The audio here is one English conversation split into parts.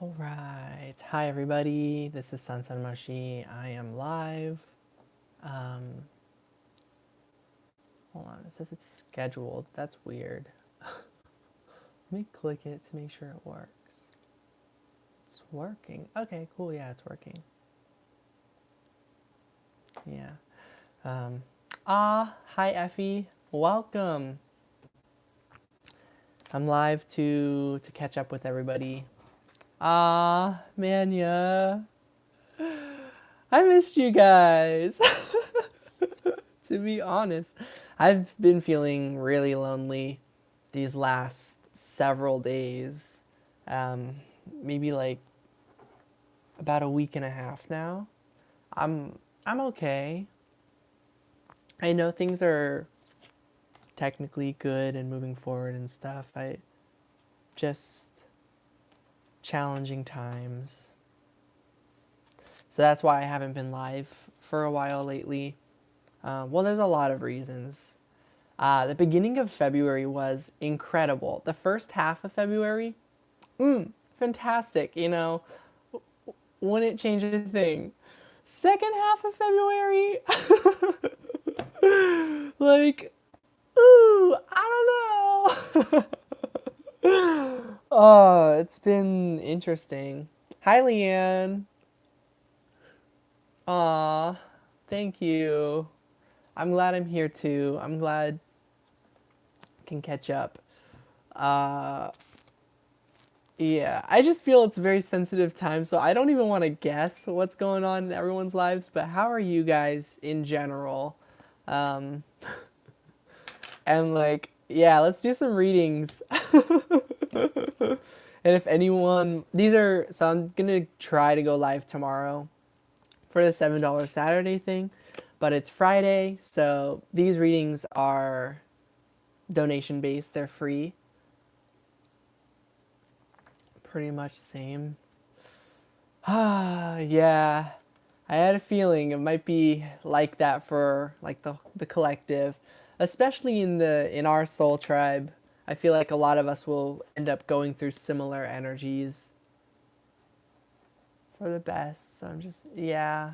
All right. Hi, everybody. This is San Mashi. I am live. Um, Hold on. It says it's scheduled. That's weird. Let me click it to make sure it works. It's working. Okay, cool. Yeah, it's working. Yeah. Hi, Effie. Welcome. I'm live to catch up with everybody. Mania. I missed you guys. To be honest, I've been feeling really lonely these last several days. Um, Maybe like about a week and a half now. I'm okay. I know things are technically good and moving forward and stuff. I just challenging times. So that's why I haven't been live for a while lately. Well, there's a lot of reasons. The beginning of February was incredible. The first half of February, fantastic. You know, wouldn't change a thing. Second half of February, like, ooh, I don't know. Oh, it's been interesting. Hi, Leanne. Aw, thank you. I'm glad I'm here too. I'm glad I can catch up. Uh, Yeah, I just feel it's a very sensitive time, so I don't even want to guess what's going on in everyone's lives, but how are you guys in general? Um, and like, yeah, let's do some readings. And if anyone, so I'm gonna try to go live tomorrow for the $7 Saturday thing, but it's Friday, so these readings are donation based, they're free. Pretty much the same. Yeah. I had a feeling it might be like that for like the collective, especially in our soul tribe. I feel like a lot of us will end up going through similar energies for the best. So I'm just, yeah,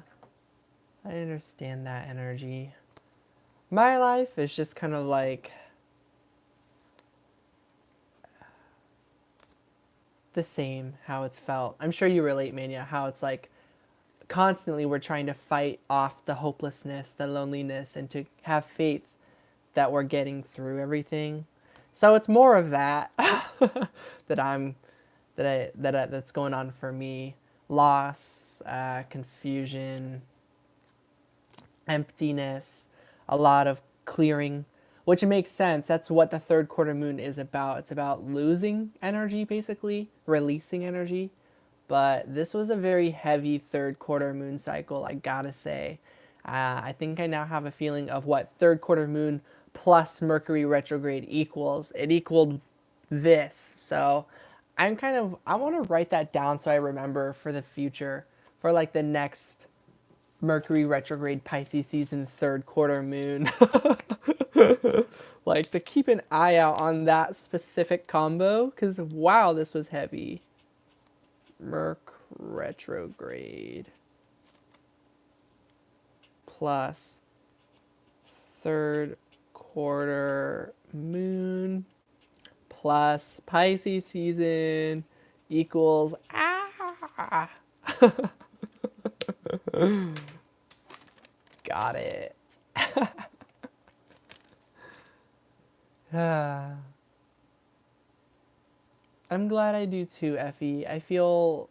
I understand that energy. My life is just kind of like the same how it's felt. I'm sure you relate, Mania, how it's like constantly we're trying to fight off the hopelessness, the loneliness, and to have faith that we're getting through everything. So it's more of that that that's going on for me. Loss, confusion, emptiness, a lot of clearing, which makes sense. That's what the third quarter moon is about. It's about losing energy, basically, releasing energy. But this was a very heavy third quarter moon cycle, I gotta say. I think I now have a feeling of what third quarter moon plus Mercury retrograde equals. It equaled this. So I want to write that down so I remember for the future, for like the next Mercury retrograde Pisces season third quarter moon. Like to keep an eye out on that specific combo, because wow, this was heavy. Merc retrograde plus third quarter moon plus Pisces season equals got it. I'm glad I do too, Effie. I feel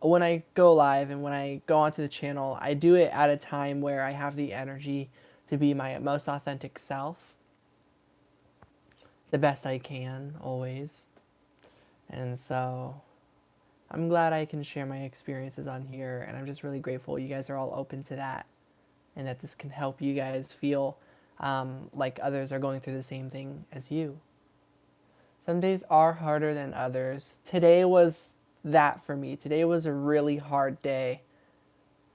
when I go live and when I go onto the channel, I do it at a time where I have the energy to be my most authentic self, the best I can, always. And so I'm glad I can share my experiences on here, and I'm just really grateful you guys are all open to that, and that this can help you guys feel like others are going through the same thing as you. Some days are harder than others. Today was that for me. Today was a really hard day.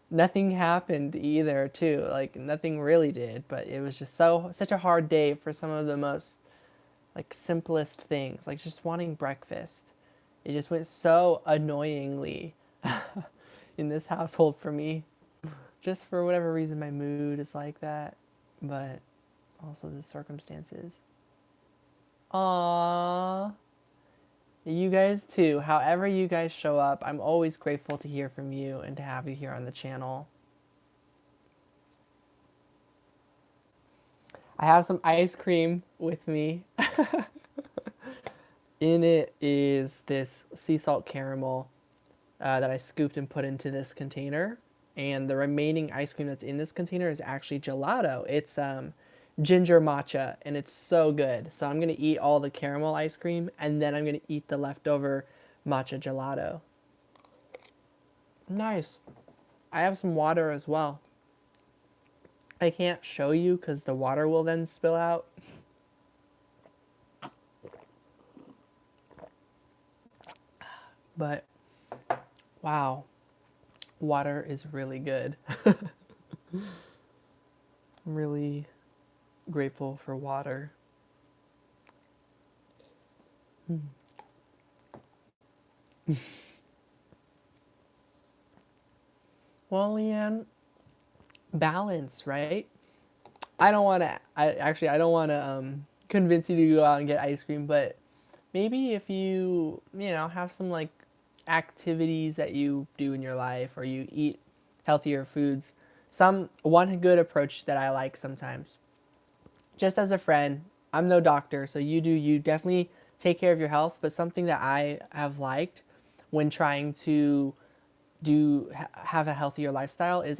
Nothing happened either, too. Like nothing really did, but it was just such a hard day for some of the most like simplest things, like just wanting breakfast. It just went so annoyingly in this household for me. Just for whatever reason, my mood is like that, but also the circumstances. Aww. You guys too. However you guys show up, I'm always grateful to hear from you and to have you here on the channel. I have some ice cream with me. In it is this sea salt caramel that I scooped and put into this container. And the remaining ice cream that's in this container is actually gelato. It's ginger matcha, and it's so good. So I'm going to eat all the caramel ice cream, and then I'm going to eat the leftover matcha gelato. Nice. I have some water as well. I can't show you because the water will then spill out. But, wow. Water is really good. I'm really grateful for water. Well, Leanne, balance, right? I don't want to, I don't want to convince you to go out and get ice cream, but maybe if have some like activities that you do in your life or you eat healthier foods. One good approach that I like sometimes, just as a friend, I'm no doctor, so you definitely take care of your health, but something that I have liked when trying to have a healthier lifestyle is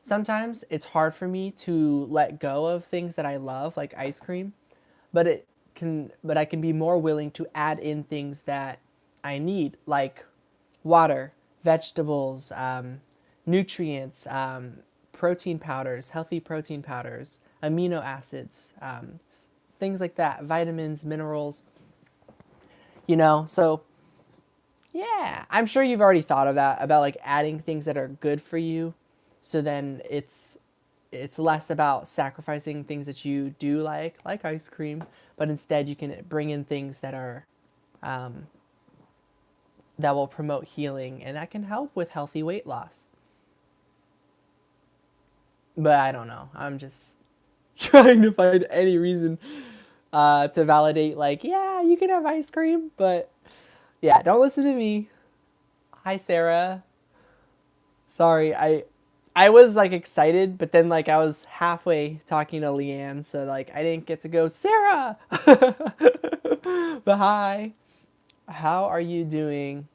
sometimes it's hard for me to let go of things that I love, like ice cream, but I can be more willing to add in things that I need, like water, vegetables, nutrients, protein powders, healthy protein powders, amino acids, things like that, vitamins, minerals, so yeah, I'm sure you've already thought of that, about like adding things that are good for you. So then it's less about sacrificing things that you do like ice cream, but instead you can bring in things that are that will promote healing, and that can help with healthy weight loss. But I don't know. I'm just trying to find any reason to validate, like, yeah, you can have ice cream, but yeah, don't listen to me. Hi, Sarah. Sorry, I was like excited, but then like I was halfway talking to Leanne, so like I didn't get to go, Sarah. But hi, how are you doing?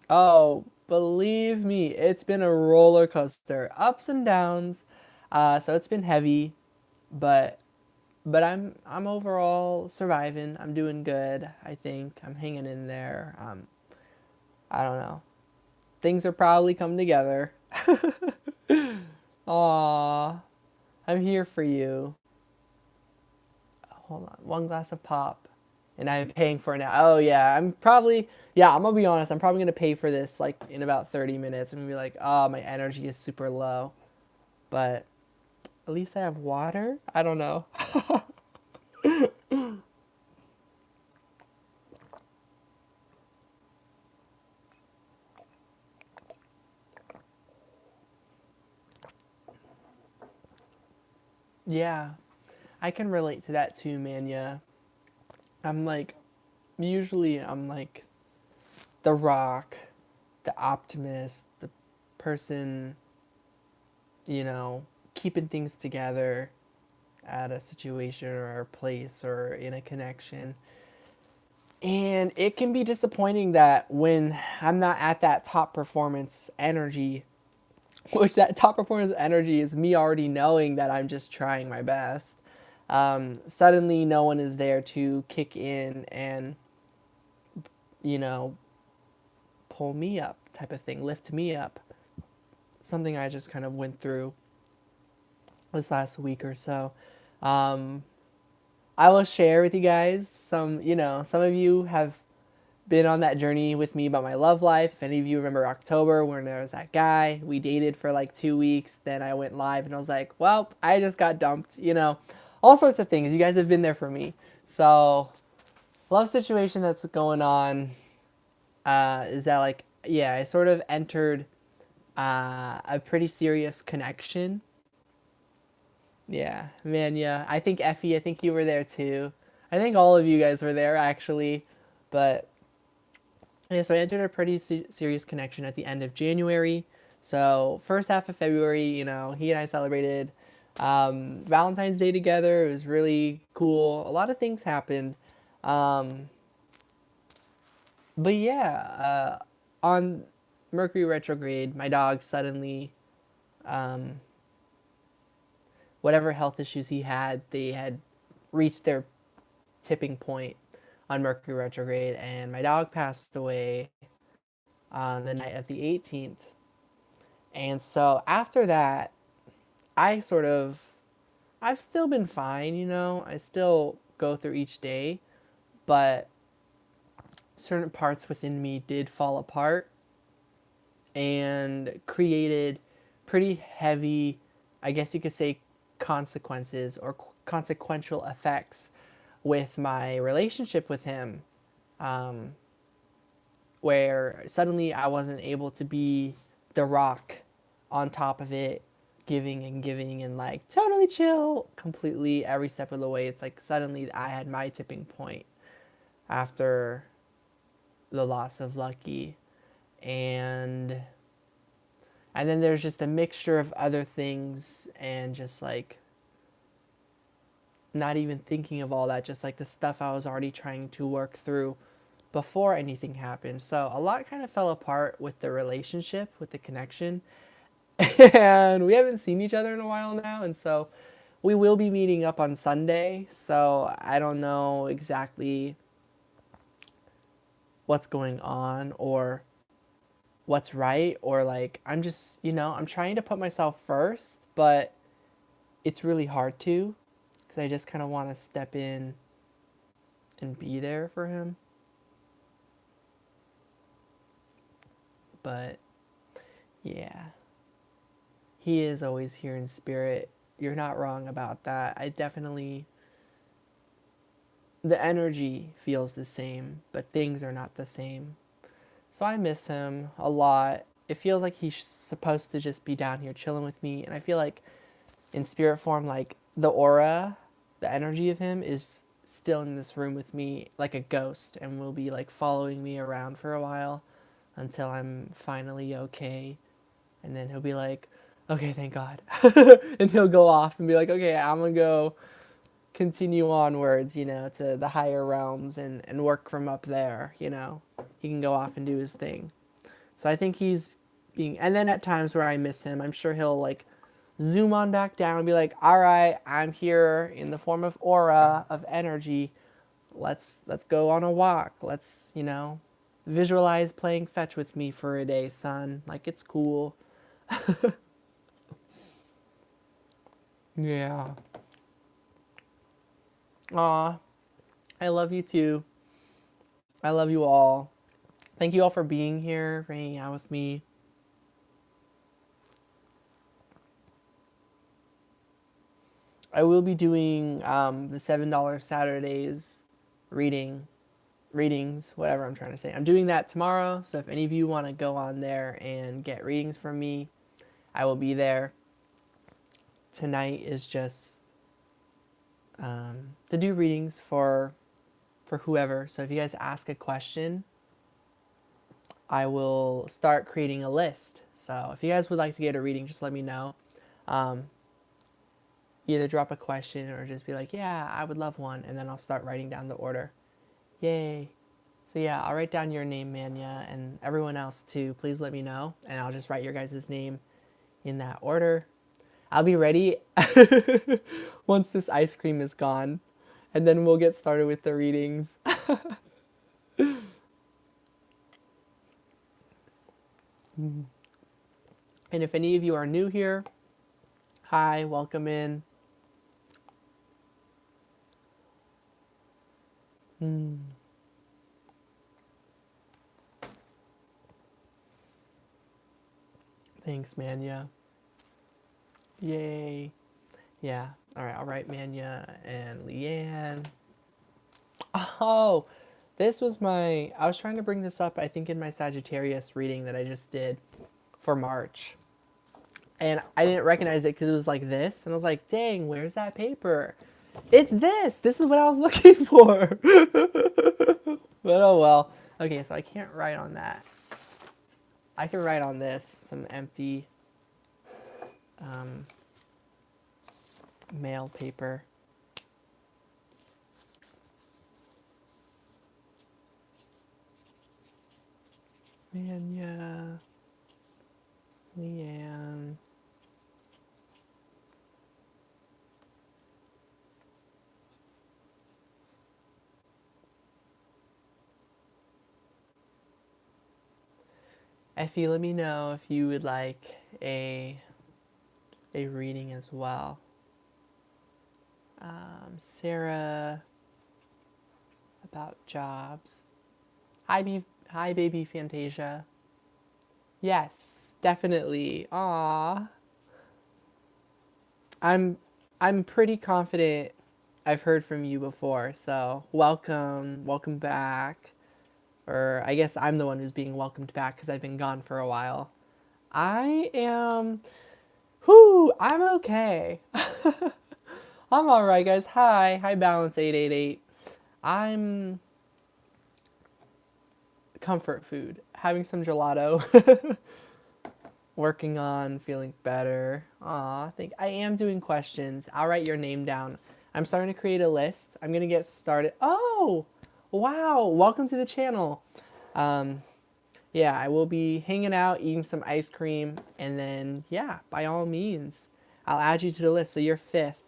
Oh, believe me, it's been a roller coaster, ups and downs. So it's been heavy, but I'm overall surviving. I'm doing good. I think I'm hanging in there. I don't know. Things are probably come together. Aw, I'm here for you. Hold on, one glass of pop, and I'm paying for it now. Oh yeah, I'm gonna be honest. I'm probably gonna pay for this like in about 30 minutes. I'm gonna be like, oh, my energy is super low, but at least I have water. I don't know. Yeah, I can relate to that too, Manya. I'm like, usually I'm like the rock, the optimist, the person, you know, keeping things together at a situation or a place or in a connection. And it can be disappointing that when I'm not at that top performance energy, which that top performance energy is me already knowing that I'm just trying my best. Suddenly, no one is there to kick in and, you know, pull me up, type of thing, lift me up. Something I just kind of went through this last week or so. Um, I will share with you guys some of you have been on that journey with me about my love life. If any of you remember October when there was that guy, we dated for like 2 weeks. Then I went live and I was like, well, I just got dumped, all sorts of things. You guys have been there for me. So love situation that's going on is that like yeah, I sort of entered a pretty serious connection. Yeah, man, yeah. I think Effie, I think you were there too. I think all of you guys were there actually, but yeah. So I entered a pretty serious connection at the end of January. So first half of February, you know, he and I celebrated Valentine's Day together. It was really cool. A lot of things happened. Um, but yeah, on Mercury retrograde, my dog suddenly, um, whatever health issues he had, they had reached their tipping point on Mercury retrograde, and my dog passed away on the night of the 18th. And so after that, I sort of, I've still been fine, you know, I still go through each day, but certain parts within me did fall apart and created pretty heavy, I guess you could say, consequences or consequential effects with my relationship with him, um, where suddenly I wasn't able to be the rock on top of it, giving and like totally chill completely every step of the way. It's like suddenly I had my tipping point after the loss of Lucky. And then there's just a mixture of other things and just like not even thinking of all that, just like the stuff I was already trying to work through before anything happened. So a lot kind of fell apart with the relationship, with the connection. And we haven't seen each other in a while now. And so we will be meeting up on Sunday. So I don't know exactly what's going on or what's right, or like I'm just, you know, I'm trying to put myself first, but it's really hard to, because I just kind of want to step in and be there for him. But yeah, he is always here in spirit. You're not wrong about that. I definitely, the energy feels the same, but things are not the same. So I miss him a lot. It feels like he's supposed to just be down here chilling with me, and I feel like in spirit form, like the aura, the energy of him is still in this room with me like a ghost, and will be like following me around for a while until I'm finally okay. And then he'll be like, okay, thank God. And he'll go off and be like, okay, I'm gonna go continue onwards, you know, to the higher realms and work from up there, you know. He can go off and do his thing. So I think he's being, and then at times where I miss him, I'm sure he'll like zoom on back down and be like, all right, I'm here in the form of aura, of energy. Let's go on a walk. Let's, you know, visualize playing fetch with me for a day, son. Like, it's cool. Yeah. Aw, I love you too. I love you all. Thank you all for being here, for hanging out with me. I will be doing the $7 Saturdays reading readings, whatever I'm trying to say. I'm doing that tomorrow, so if any of you want to go on there and get readings from me, I will be there. Tonight is just to do readings for whoever. So if you guys ask a question, I will start creating a list. So if you guys would like to get a reading, just let me know. Um, Either drop a question or just be like, yeah, I would love one, and then I'll start writing down the order. Yay. So yeah, I'll write down your name, Manya, and everyone else too. Please let me know, and I'll just write your guys' name in that order. I'll be ready once this ice cream is gone, and then we'll get started with the readings. And if any of you are new here, hi, welcome in. Thanks, Manya. Yay. Yeah. All right, I'll write Manya and Leanne. Oh, This was I was trying to bring this up, I think, in my Sagittarius reading that I just did for March. And I didn't recognize it because it was like this. And I was like, dang, where's that paper? It's this. This is what I was looking for. But oh well. Okay, so I can't write on that. I can write on this, some empty mail paper. Manya, Leanne. Effie, let me know if you would like a reading as well. Sarah, about jobs. Hi, baby Fantasia. Yes, definitely. Aw. I'm pretty confident I've heard from you before, so welcome back. Or I guess I'm the one who's being welcomed back because I've been gone for a while. I am, I'm okay. I'm alright, guys. Hi, Balance 888. I'm comfort food, having some gelato, working on feeling better. I am doing questions. I'll write your name down. I'm starting to create a list. I'm gonna get started. Oh, wow! Welcome to the channel. Yeah, I will be hanging out, eating some ice cream, and then yeah, by all means, I'll add you to the list. So you're fifth,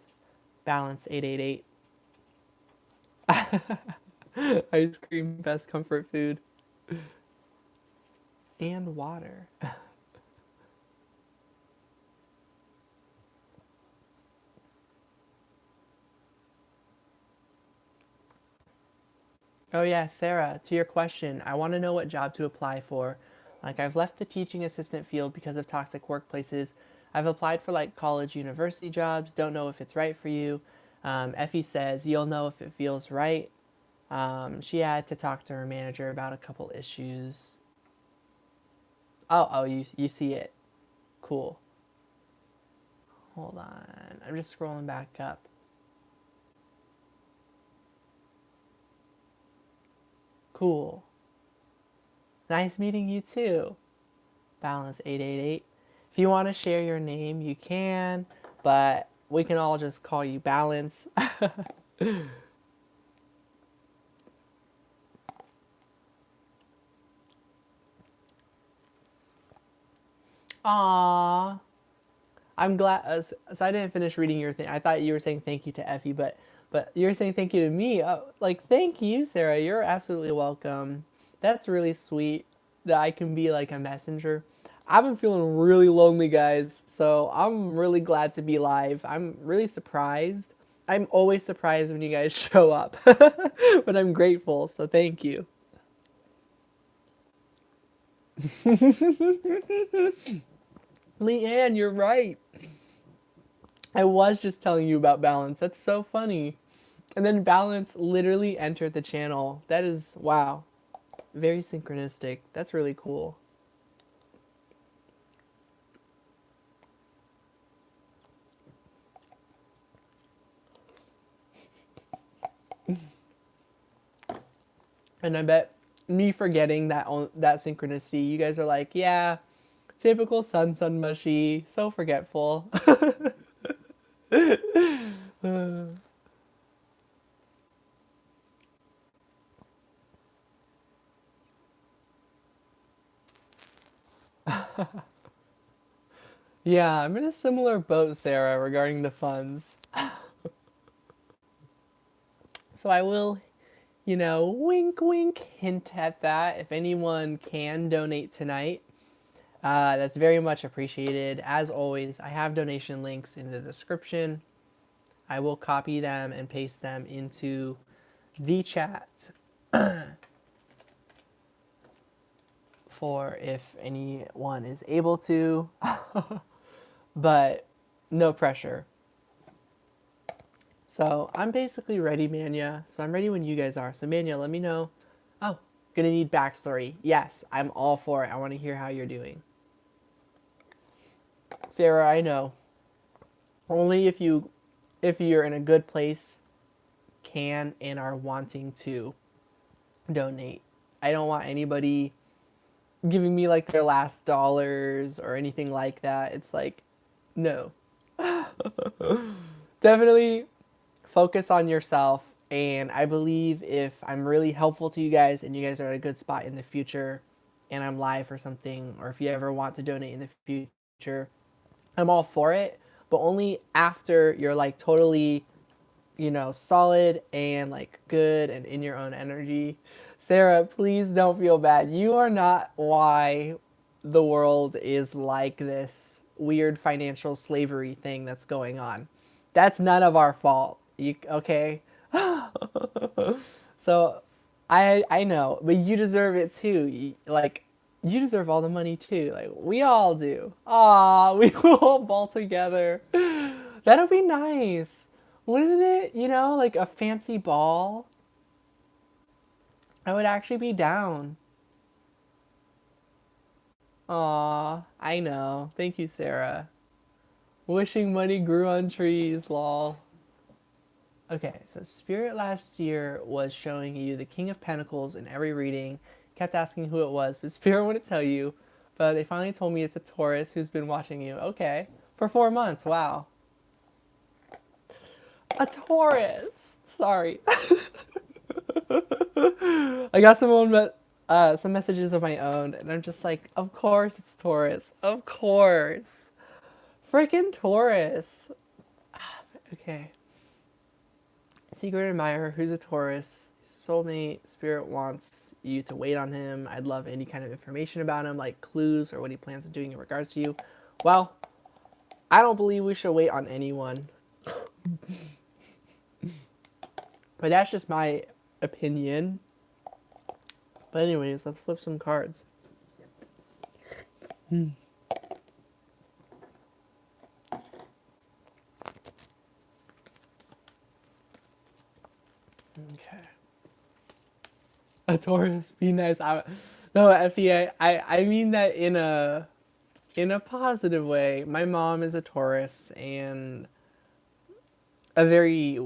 Balance 888. Ice cream, best comfort food, and water. Oh yeah, Sarah, to your question, I want to know what job to apply for. Like I've left the teaching assistant field because of toxic workplaces. I've applied for like college, university jobs. Don't know if it's right for you. Effie says you'll know if it feels right. She had to talk to her manager about a couple issues. Oh, you see it. Cool. Hold on. I'm just scrolling back up. Cool. Nice meeting you too. Balance 888. If you want to share your name, you can, but we can all just call you Balance. Aww. I'm glad. So I didn't finish reading your thing. I thought you were saying thank you to Effie, but you're saying thank you to me. Like thank you, Sarah. You're absolutely welcome. That's really sweet that I can be like a messenger. I've been feeling really lonely, guys. So I'm really glad to be live. I'm really surprised. I'm always surprised when you guys show up, but I'm grateful. So thank you. Leanne, you're right. I was just telling you about Balance. That's so funny. And then Balance literally entered the channel. That is, wow. Very synchronistic. That's really cool. And I bet me forgetting that synchronicity, you guys are like, yeah, typical sun mushy, so forgetful. Yeah, I'm in a similar boat, Sarah, regarding the funds. So I will, wink, wink, hint at that. If anyone can donate tonight, that's very much appreciated. As always, I have donation links in the description. I will copy them and paste them into the chat for if anyone is able to, but no pressure. So I'm basically ready, Manya. So I'm ready when you guys are. So Manya, let me know Oh, gonna need backstory. Yes, I'm all for it. I want to hear how you're doing. Sarah, I know. Only if you're in a good place can and are wanting to donate. I don't want anybody giving me like their last dollars or anything like that. It's like, no. Definitely focus on yourself. And I believe if I'm really helpful to you guys and you guys are at a good spot in the future and I'm live or something, or if you ever want to donate in the future, I'm all for it. But only after you're like totally, solid and like good and in your own energy. Sarah, please don't feel bad. You are not why the world is like this weird financial slavery thing that's going on. That's none of our fault. You okay? So I know, but you deserve it too. You deserve all the money too. Like we all do. Ah, we will all ball together. That'll be nice. Wouldn't it, like a fancy ball? I would actually be down. Aw, I know. Thank you, Sarah. Wishing money grew on trees, lol. Okay, so Spirit last year was showing you the King of Pentacles in every reading. Kept asking who it was, but Spirit wouldn't tell you. But they finally told me it's a Taurus who's been watching you. Okay, for 4 months. Wow. A Taurus. Sorry. I got some messages of my own, and I'm just like, of course it's Taurus. Of course. Freaking Taurus. Okay. Secret admirer who's a Taurus. Soulmate. Spirit wants you to wait on him. I'd love any kind of information about him, like clues or what he plans on doing in regards to you. Well, I don't believe we should wait on anyone. But that's just my opinion. But anyways, let's flip some cards. Okay. A Taurus, be nice. No, FEA, I mean that in a positive way. My mom is a Taurus, and a very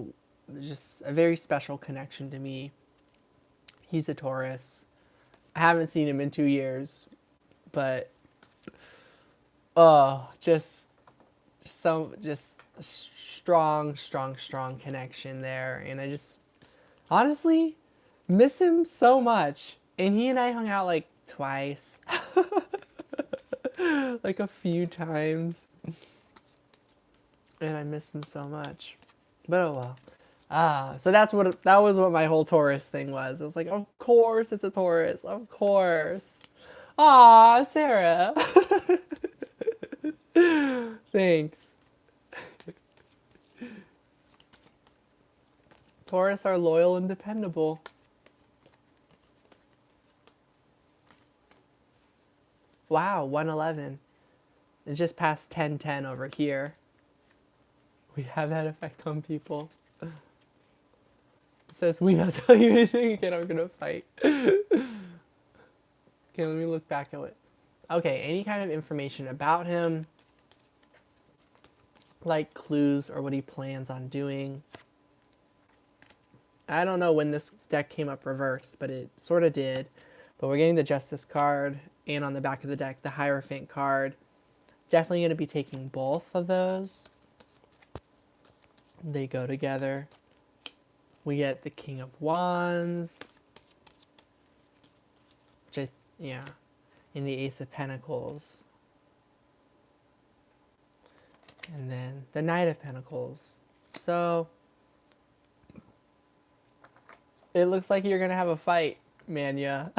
special connection to me. He's a Taurus. I haven't seen him in 2 years, but just strong connection there, and I just honestly miss him so much. And he and I hung out like twice, like a few times, and I miss him so much. But oh well. So that was what my whole Taurus thing was. It was like, of course it's a Taurus, of course. Aw, Sarah. Thanks. Taurus are loyal and dependable. Wow, 111. It just passed 1010 over here. We have that effect on people. It says, we not tell you anything again, I'm gonna fight. Okay, let me look back at it. Okay, any kind of information about him, like clues or what he plans on doing. I don't know when this deck came up reversed, but it sort of did. But we're getting the Justice card, and on the back of the deck, the Hierophant card. Definitely going to be taking both of those. They go together. We get the King of Wands. Which and the Ace of Pentacles. And then the Knight of Pentacles. So it looks like you're going to have a fight, Manya.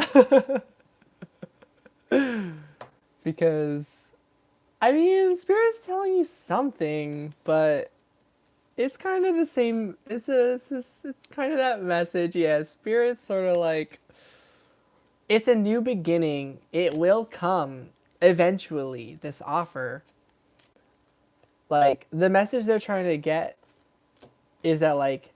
Because, I mean, Spirit's telling you something, but it's kind of the same. It's kind of that message. Yeah, Spirit's sort of like, it's a new beginning. It will come eventually, this offer. Like, the message they're trying to get is that, like,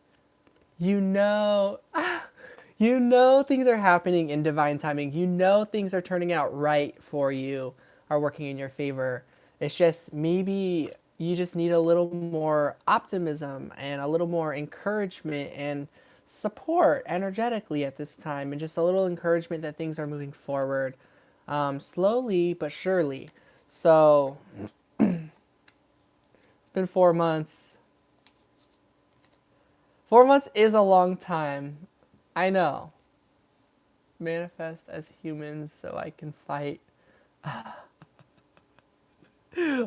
You know things are happening in divine timing. You know things are turning out right for you, are working in your favor. It's just maybe you just need a little more optimism and a little more encouragement and support energetically at this time, and just a little encouragement that things are moving forward, slowly but surely. So it's been 4 months. 4 months is a long time. I know. Manifest as humans so I can fight.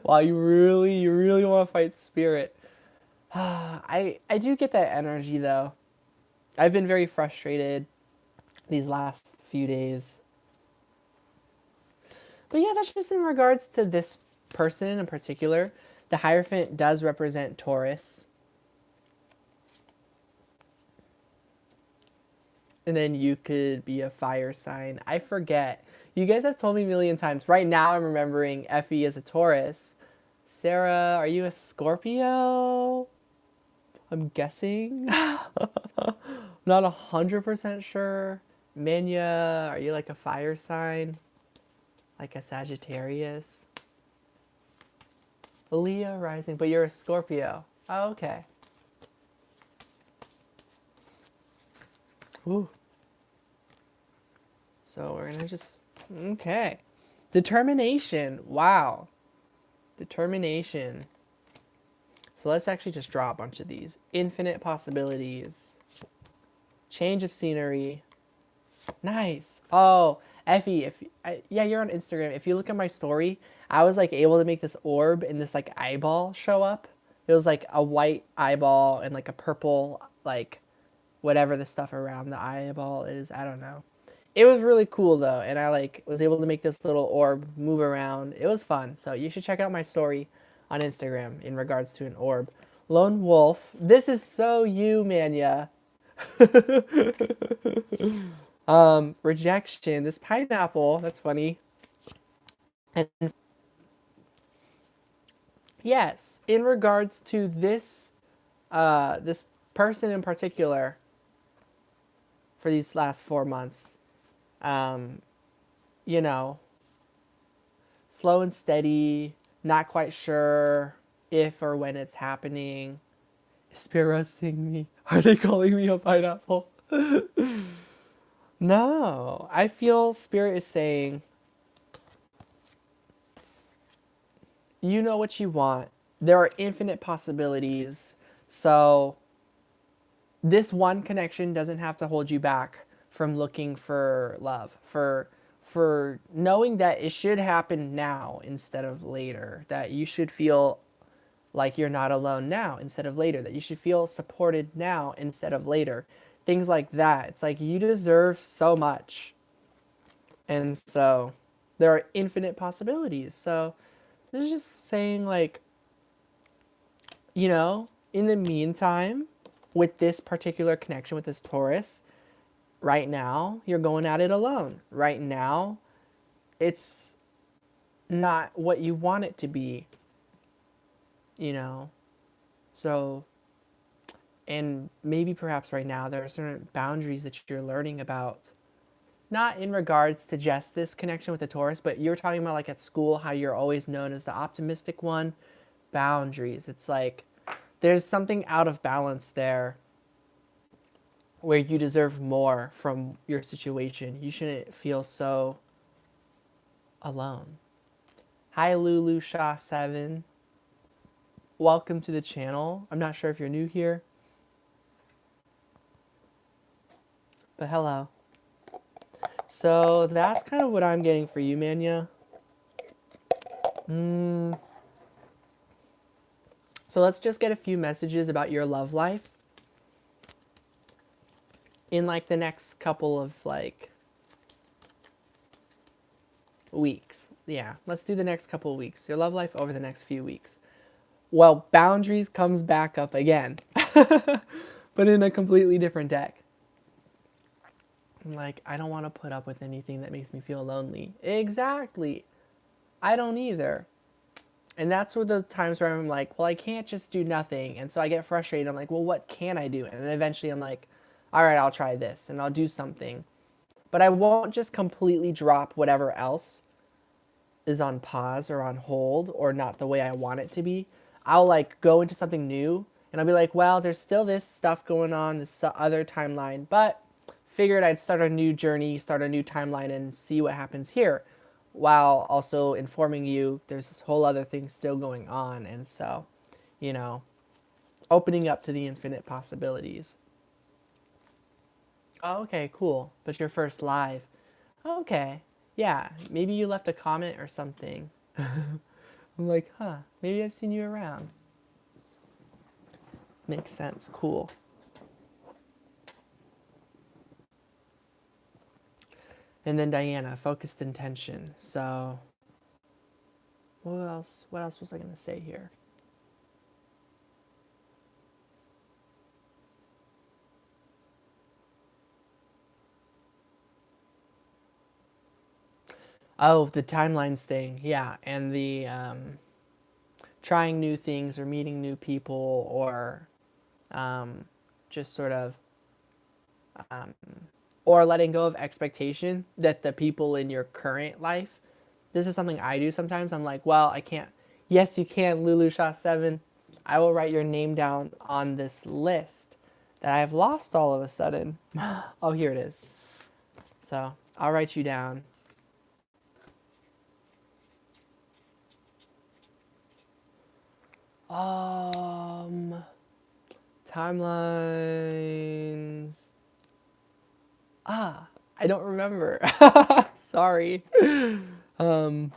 Wow, you really want to fight spirit. I do get that energy though. I've been very frustrated these last few days. But yeah, that's just in regards to this person in particular. The Hierophant does represent Taurus. And then you could be a fire sign. I forget. You guys have told me a million times. Right now I'm remembering Effie is a Taurus. Sarah, are you a Scorpio? I'm guessing. Not 100% sure. Manya, are you like a fire sign? Like a Sagittarius? Leah rising, but you're a Scorpio. Oh, okay. Ooh. So we're gonna just, okay. Determination. Wow. Determination. So let's actually just draw a bunch of these. Infinite possibilities. Change of scenery. Nice. Oh, Effie, yeah, you're on Instagram. If you look at my story, I was like able to make this orb and this like eyeball show up. It was like a white eyeball and like a purple, like whatever the stuff around the eyeball is. I don't know. It was really cool though, and I like was able to make this little orb move around. It was fun. So you should check out my story on Instagram in regards to an orb. Lone Wolf. This is so you, Manya. Rejection. This pineapple. That's funny. And yes, in regards to this person in particular, for these last 4 months, um, you know, slow and steady, not quite sure if or when it's happening. Is Spirit roasting me? Are they calling me a pineapple? No, I feel Spirit is saying, you know what you want. There are infinite possibilities. So this one connection doesn't have to hold you back from looking for love, for knowing that it should happen now instead of later, that you should feel like you're not alone now instead of later, that you should feel supported now instead of later. Things like that. It's like you deserve so much. And so there are infinite possibilities. So this is just saying, like, you know, in the meantime, with this particular connection with this Taurus, right now, you're going at it alone. Right now, it's not what you want it to be, you know? So, and maybe perhaps right now, there are certain boundaries that you're learning about. Not in regards to just this connection with the Taurus, but you were talking about like at school, how you're always known as the optimistic one. Boundaries. It's like there's something out of balance there where you deserve more from your situation. You shouldn't feel so alone. Hi, Lulu Shaw 7. Welcome to the channel. I'm not sure if you're new here, but hello. So that's kind of what I'm getting for you, Manya. So let's just get a few messages about your love life in like the next couple of like weeks. Yeah, let's do the next couple of weeks. Your love life over the next few weeks. Well, boundaries comes back up again, but in a completely different deck. Like, I don't want to put up with anything that makes me feel lonely. Exactly. I don't either. And that's where the times where I'm like, well, I can't just do nothing. And so I get frustrated. I'm like, well, what can I do? And then eventually I'm like, all right, I'll try this and I'll do something. But I won't just completely drop whatever else is on pause or on hold or not the way I want it to be. I'll like go into something new and I'll be like, well, there's still this stuff going on, this other timeline, but figured I'd start a new journey, start a new timeline and see what happens here while also informing you there's this whole other thing still going on. And so, you know, opening up to the infinite possibilities. Oh, okay, cool. But your first live. Okay. Yeah, maybe you left a comment or something. I'm like, huh, maybe I've seen you around. Makes sense. Cool. And then Diana, focused intention. So, what else? What else was I gonna say here? Oh, the timelines thing. Yeah, and the trying new things or meeting new people or just sort of or letting go of expectation that the people in your current life. This is something I do sometimes. I'm like, well, I can't. Yes, you can, Lulu Shaw 7. I will write your name down on this list that I've lost all of a sudden. Oh, here it is. So I'll write you down. Um, Timelines. Ah, I don't remember. Sorry. Um,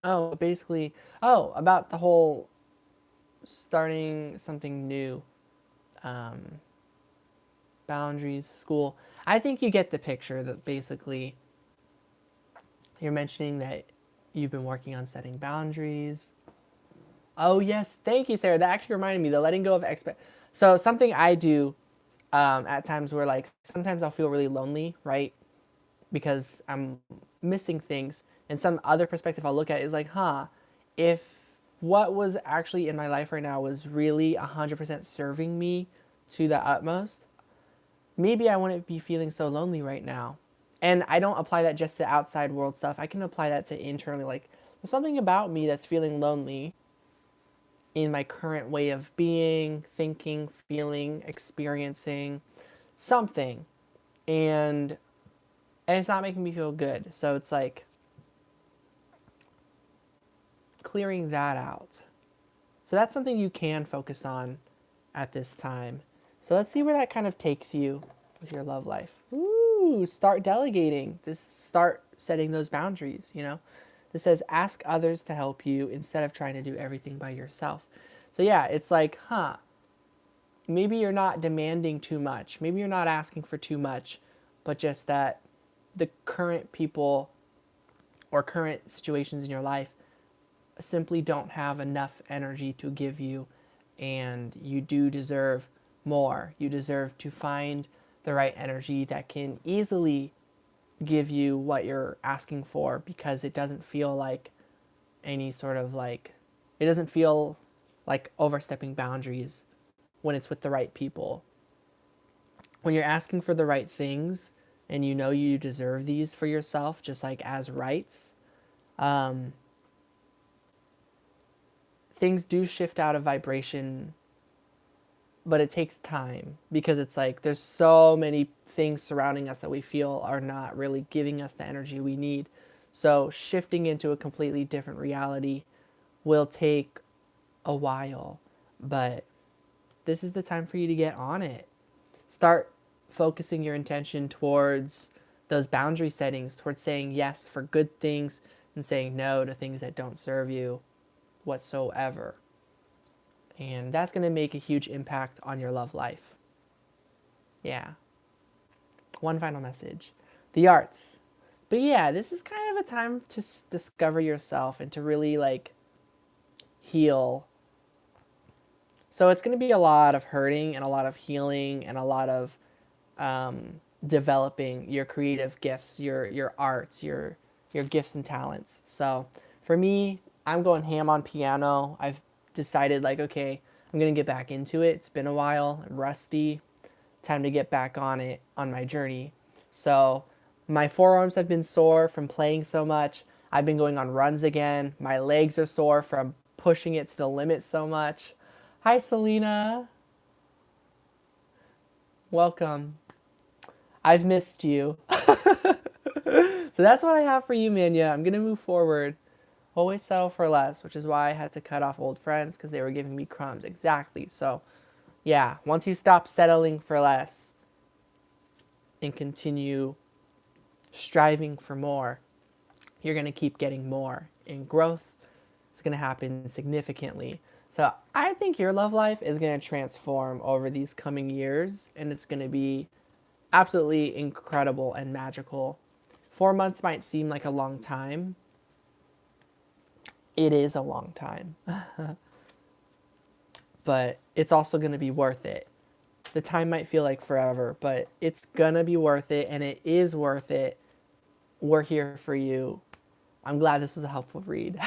oh, basically, oh, about the whole starting something new, um, boundaries, school. I think you get the picture that basically you're mentioning that you've been working on setting boundaries. Oh, yes. Thank you, Sarah. That actually reminded me, the letting go of expect. So something I do at times where like sometimes I'll feel really lonely, right? Because I'm missing things. And some other perspective I'll look at is like, huh, if what was actually in my life right now was really 100% serving me to the utmost, maybe I wouldn't be feeling so lonely right now. And I don't apply that just to outside world stuff. I can apply that to internally. Like, there's something about me that's feeling lonely in my current way of being, thinking, feeling, experiencing something. And it's not making me feel good. So it's like clearing that out. So that's something you can focus on at this time. So let's see where that kind of takes you with your love life. Ooh, start delegating. Start setting those boundaries, you know? This says ask others to help you instead of trying to do everything by yourself. So yeah, it's like, huh, maybe you're not demanding too much. Maybe you're not asking for too much, but just that the current people or current situations in your life simply don't have enough energy to give you, and you do deserve more. You deserve to find the right energy that can easily give you what you're asking for, because it doesn't feel like any sort of like, it doesn't feel like overstepping boundaries when it's with the right people. When you're asking for the right things and you know you deserve these for yourself, just like as rights, um, things do shift out of vibration, but it takes time because it's like there's so many things surrounding us that we feel are not really giving us the energy we need. So shifting into a completely different reality will take a while, but this is the time for you to get on it. Start focusing your intention towards those boundary settings, towards saying yes for good things and saying no to things that don't serve you whatsoever. And that's going to make a huge impact on your love life. Yeah. One final message. The arts. But yeah, this is kind of a time to discover yourself and to really like heal. So it's going to be a lot of hurting and a lot of healing and a lot of developing your creative gifts, your arts, your gifts and talents. So for me, I'm going ham on piano. I've decided like, okay, I'm going to get back into it. It's been a while. I'm rusty. Time to get back on it on my journey. So my forearms have been sore from playing so much. I've been going on runs again. My legs are sore from pushing it to the limit so much. Hi, Selena. Welcome. I've missed you. So that's what I have for you, Manya. I'm going to move forward. Always settle for less, which is why I had to cut off old friends because they were giving me crumbs. Exactly. So, yeah, once you stop settling for less and continue striving for more, you're going to keep getting more. And growth is going to happen significantly. So, I think your love life is going to transform over these coming years, and it's going to be absolutely incredible and magical. 4 months might seem like a long time. It is a long time. But it's also going to be worth it. The time might feel like forever, but it's going to be worth it, and it is worth it. We're here for you. I'm glad this was a helpful read.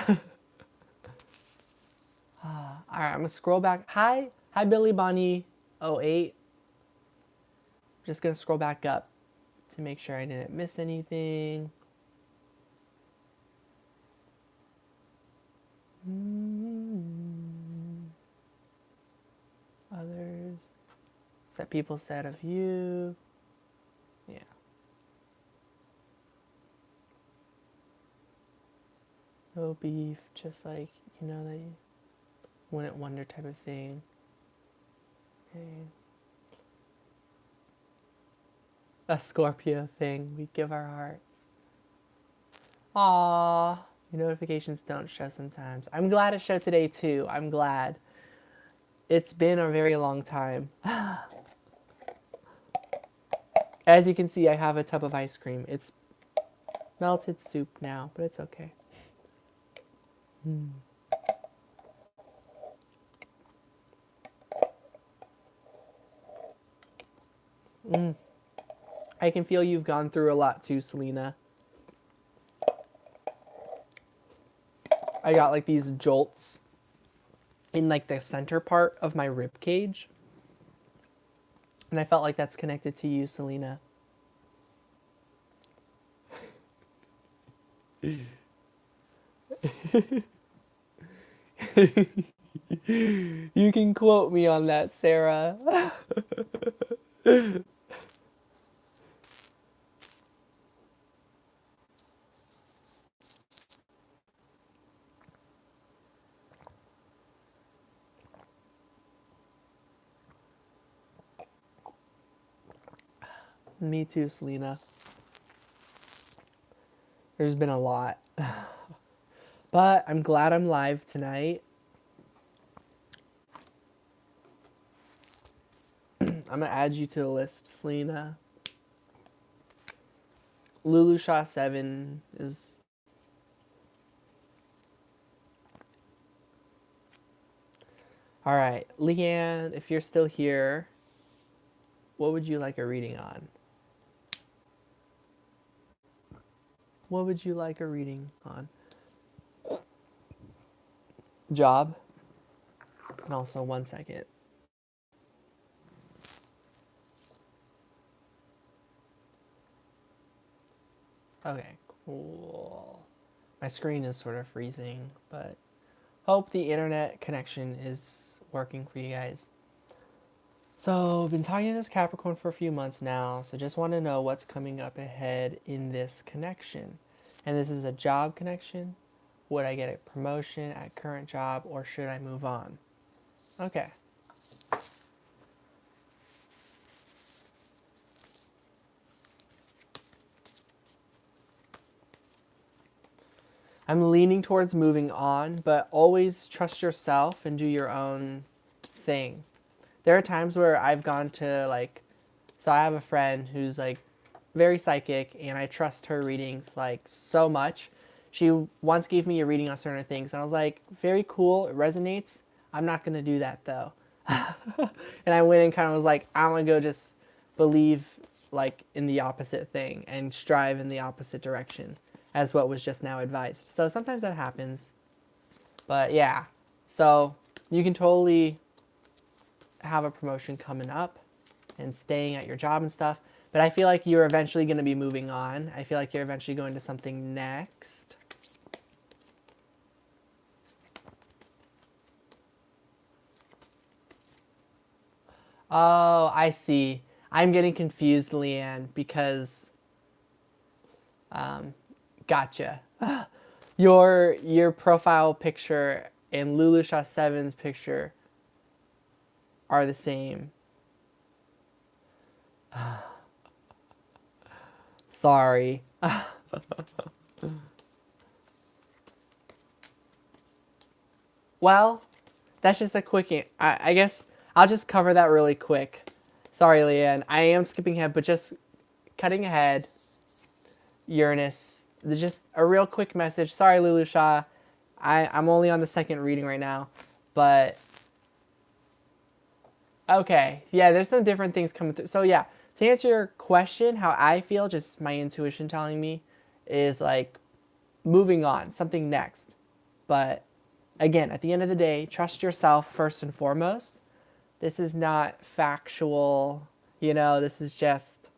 All right, I'm going to scroll back. Hi, Billy Bonnie 08. Just going to scroll back up to make sure I didn't miss anything. Others that people said of you. Yeah. No beef, just like, you know, that you wouldn't wonder type of thing. Okay. A Scorpio thing. We give our hearts. Aww. Your notifications don't show sometimes. I'm glad it showed today too. I'm glad. It's been a very long time. As you can see, I have a tub of ice cream. It's melted soup now, but it's okay. I can feel you've gone through a lot too, Selena. I got like these jolts in like the center part of my rib cage. And I felt like that's connected to you, Selena. You can quote me on that, Sarah. Me too, Selena. There's been a lot. But I'm glad I'm live tonight. I'm going to add you to the list, Selena. Lulu Shaw 7 is... All right, Leanne, if you're still here, what would you like a reading on? What would you like a reading on? Job? And also, 1 second. Okay, cool. My screen is sort of freezing, but hope the internet connection is working for you guys. So, I've been talking to this Capricorn for a few months now, so just want to know what's coming up ahead in this connection. And this is a job connection. Would I get a promotion at current job, or should I move on? Okay. I'm leaning towards moving on, but always trust yourself and do your own thing. There are times where I've gone to like, so I have a friend who's like very psychic, and I trust her readings like so much. She once gave me a reading on certain things, and I was like, very cool, it resonates. I'm not going to do that though. And I went and kind of was like, I want to go just believe like in the opposite thing and strive in the opposite direction as what was just now advised. So sometimes that happens. But yeah, so you can totally have a promotion coming up and staying at your job and stuff. But I feel like you're eventually going to be moving on. I feel like you're eventually going to something next. Oh, I see. I'm getting confused, Leanne, because gotcha. Your profile picture and Lulusha 7's picture are the same. Sorry. Well, that's just a quick. I guess I'll just cover that really quick. Sorry, Leanne. I am skipping ahead, but just cutting ahead. Uranus. Just a real quick message. Sorry, Lulusha. I'm only on the second reading right now, but okay. Yeah, there's some different things coming through. So yeah, to answer your question, how I feel, just my intuition telling me, is like moving on, something next. But again, at the end of the day, trust yourself first and foremost. This is not factual, this is just,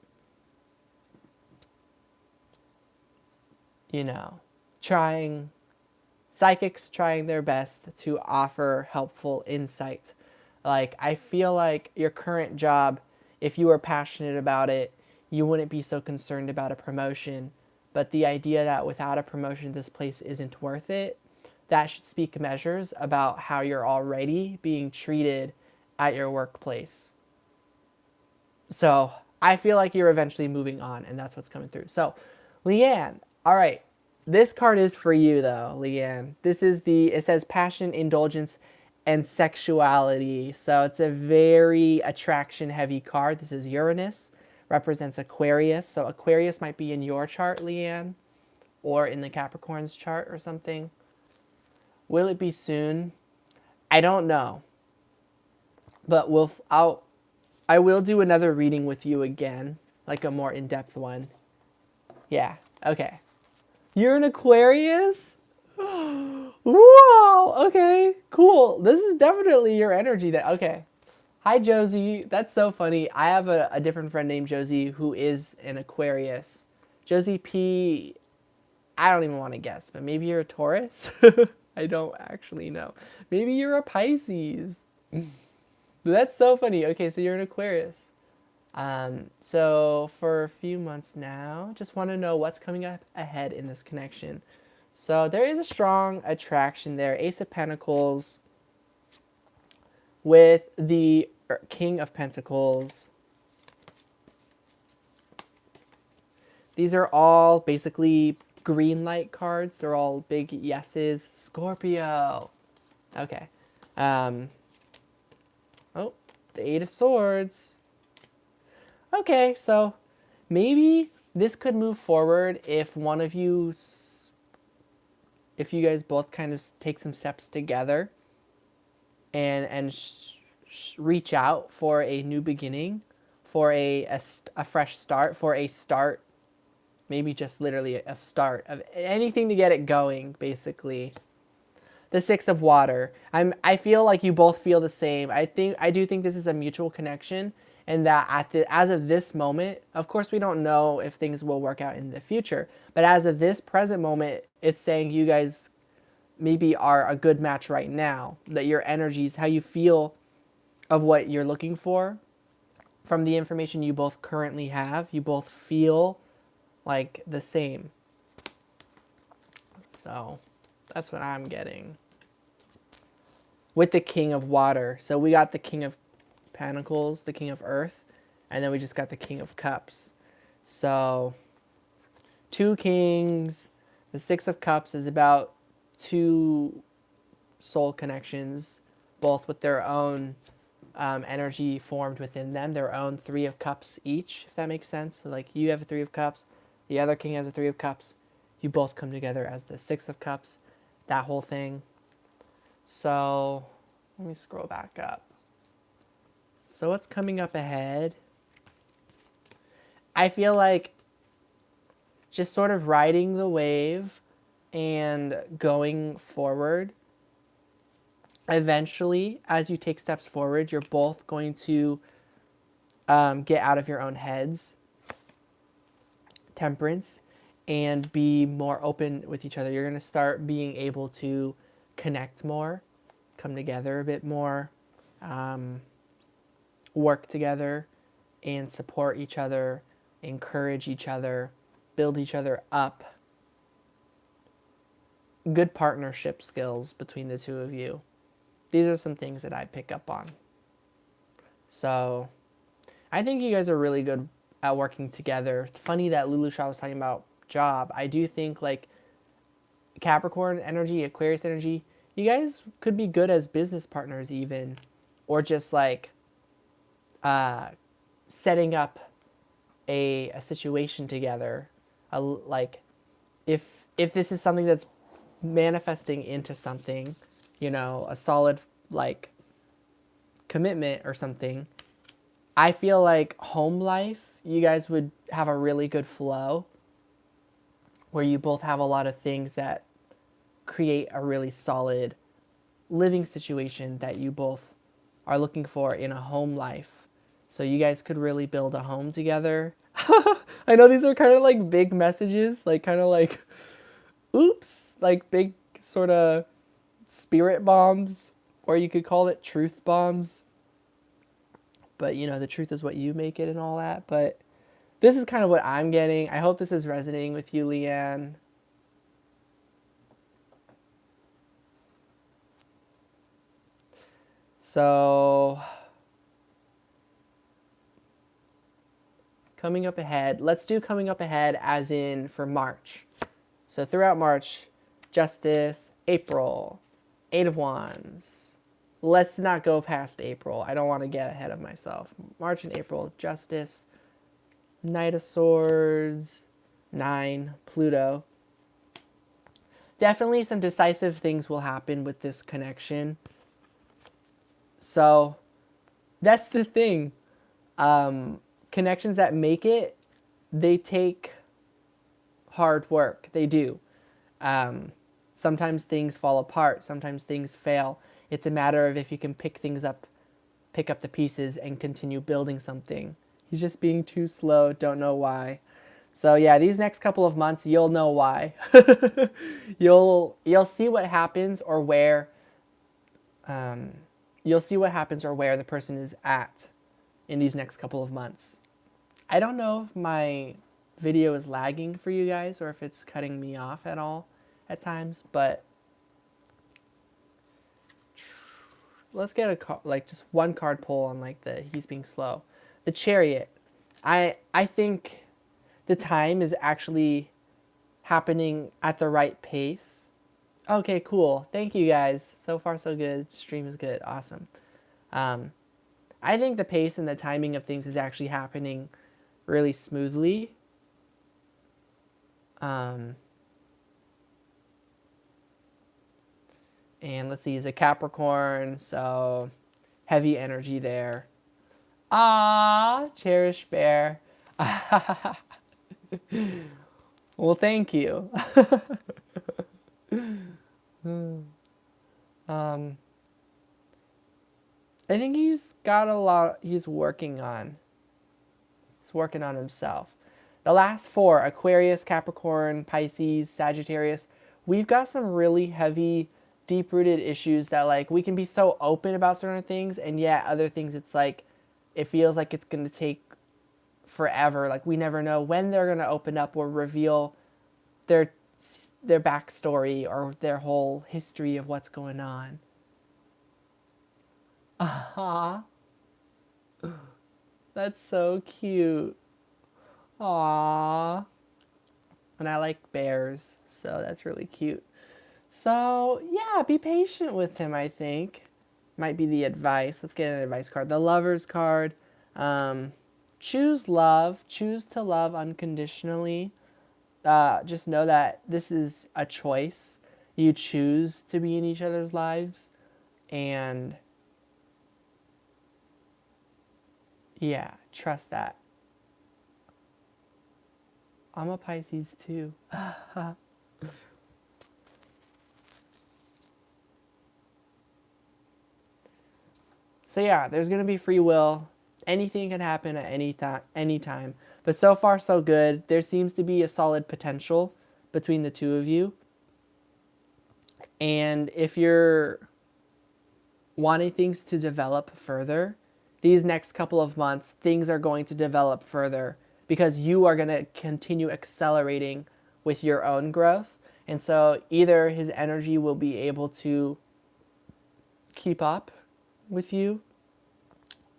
trying, psychics trying their best to offer helpful insight. Like, I feel like your current job, if you were passionate about it, you wouldn't be so concerned about a promotion. But the idea that without a promotion, this place isn't worth it, that should speak measures about how you're already being treated at your workplace. So I feel like you're eventually moving on, and that's what's coming through. So, Leanne, all right. This card is for you, though, Leanne. It says passion, indulgence, and sexuality. So it's a very attraction-heavy card. This is Uranus, represents Aquarius. So Aquarius might be in your chart, Leanne, or in the Capricorn's chart or something. Will it be soon? I don't know. But I will do another reading with you again, like a more in-depth one. Yeah, okay. You're an Aquarius? Wow, okay, cool. This is definitely your energy. Okay. Hi, Josie. That's so funny. I have a different friend named Josie who is an Aquarius. Josie P, I don't even want to guess, but maybe you're a Taurus? I don't actually know. Maybe you're a Pisces. That's so funny. Okay, so you're an Aquarius. So for a few months now, just want to know what's coming up ahead in this connection. So there is a strong attraction there. Ace of Pentacles with the King of Pentacles. These are all basically green light cards. They're all big yeses. Scorpio. Okay. Oh, the Eight of Swords. Okay, so maybe this could move forward if one of you, if you guys both kind of take some steps together and reach out for a new beginning, for a fresh start, for a start, maybe just literally a start of anything to get it going, basically. The Six of Water. I feel like you both feel the same. I do think this is a mutual connection, and that as of this moment, of course we don't know if things will work out in the future, but as of this present moment, it's saying you guys maybe are a good match right now. That your energies, how you feel of what you're looking for, from the information you both currently have, you both feel like the same. So that's what I'm getting. With the King of Water. So we got the King of Pentacles, the King of Earth, and then we just got the King of Cups. So two kings. The Six of Cups is about two soul connections, both with their own energy formed within them, their own Three of Cups each, if that makes sense. So like you have a Three of Cups, the other king has a Three of Cups, you both come together as the Six of Cups, that whole thing. So let me scroll back up. So what's coming up ahead? I feel like just sort of riding the wave and going forward. Eventually, as you take steps forward, you're both going to get out of your own heads, temperance, and be more open with each other. You're going to start being able to connect more, come together a bit more, work together, and support each other, encourage each other, build each other up. Good partnership skills between the two of you. These are some things that I pick up on. So I think you guys are really good at working together. It's funny that Lulu Shaw was talking about job. I do think like Capricorn energy, Aquarius energy, you guys could be good as business partners even, or just like setting up a situation together. Like if this is something that's manifesting into something, you know, a solid like commitment or something, I feel like home life, you guys would have a really good flow where you both have a lot of things that create a really solid living situation that you both are looking for in a home life. So you guys could really build a home together. I know these are kind of like big messages, like kind of like, oops, like big sort of spirit bombs, or you could call it truth bombs. But you know, the truth is what you make it and all that. But this is kind of what I'm getting. I hope this is resonating with you, Leanne. So, coming up ahead. Let's do coming up ahead as in for March. So throughout March, Justice, April, Eight of Wands. Let's not go past April. I don't want to get ahead of myself. March and April, Justice, Knight of Swords, 9, Pluto. Definitely some decisive things will happen with this connection. So that's the thing. Connections that make it, they take hard work. They do. Sometimes things fall apart. Sometimes things fail. It's a matter of if you can pick up the pieces and continue building something. He's just being too slow. Don't know why. So yeah, these next couple of months, you'll know why. You'll see what happens or where. You'll see what happens or where the person is at in these next couple of months. I don't know if my video is lagging for you guys or if it's cutting me off at all at times, but let's get just one card pull on like the he's being slow. The Chariot. I think the time is actually happening at the right pace. Okay, cool. Thank you guys. So far so good. Stream is good. Awesome. I think the pace and the timing of things is actually happening really smoothly. And let's see, he's a Capricorn, so heavy energy there. Ah, Cherish Bear. Well, thank you. I think he's got a lot he's working on. He's working on himself. The last 4, Aquarius, Capricorn, Pisces, Sagittarius, we've got some really heavy, deep-rooted issues that like we can be so open about certain things, and yet other things it's like it feels like it's going to take forever. Like we never know when they're going to open up or reveal their backstory or their whole history of what's going on. Aww. That's so cute. Aww. And I like bears, so that's really cute. So, yeah, be patient with him, I think. Might be the advice. Let's get an advice card. The Lover's card. Choose love. Choose to love unconditionally. Just know that this is a choice. You choose to be in each other's lives. And yeah, trust that. I'm a Pisces too. So yeah, there's going to be free will. Anything can happen at any time. But so far so good. There seems to be a solid potential between the two of you. And if you're wanting things to develop further, these next couple of months, things are going to develop further because you are going to continue accelerating with your own growth. And so either his energy will be able to keep up with you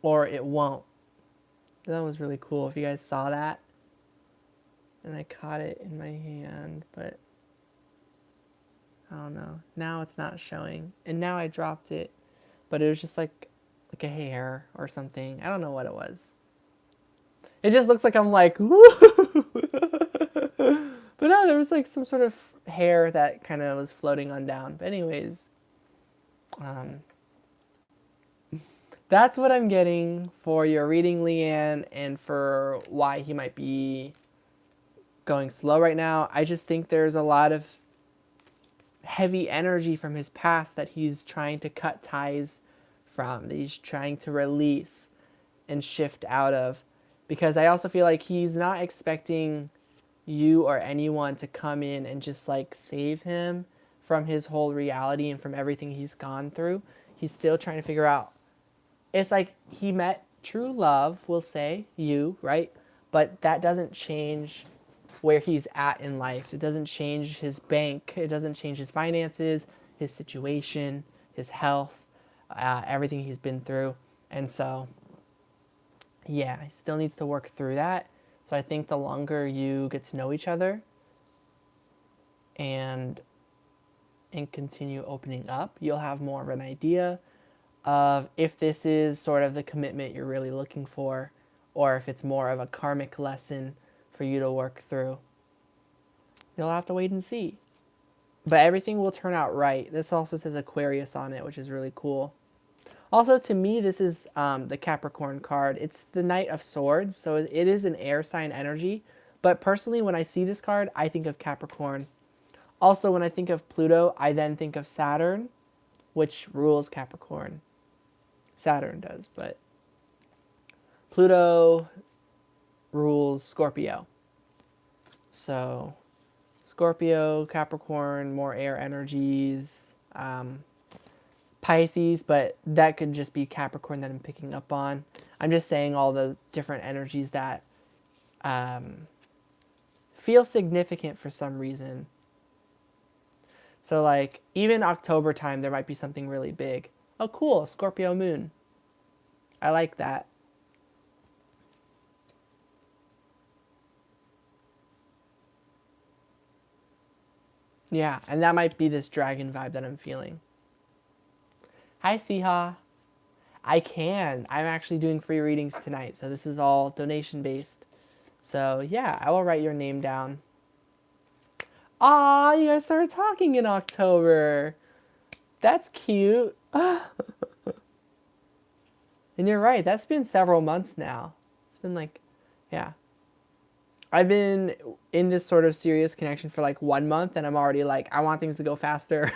or it won't. That was really cool if you guys saw that. And I caught it in my hand, but I don't know. Now it's not showing. And now I dropped it, but it was just like a hair or something. I don't know what it was. It just looks like I'm like, woo! But no, there was like some sort of hair that kind of was floating on down. But anyways, that's what I'm getting for your reading, Leanne, and for why he might be going slow right now. I just think there's a lot of heavy energy from his past that he's trying to cut ties from, that he's trying to release and shift out of. Because I also feel like he's not expecting you or anyone to come in and just like save him from his whole reality and from everything he's gone through. He's still trying to figure out. It's like he met true love, we'll say, you, right? But that doesn't change where he's at in life. It doesn't change his bank. It doesn't change his finances, his situation, his health, everything he's been through. And so, yeah, he still needs to work through that. So I think the longer you get to know each other and continue opening up, you'll have more of an idea of if this is sort of the commitment you're really looking for, or if it's more of a karmic lesson for you to work through. You'll have to wait and see. But everything will turn out right. This also says Aquarius on it, which is really cool. Also, to me, this is the Capricorn card. It's the Knight of Swords, so it is an air sign energy. But personally, when I see this card, I think of Capricorn. Also, when I think of Pluto, I then think of Saturn, which rules Capricorn. Saturn does, but Pluto rules Scorpio. So Scorpio, Capricorn, more air energies, Pisces, but that could just be Capricorn that I'm picking up on. I'm just saying all the different energies that feel significant for some reason. So like even October time, there might be something really big. Oh, cool, Scorpio moon. I like that. Yeah, and that might be this dragon vibe that I'm feeling. Hi, Siha. I can. I'm actually doing free readings tonight, so this is all donation based. So yeah, I will write your name down. Aw, you guys started talking in October. That's cute. And you're right, that's been several months now. It's been like, yeah. I've been in this sort of serious connection for like 1 month and I'm already like, I want things to go faster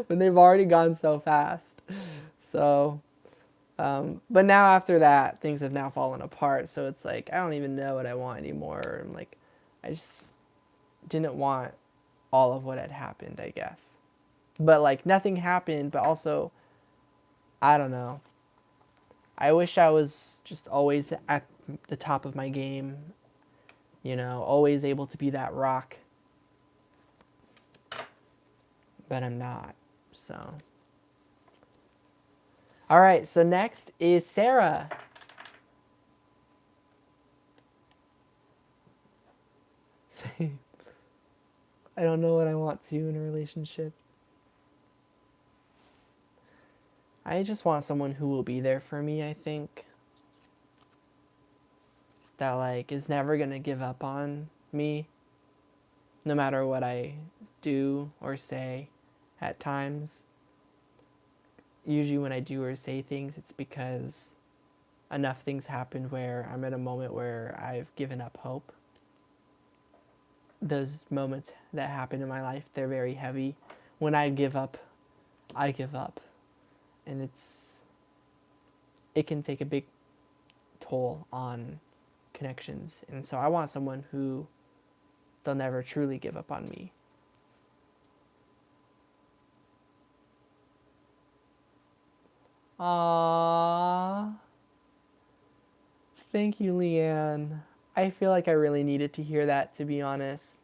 when they've already gone so fast. So, but now after that, things have now fallen apart. So it's like, I don't even know what I want anymore. I'm like, I just didn't want all of what had happened, I guess. But like nothing happened, but also, I don't know. I wish I was just always at the top of my game, you know, always able to be that rock. But I'm not, so. All right, so next is Sarah. I don't know what I want to in a relationship. I just want someone who will be there for me, I think. That, like, is never going to give up on me. No matter what I do or say at times. Usually when I do or say things, it's because enough things happened where I'm at a moment where I've given up hope. Those moments that happen in my life, they're very heavy. When I give up, I give up. And it's it can take a big toll on connections. And so I want someone who they'll never truly give up on me. Aww. Thank you, Leanne. I feel like I really needed to hear that, to be honest.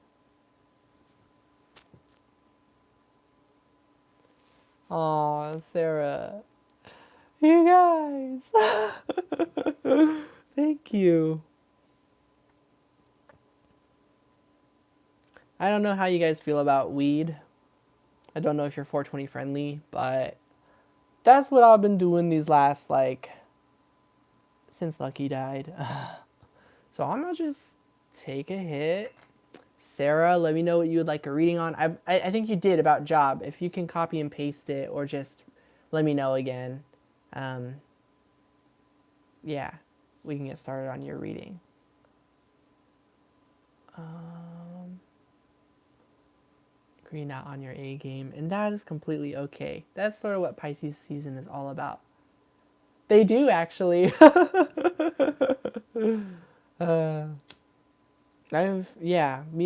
Aw, Sarah. You guys. Thank you. I don't know how you guys feel about weed. I don't know if you're 420 friendly, but that's what I've been doing these last, since Lucky died. So I'm gonna just take a hit. Sarah, let me know what you would like a reading on. I think you did about job. If you can copy and paste it or just let me know again. Yeah, we can get started on your reading. Agree not on your A game, and that is completely okay. That's sort of what Pisces season is all about. They do, actually. Me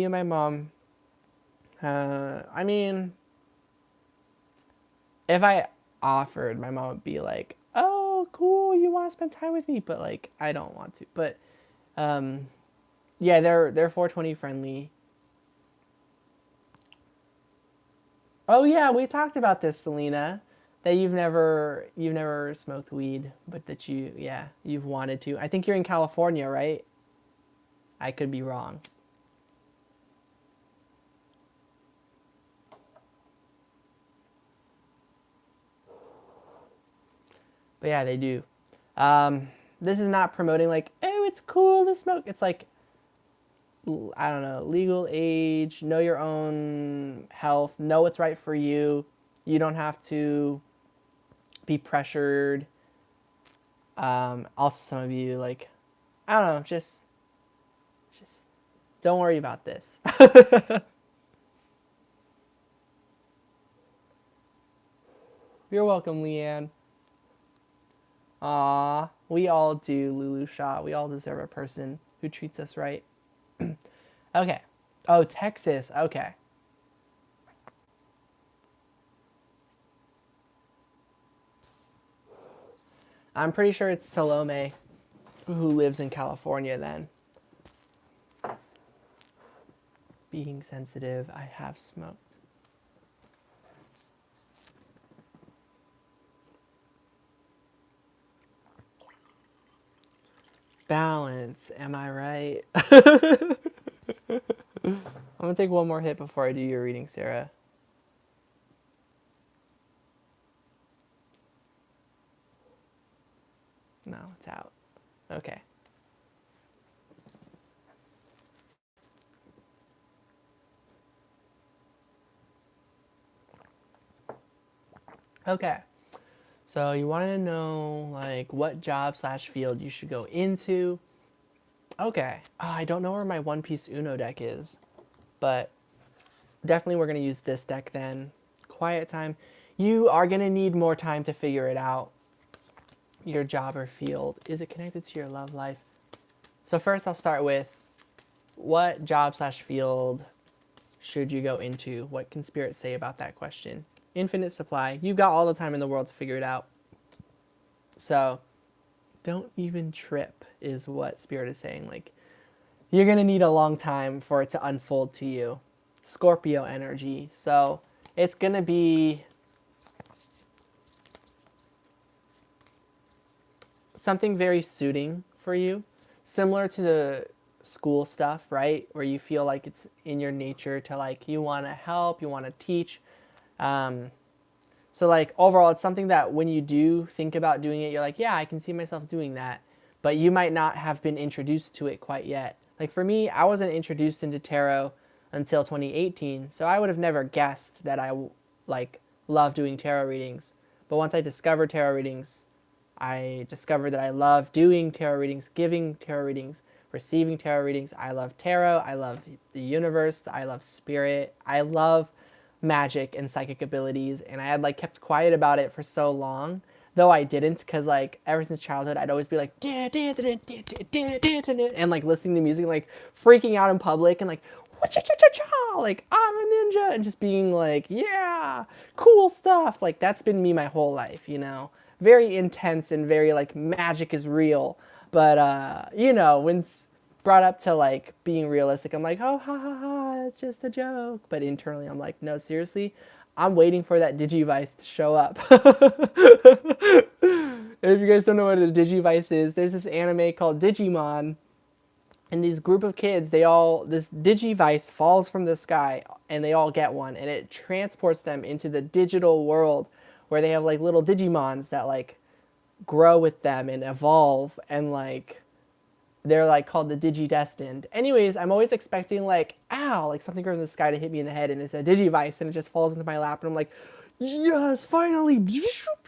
and my mom, I mean, if I offered, my mom would be like, oh, cool, you want to spend time with me, but, I don't want to. But, yeah, they're 420 friendly. Oh, yeah, we talked about this, Selena, that you've never smoked weed, but that you've wanted to. I think you're in California, right? I could be wrong. But yeah, they do. This is not promoting oh, it's cool to smoke. It's I don't know, legal age, know your own health, know what's right for you. You don't have to be pressured. Also, some of you, I don't know, just don't worry about this. You're welcome, Leanne. Aw, we all do, Lulu Shaw. We all deserve a person who treats us right. Okay. Oh, Texas. Okay. I'm pretty sure it's Salome who lives in California then. Being sensitive, I have smoked. Balance, am I right? I'm gonna take one more hit before I do your reading, Sarah. No, it's out. Okay. Okay. So you wanted to know what job / field you should go into. Okay. I don't know where my One Piece Uno deck is, but definitely we're going to use this deck then. Quiet time. You are going to need more time to figure it out. Your job or field. Is it connected to your love life? So first I'll start with what job / field should you go into? What can Spirit say about that question? Infinite supply. You've got all the time in the world to figure it out. So don't even trip is what Spirit is saying. You're going to need a long time for it to unfold to you. Scorpio energy. So it's going to be something very suiting for you. Similar to the school stuff, right? Where you feel like it's in your nature to you want to help, you want to teach. So overall, it's something that when you do think about doing it, you're like, yeah, I can see myself doing that. But you might not have been introduced to it quite yet. For me, I wasn't introduced into tarot until 2018. So I would have never guessed that I love doing tarot readings. But once I discovered tarot readings, I discovered that I love doing tarot readings, giving tarot readings, receiving tarot readings. I love tarot. I love the universe. I love spirit. I love magic and psychic abilities, and I had kept quiet about it for so long though I didn't, because like ever since childhood I'd always be like and like listening to music, like freaking out in public and like like I'm a ninja and just being like, yeah, cool stuff. Like that's been me my whole life, you know. Very intense and very like magic is real. But you know, when it's brought up to like being realistic, I'm like, oh ha ha ha, it's just a joke. But internally I'm like, no, seriously, I'm waiting for that Digivice to show up. And if you guys don't know what a Digivice is, there's this anime called Digimon, and these group of kids, this Digivice falls from the sky, and they all get one, and it transports them into the digital world where they have like little Digimons that like grow with them and evolve, and like they're like called the Digidestined. Anyways, I'm always expecting like, ow, like something from the sky to hit me in the head, and it's a Digivice, and it just falls into my lap, and I'm like, yes, finally,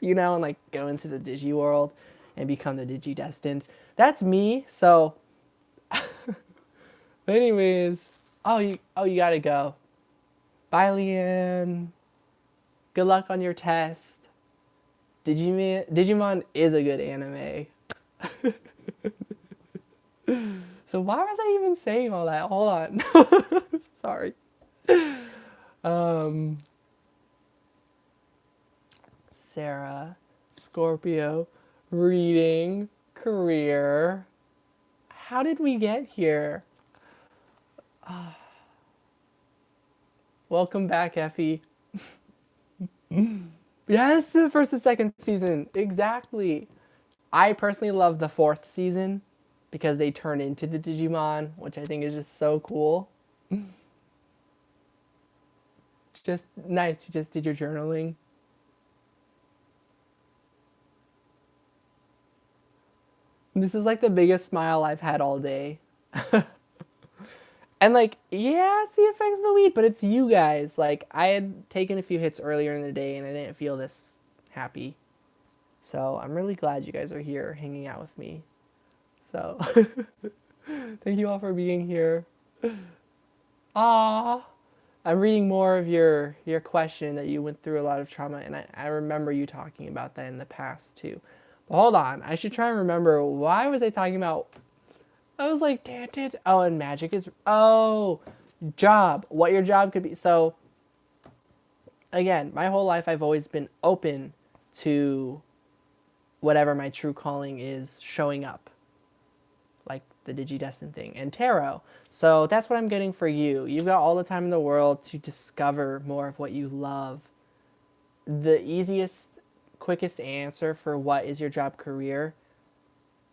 you know, and like go into the Digi world and become the Digidestined. That's me. So, anyways, you gotta go. Bye, Leanne. Good luck on your test. Digimon is a good anime. So why was I even saying all that? Hold on. Sorry. Sarah, Scorpio, reading, career. How did we get here? Welcome back, Effie. Yes, the first and second season. Exactly. I personally love the fourth season because they turn into the Digimon, which I think is just so cool. Just nice. You just did your journaling. This is like the biggest smile I've had all day. And like, yeah, it's the effects of the weed, but it's you guys. Like, I had taken a few hits earlier in the day and I didn't feel this happy. So I'm really glad you guys are here hanging out with me. So thank you all for being here. Ah, I'm reading more of your question that you went through a lot of trauma, and I remember you talking about that in the past too. But hold on, I should try and remember, why was I talking about, I was like, oh, and magic is, oh, job, what your job could be. So again, my whole life I've always been open to whatever my true calling is showing up, like the Digidestined thing and tarot. So that's what I'm getting for you. You've got all the time in the world to discover more of what you love. The easiest, quickest answer for what is your job career,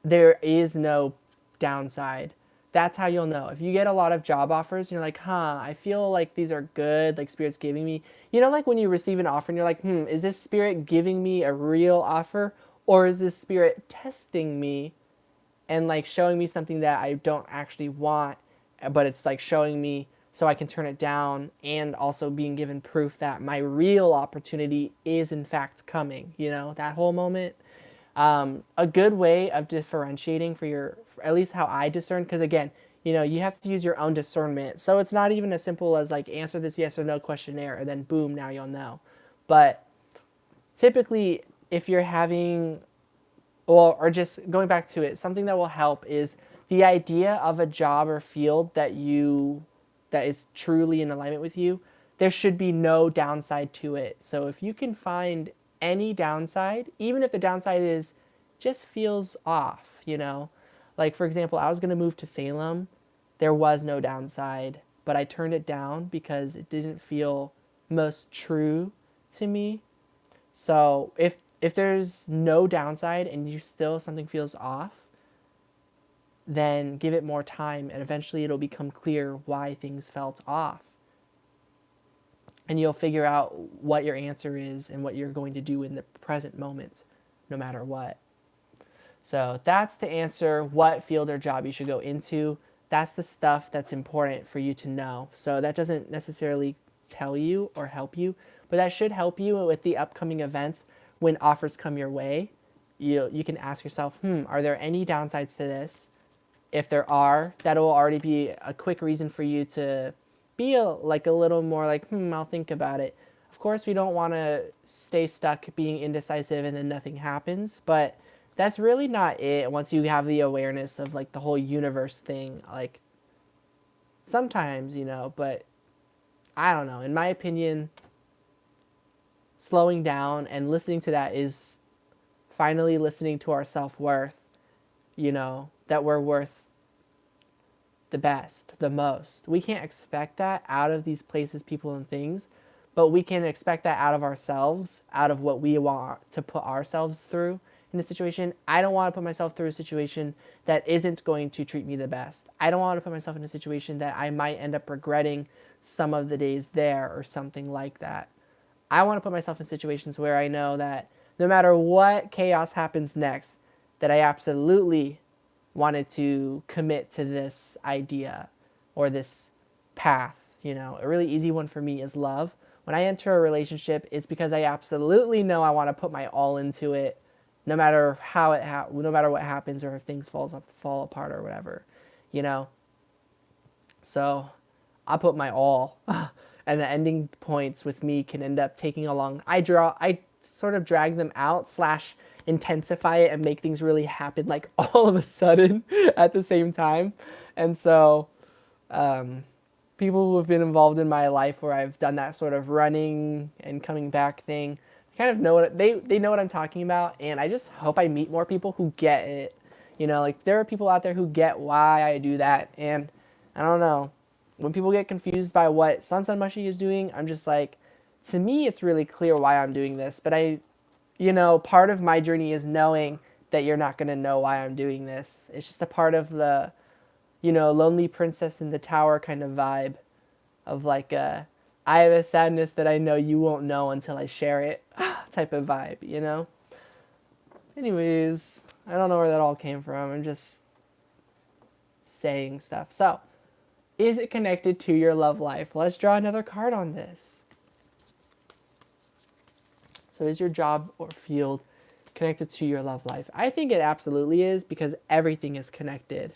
there is no downside. That's how you'll know. If you get a lot of job offers and you're like, I feel like these are good, like Spirit's giving me, you know, like when you receive an offer and you're like, is this Spirit giving me a real offer, or is this Spirit testing me and like showing me something that I don't actually want, but it's like showing me so I can turn it down, and also being given proof that my real opportunity is in fact coming, you know, that whole moment. A good way of differentiating for your, at least how I discern, because again, you know, you have to use your own discernment. So it's not even as simple as like answer this yes or no questionnaire and then boom, now you'll know. But typically, if you're having, or just going back to it, something that will help is the idea of a job or field that is truly in alignment with you. There should be no downside to it. So if you can find any downside, even if the downside is just feels off, you know, like for example, I was going to move to Salem. There was no downside, but I turned it down because it didn't feel most true to me. So if there's no downside and you still something feels off, then give it more time and eventually it'll become clear why things felt off. And you'll figure out what your answer is and what you're going to do in the present moment, no matter what. So that's to answer what field or job you should go into. That's the stuff that's important for you to know. So that doesn't necessarily tell you or help you, but that should help you with the upcoming events when offers come your way. You can ask yourself, are there any downsides to this? If there are, that will already be a quick reason for you to be a little more like, I'll think about it. Of course, we don't want to stay stuck being indecisive and then nothing happens, but that's really not it once you have the awareness of like the whole universe thing. Like sometimes, but I don't know. In my opinion, slowing down and listening to that is finally listening to our self-worth, that we're worth the best, the most. We can't expect that out of these places, people, and things, but we can expect that out of ourselves, out of what we want to put ourselves through in a situation. I don't want to put myself through a situation that isn't going to treat me the best. I don't want to put myself in a situation that I might end up regretting some of the days there or something like that. I want to put myself in situations where I know that no matter what chaos happens next, that I absolutely wanted to commit to this idea or this path. A really easy one for me is love. When I enter a relationship, it's because I absolutely know I want to put my all into it, no matter no matter what happens or if things fall apart or whatever, you know. So I put my all, and the ending points with me can end up taking a long. I sort of drag them out slash intensify it and make things really happen like all of a sudden at the same time, and so people who have been involved in my life where I've done that sort of running and coming back thing kind of know what they know what I'm talking about, and I just hope I meet more people who get it. Like there are people out there who get why I do that, and I don't know. When people get confused by what Sun Mushy is doing, I'm just like, to me, it's really clear why I'm doing this. But part of my journey is knowing that you're not going to know why I'm doing this. It's just a part of the, lonely princess in the tower kind of vibe of like I have a sadness that I know you won't know until I share it type of vibe. Anyways, I don't know where that all came from. I'm just saying stuff. So, is it connected to your love life? Let's draw another card on this. So is your job or field connected to your love life? I think it absolutely is because everything is connected.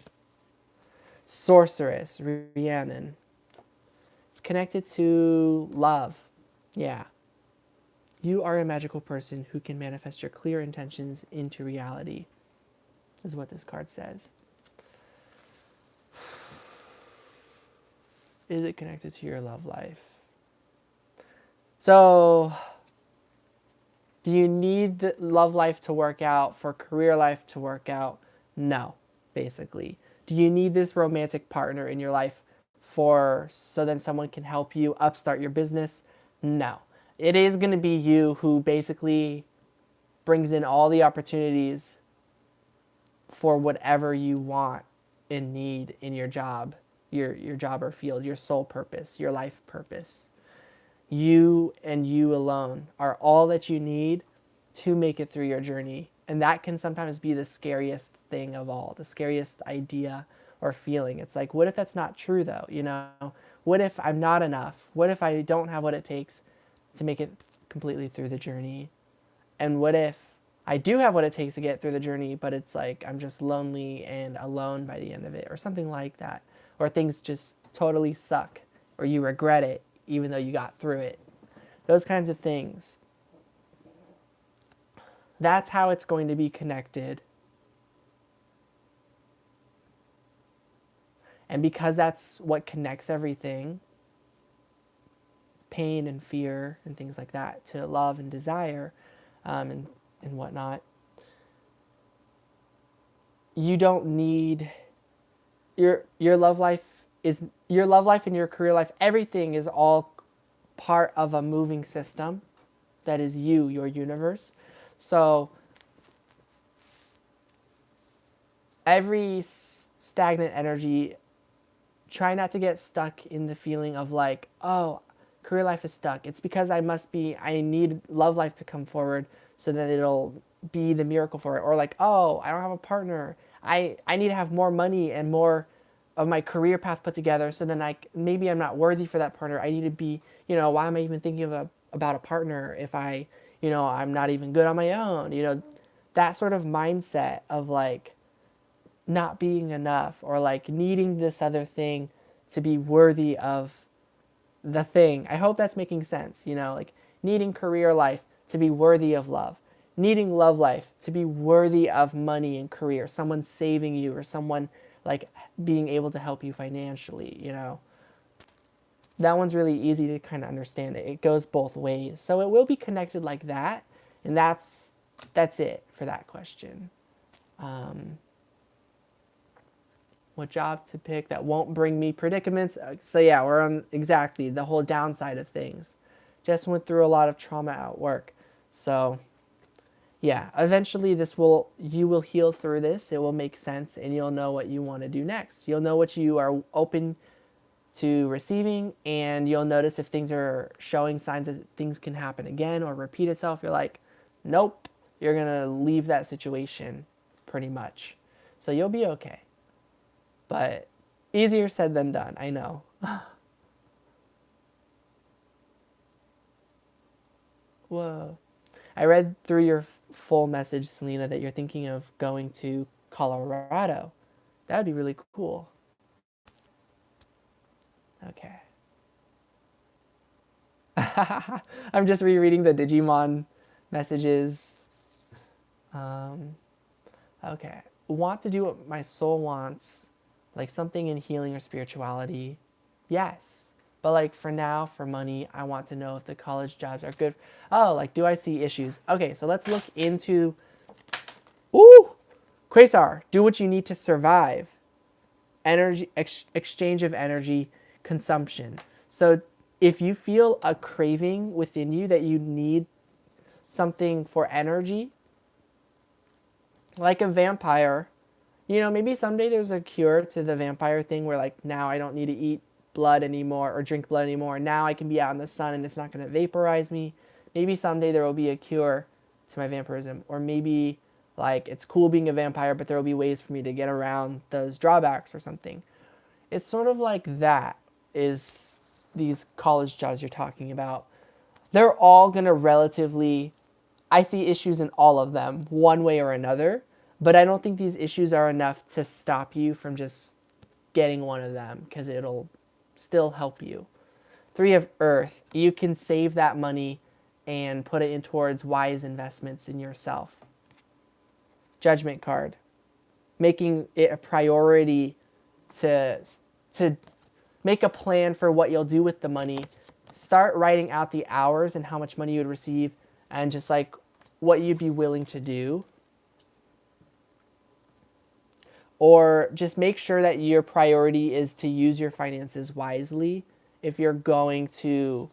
Sorceress, Rhiannon. It's connected to love. Yeah. You are a magical person who can manifest your clear intentions into reality, is what this card says. Is it connected to your love life? So, do you need the love life to work out for career life to work out? No, basically. Do you need this romantic partner in your life so then someone can help you upstart your business? No. It is going to be you who basically brings in all the opportunities for whatever you want and need in your job, your job or field, your soul purpose, your life purpose. You and you alone are all that you need to make it through your journey. And that can sometimes be the scariest thing of all, the scariest idea or feeling. It's like, what if that's not true though? What if I'm not enough? What if I don't have what it takes to make it completely through the journey? And what if I do have what it takes to get through the journey, but it's like I'm just lonely and alone by the end of it, or something like that, or things just totally suck, or you regret it even though you got through it. Those kinds of things. That's how it's going to be connected. And because that's what connects everything, pain and fear and things like that, to love and desire, and whatnot, you don't need your love life and your career life. Everything is all part of a moving system that is your universe. So every stagnant energy, try not to get stuck in the feeling of like, oh, career life is stuck. It's because I need love life to come forward so that it'll be the miracle for it. Or like, oh, I don't have a partner. I need to have more money and more of my career path put together, so then maybe I'm not worthy for that partner. I need to be, why am I even thinking about a partner if I'm not even good on my own? That sort of mindset of like not being enough, or like needing this other thing to be worthy of the thing. I hope that's making sense. Like needing career life to be worthy of love, needing love life to be worthy of money and career, someone saving you or someone like being able to help you financially, you know. That one's really easy to kind of understand. It goes both ways. So it will be connected like that. And that's it for that question. What job to pick that won't bring me predicaments? So yeah, we're on exactly the whole downside of things. Just went through a lot of trauma at work. So yeah, eventually you will heal through this. It will make sense and you'll know what you want to do next. You'll know what you are open to receiving, and you'll notice if things are showing signs that things can happen again or repeat itself. You're like, nope, you're going to leave that situation pretty much. So you'll be okay. But easier said than done, I know. Whoa. I read through your full message, Selena, that you're thinking of going to Colorado. That would be really cool. Okay. I'm just rereading the Digimon messages. Okay. Want to do what my soul wants, like something in healing or spirituality. Yes. But like for now, for money, I want to know if the college jobs are good. Oh, like do I see issues? Okay, so let's look into. Ooh! Quasar, do what you need to survive. Energy, exchange of energy, consumption. So if you feel a craving within you that you need something for energy, like a vampire, you know, maybe someday there's a cure to the vampire thing where like now I don't need to eat blood anymore or drink blood anymore. Now I can be out in the sun and it's not going to vaporize me. Maybe someday there will be a cure to my vampirism, or maybe like it's cool being a vampire, but there will be ways for me to get around those drawbacks or something. It's sort of like that is these college jobs you're talking about. They're all going to relatively, I see issues in all of them one way or another, but I don't think these issues are enough to stop you from just getting one of them because it'll still help you. Three of Earth, you can save that money and put it in towards wise investments in yourself. Judgment card, making it a priority to make a plan for what you'll do with the money. Start writing out the hours and how much money you would receive and just like what you'd be willing to do. Or just make sure that your priority is to use your finances wisely if you're going to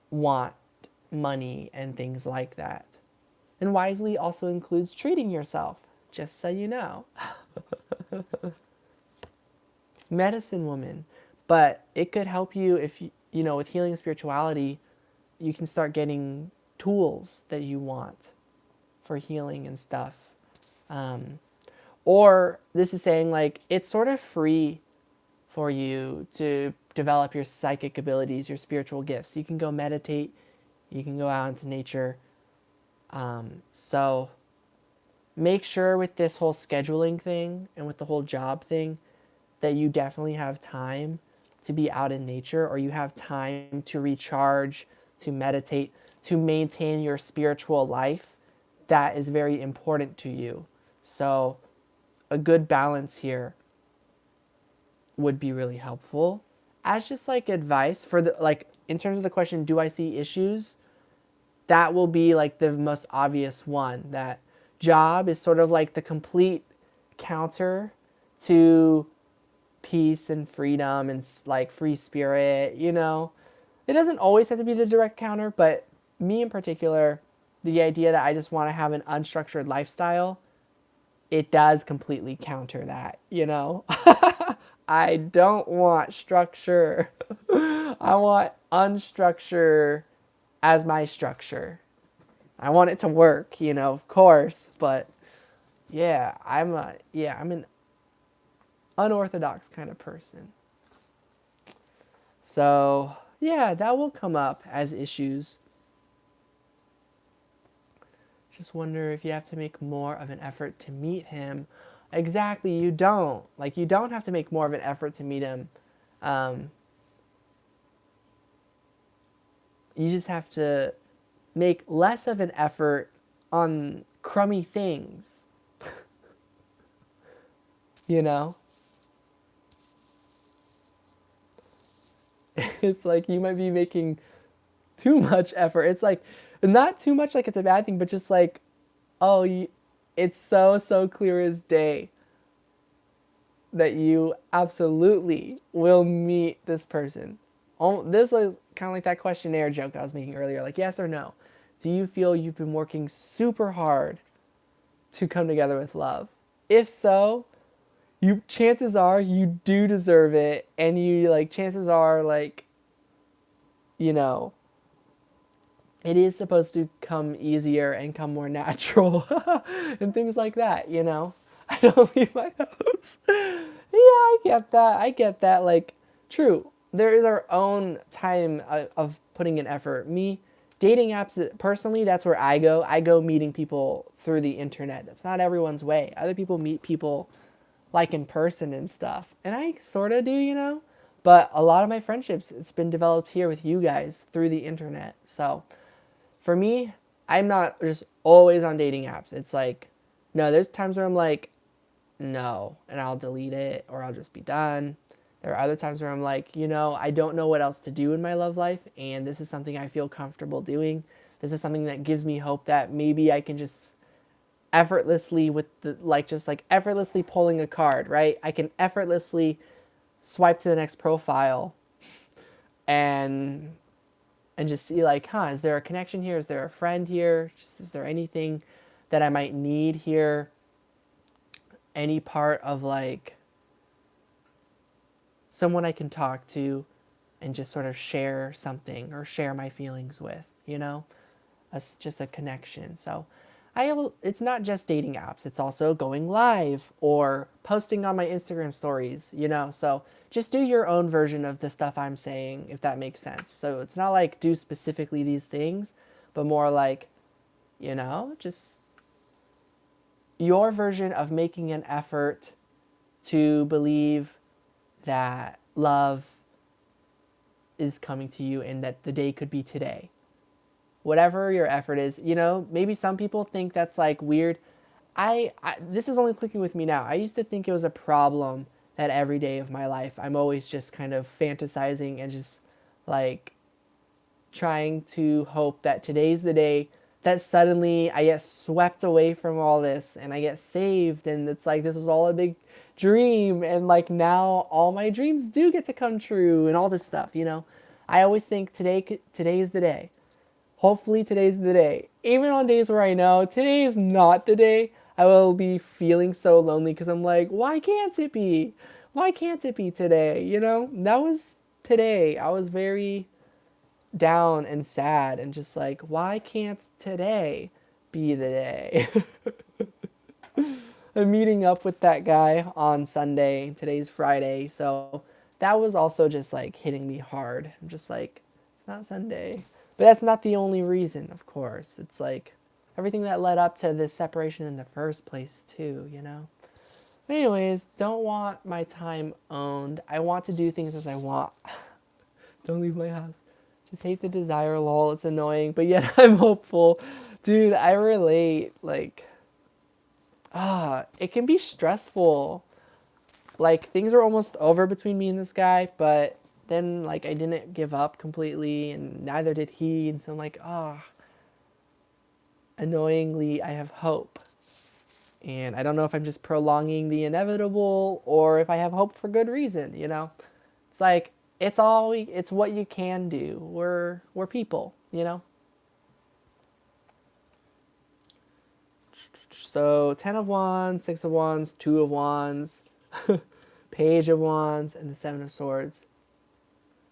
want money and things like that. And wisely also includes treating yourself, just so you know. Medicine woman. But it could help you if, you know, with healing and spirituality, you can start getting tools that you want for healing and stuff. Or this is saying like it's sort of free for you to develop your psychic abilities, your spiritual gifts. You can go meditate, you can go out into nature. So make sure with this whole scheduling thing and with the whole job thing that you definitely have time to be out in nature, or you have time to recharge, to meditate, to maintain your spiritual life. That is very important to you. So a good balance here would be really helpful. As just like advice for the, like in terms of the question, do I see issues? That will be like the most obvious one. That job is sort of like the complete counter to peace and freedom and like free spirit, you know. It doesn't always have to be the direct counter, but me in particular, the idea that I just want to have an unstructured lifestyle, it does completely counter that, you know. I don't want structure. I want unstructure as my structure. I want it to work, you know, of course, but yeah, I'm an unorthodox kind of person. So, yeah, that will come up as issues. Just wonder if you have to make more of an effort to meet him. Exactly, you don't. Like, you don't have to make more of an effort to meet him. You just have to make less of an effort on crummy things, you know? It's like you might be making too much effort. It's like, not too much like it's a bad thing, but just like, oh, it's so clear as day that you absolutely will meet this person. This is kind of like that questionnaire joke I was making earlier, like yes or no. Do you feel you've been working super hard to come together with love? If so, you chances are you do deserve it, and you like chances are like, you know, it is supposed to come easier and come more natural and things like that, you know? I don't leave my house. Yeah, I get that. I get that. Like, true. There is our own time of putting in effort. Me, dating apps, personally, that's where I go. I go meeting people through the internet. That's not everyone's way. Other people meet people like in person and stuff. And I sort of do, you know? But a lot of my friendships, it's been developed here with you guys through the internet. So, for me, I'm not just always on dating apps. It's like, no, there's times where I'm like, no, and I'll delete it or I'll just be done. There are other times where I'm like, you know, I don't know what else to do in my love life, and this is something I feel comfortable doing. This is something that gives me hope that maybe I can just effortlessly effortlessly pulling a card, right? I can effortlessly swipe to the next profile and just see like, is there a connection here? Is there a friend here? Just, is there anything that I might need here? Any part of like someone I can talk to and just sort of share something or share my feelings with, you know? Just a connection. So it's not just dating apps. It's also going live or posting on my Instagram stories, you know? So just do your own version of the stuff I'm saying, if that makes sense. So it's not like do specifically these things, but more like, you know, just your version of making an effort to believe that love is coming to you and that the day could be today. Whatever your effort is, you know, maybe some people think that's like weird. This is only clicking with me now. I used to think it was a problem that every day of my life I'm always just kind of fantasizing and just like trying to hope that today's the day that suddenly I get swept away from all this and I get saved, and it's like this was all a big dream, and like now all my dreams do get to come true and all this stuff, you know. I always think today's the day. Hopefully today's the day. Even on days where I know today is not the day, I will be feeling so lonely because I'm like, why can't it be? Why can't it be today? You know, that was today. I was very down and sad and just like, why can't today be the day? I'm meeting up with that guy on Sunday. Today's Friday. So that was also just like hitting me hard. I'm just like, it's not Sunday. But that's not the only reason, of course. It's like everything that led up to this separation in the first place, too, you know? But anyways, don't want my time owned. I want to do things as I want. Don't leave my house. Just hate the desire, lol. It's annoying, but yet I'm hopeful. Dude, I relate. Like, it can be stressful. Like, things are almost over between me and this guy, but then, like, I didn't give up completely, and neither did he. And so I'm like, annoyingly, I have hope. And I don't know if I'm just prolonging the inevitable or if I have hope for good reason, you know? It's like, it's what you can do. We're people, you know? So 10 of Wands, 6 of Wands, 2 of Wands, Page of Wands, and the 7 of Swords.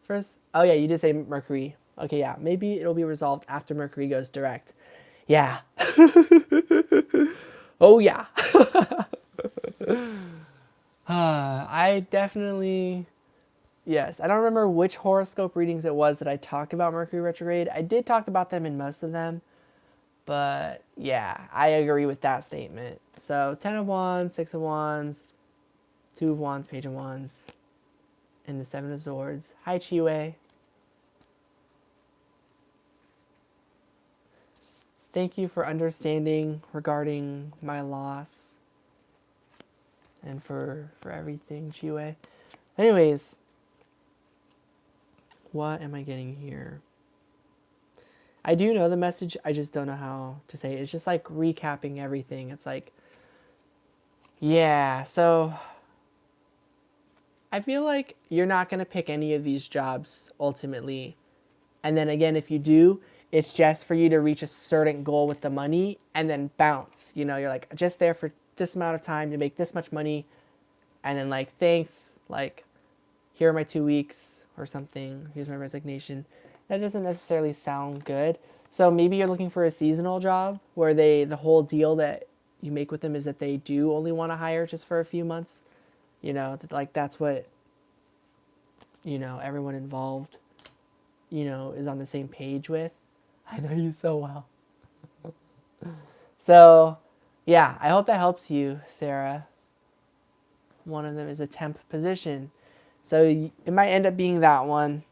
First, oh yeah, you did say Mercury. Okay, yeah, maybe it'll be resolved after Mercury goes direct. Yeah. Oh yeah. I definitely, yes. I don't remember which horoscope readings it was that I talked about Mercury retrograde. I did talk about them in most of them. But yeah, I agree with that statement. So 10 of Wands, 6 of Wands, 2 of Wands, Page of Wands, and the 7 of Swords. Hi, Chiwe. thank you for understanding regarding my loss and for everything, Chiwe. Anyways, what am I getting here? I do know the message, I just don't know how to say it. It's just like recapping everything. It's like, yeah, so I feel like you're not going to pick any of these jobs ultimately. And then again, if you do, it's just for you to reach a certain goal with the money and then bounce. You know, you're like just there for this amount of time to make this much money. And then like, thanks, like, here are my 2 weeks or something. Here's my resignation. That doesn't necessarily sound good. So maybe you're looking for a seasonal job where the whole deal that you make with them is that they do only want to hire just for a few months. You know, like that's what, you know, everyone involved, you know, is on the same page with. I know you so well. So, yeah, I hope that helps you, Sarah. One of them is a temp position. So it might end up being that one.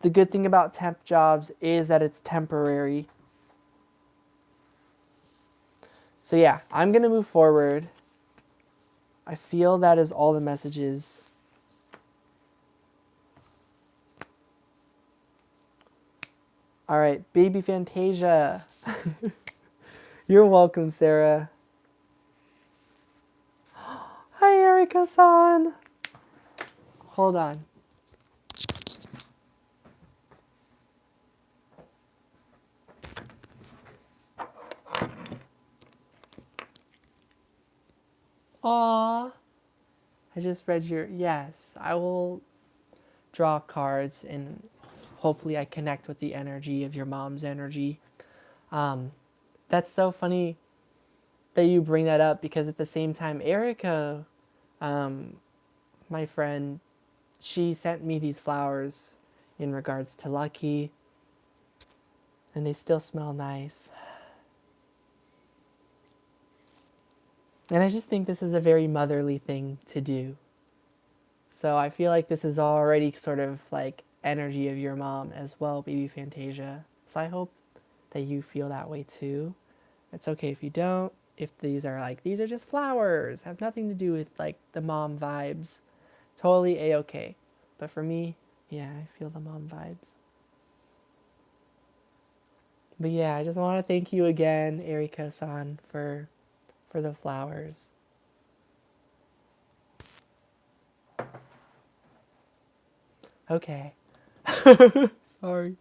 The good thing about temp jobs is that it's temporary. So yeah, I'm going to move forward. I feel that is all the messages. All right, baby Fantasia. You're welcome, Sarah. Hi, Erica-san. Hold on. Aww. I just read your... Yes, I will draw cards and hopefully I connect with the energy of your mom's energy. That's so funny that you bring that up because at the same time, Erica, my friend, she sent me these flowers in regards to Lucky, and they still smell nice. And I just think this is a very motherly thing to do. So I feel like this is already sort of like energy of your mom as well, baby Fantasia. So I hope that you feel that way too. It's okay if you don't. If these are like, these are just flowers, have nothing to do with like the mom vibes. Totally a-okay. But for me, yeah, I feel the mom vibes. But yeah, I just want to thank you again, Erika-san, for the flowers. Okay. Sorry.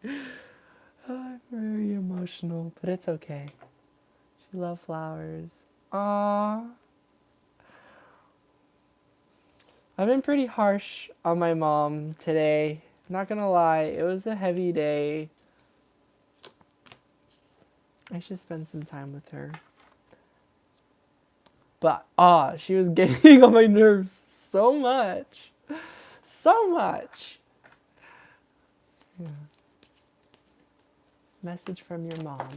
I'm very emotional, but it's okay. She loves flowers. Aww. I've been pretty harsh on my mom today. Not gonna lie, it was a heavy day. I should spend some time with her. But, she was getting on my nerves so much. So much. Yeah. Message from your mom.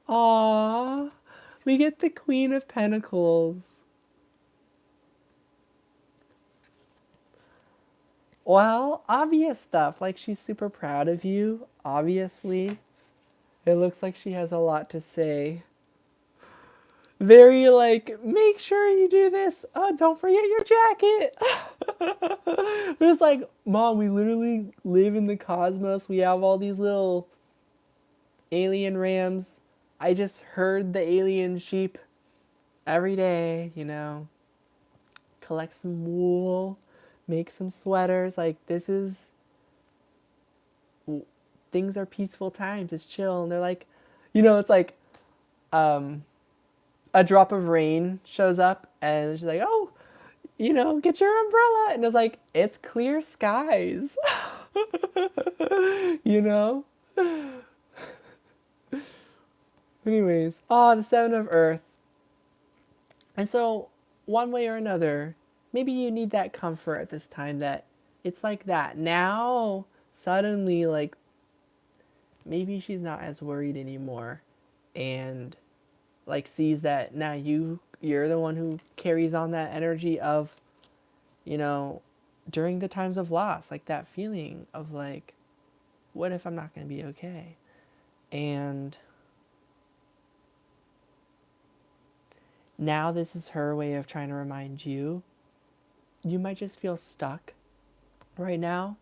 Aww. We get the Queen of Pentacles. Well, obvious stuff. Like, she's super proud of you, obviously. It looks like she has a lot to say. Very, like, make sure you do this. Oh, don't forget your jacket. But it's like, Mom, we literally live in the cosmos. We have all these little alien rams. I just herd the alien sheep every day, you know. Collect some wool. Make some sweaters. Like, this is... Things are peaceful times. It's chill. And they're like... You know, it's like... a drop of rain shows up. And she's like, oh, you know, get your umbrella. And it's like, it's clear skies. You know? Anyways. The Seven of Earth. And so, one way or another... Maybe you need that comfort at this time that it's like that. Now, suddenly, like, maybe she's not as worried anymore. And, like, sees that now you're the one who carries on that energy of, you know, during the times of loss, like that feeling of like, what if I'm not going to be okay? And now this is her way of trying to remind you, you might just feel stuck right now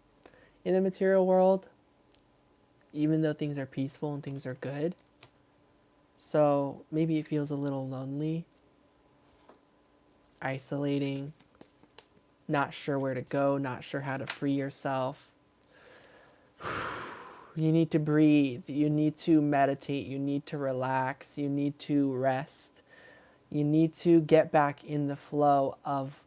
in the material world, even though things are peaceful and things are good. So maybe it feels a little lonely, isolating, not sure where to go, not sure how to free yourself. You need to breathe. You need to meditate. You need to relax. You need to rest. You need to get back in the flow of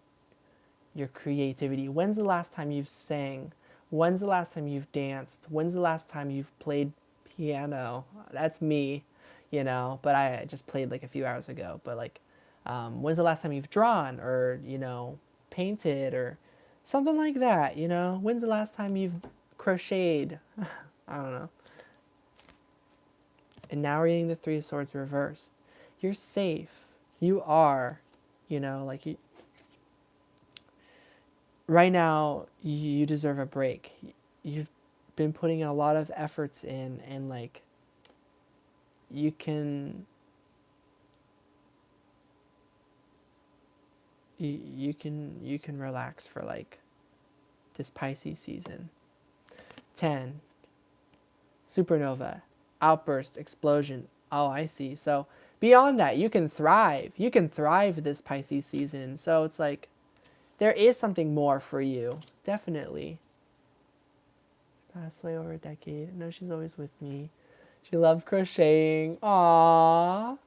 your creativity. When's the last time you've sang? When's the last time you've danced? When's the last time you've played piano? That's me, but I just played like a few hours ago. But like, when's the last time you've drawn or, painted or something like that, When's the last time you've crocheted? I don't know. And now we're getting the Three of Swords reversed. You're safe. You are, like you, right now you deserve a break. You've been putting a lot of efforts in, and like you can relax for like this Pisces season. 10, supernova, outburst, explosion. Oh, I see. So beyond that, you can thrive. You can thrive this Pisces season. So it's like there is something more for you. Definitely. Passed away over a decade. No, she's always with me. She loved crocheting. Aww.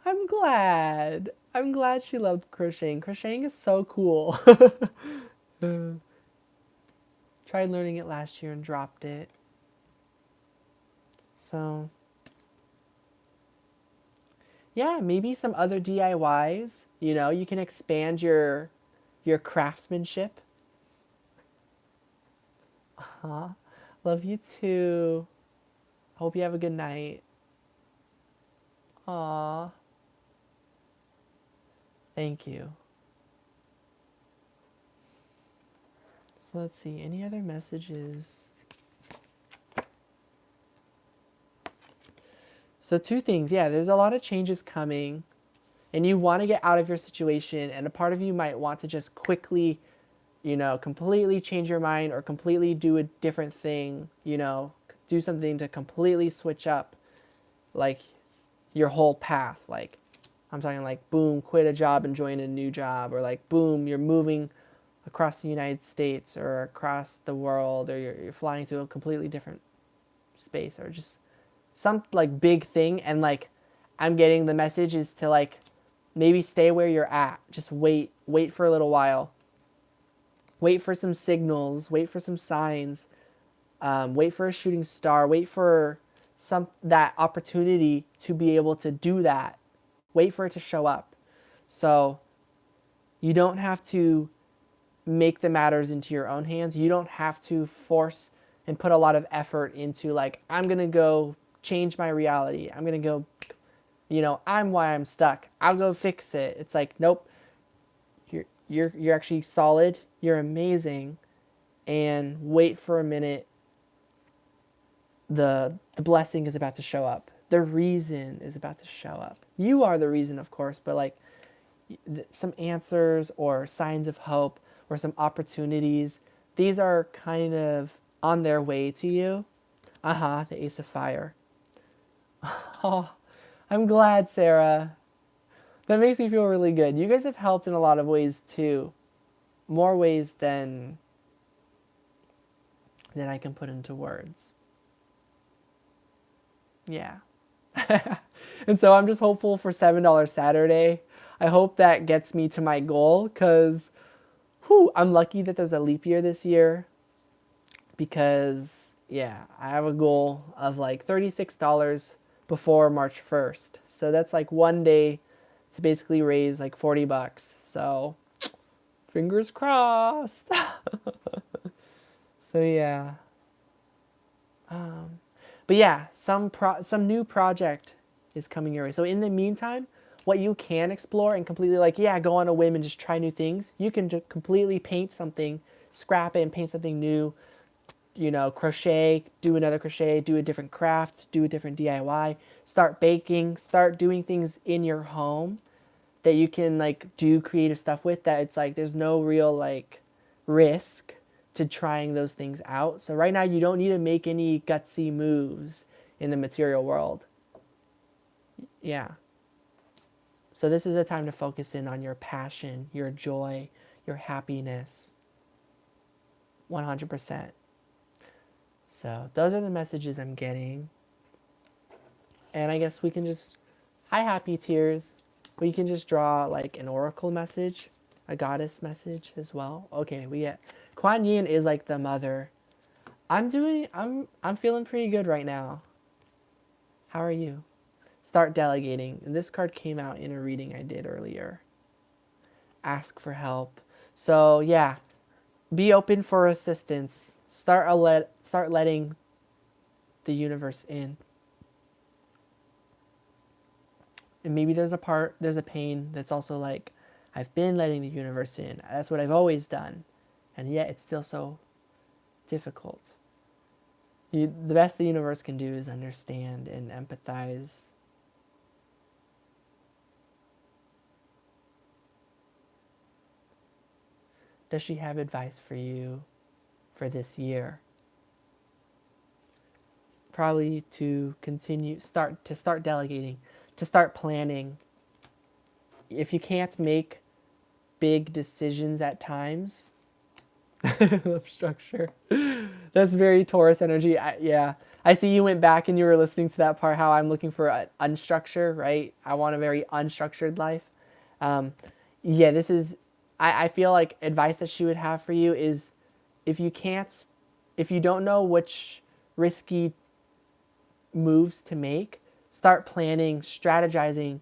I'm glad. I'm glad she loved crocheting. Crocheting is so cool. Tried learning it last year and dropped it. So, yeah, maybe some other DIYs. You can expand your craftsmanship. Love you too. Hope you have a good night. Aw. Thank you. So let's see, any other messages? So 2 things. Yeah, there's a lot of changes coming and you want to get out of your situation, and a part of you might want to just quickly, completely change your mind or completely do a different thing, do something to completely switch up like your whole path. Like I'm talking like boom, quit a job and join a new job, or like boom, you're moving across the United States or across the world, or you're flying to a completely different space, or just some like big thing. And like I'm getting the message is to like maybe stay where you're at. Just wait for a little while. Wait for some signals, wait for some signs, wait for a shooting star, wait for that opportunity to be able to do that. Wait for it to show up. So you don't have to make the matters into your own hands. You don't have to force and put a lot of effort into like, I'm going to go change my reality. I'm going to go, I'm why I'm stuck. I'll go fix it. It's like, nope. You're actually solid. You're amazing. And wait for a minute. The blessing is about to show up. The reason is about to show up. You are the reason, of course, but like some answers or signs of hope or some opportunities, these are kind of on their way to you. The Ace of Fire. Oh, I'm glad, Sarah. That makes me feel really good. You guys have helped in a lot of ways too. More ways than I can put into words. Yeah. And so I'm just hopeful for $7 Saturday. I hope that gets me to my goal, because I'm lucky that there's a leap year this year, because yeah, I have a goal of like $36 before March 1st. So that's like one day to basically raise like $40. So fingers crossed. So yeah. But yeah, some new project is coming your way. So in the meantime, what you can explore and completely like, go on a whim and just try new things. You can just completely paint something scrap it and paint something new. Crochet, do another crochet, do a different craft, do a different DIY, start baking, start doing things in your home that you can like do creative stuff with, that it's like there's no real like risk to trying those things out. So right now you don't need to make any gutsy moves in the material world. Yeah. So this is a time to focus in on your passion, your joy, your happiness. 100%. So those are the messages I'm getting. And I guess we can just, hi happy tears. We can just draw like an oracle message, a goddess message as well. Okay, we get Kuan Yin is like the mother. I'm feeling pretty good right now. How are you? Start delegating. And this card came out in a reading I did earlier. Ask for help. So yeah, be open for assistance. Start letting the universe in. And maybe there's a pain that's also like, I've been letting the universe in. That's what I've always done. And yet it's still so difficult. The best the universe can do is understand and empathize. Does she have advice for you for this year? Probably to start delegating, to start planning. If you can't make big decisions at times, love structure. That's very Taurus energy. I see you went back and you were listening to that part, how I'm looking for unstructure, right? I want a very unstructured life. This is, I feel like advice that she would have for you is, if you don't know which risky moves to make, start planning, strategizing,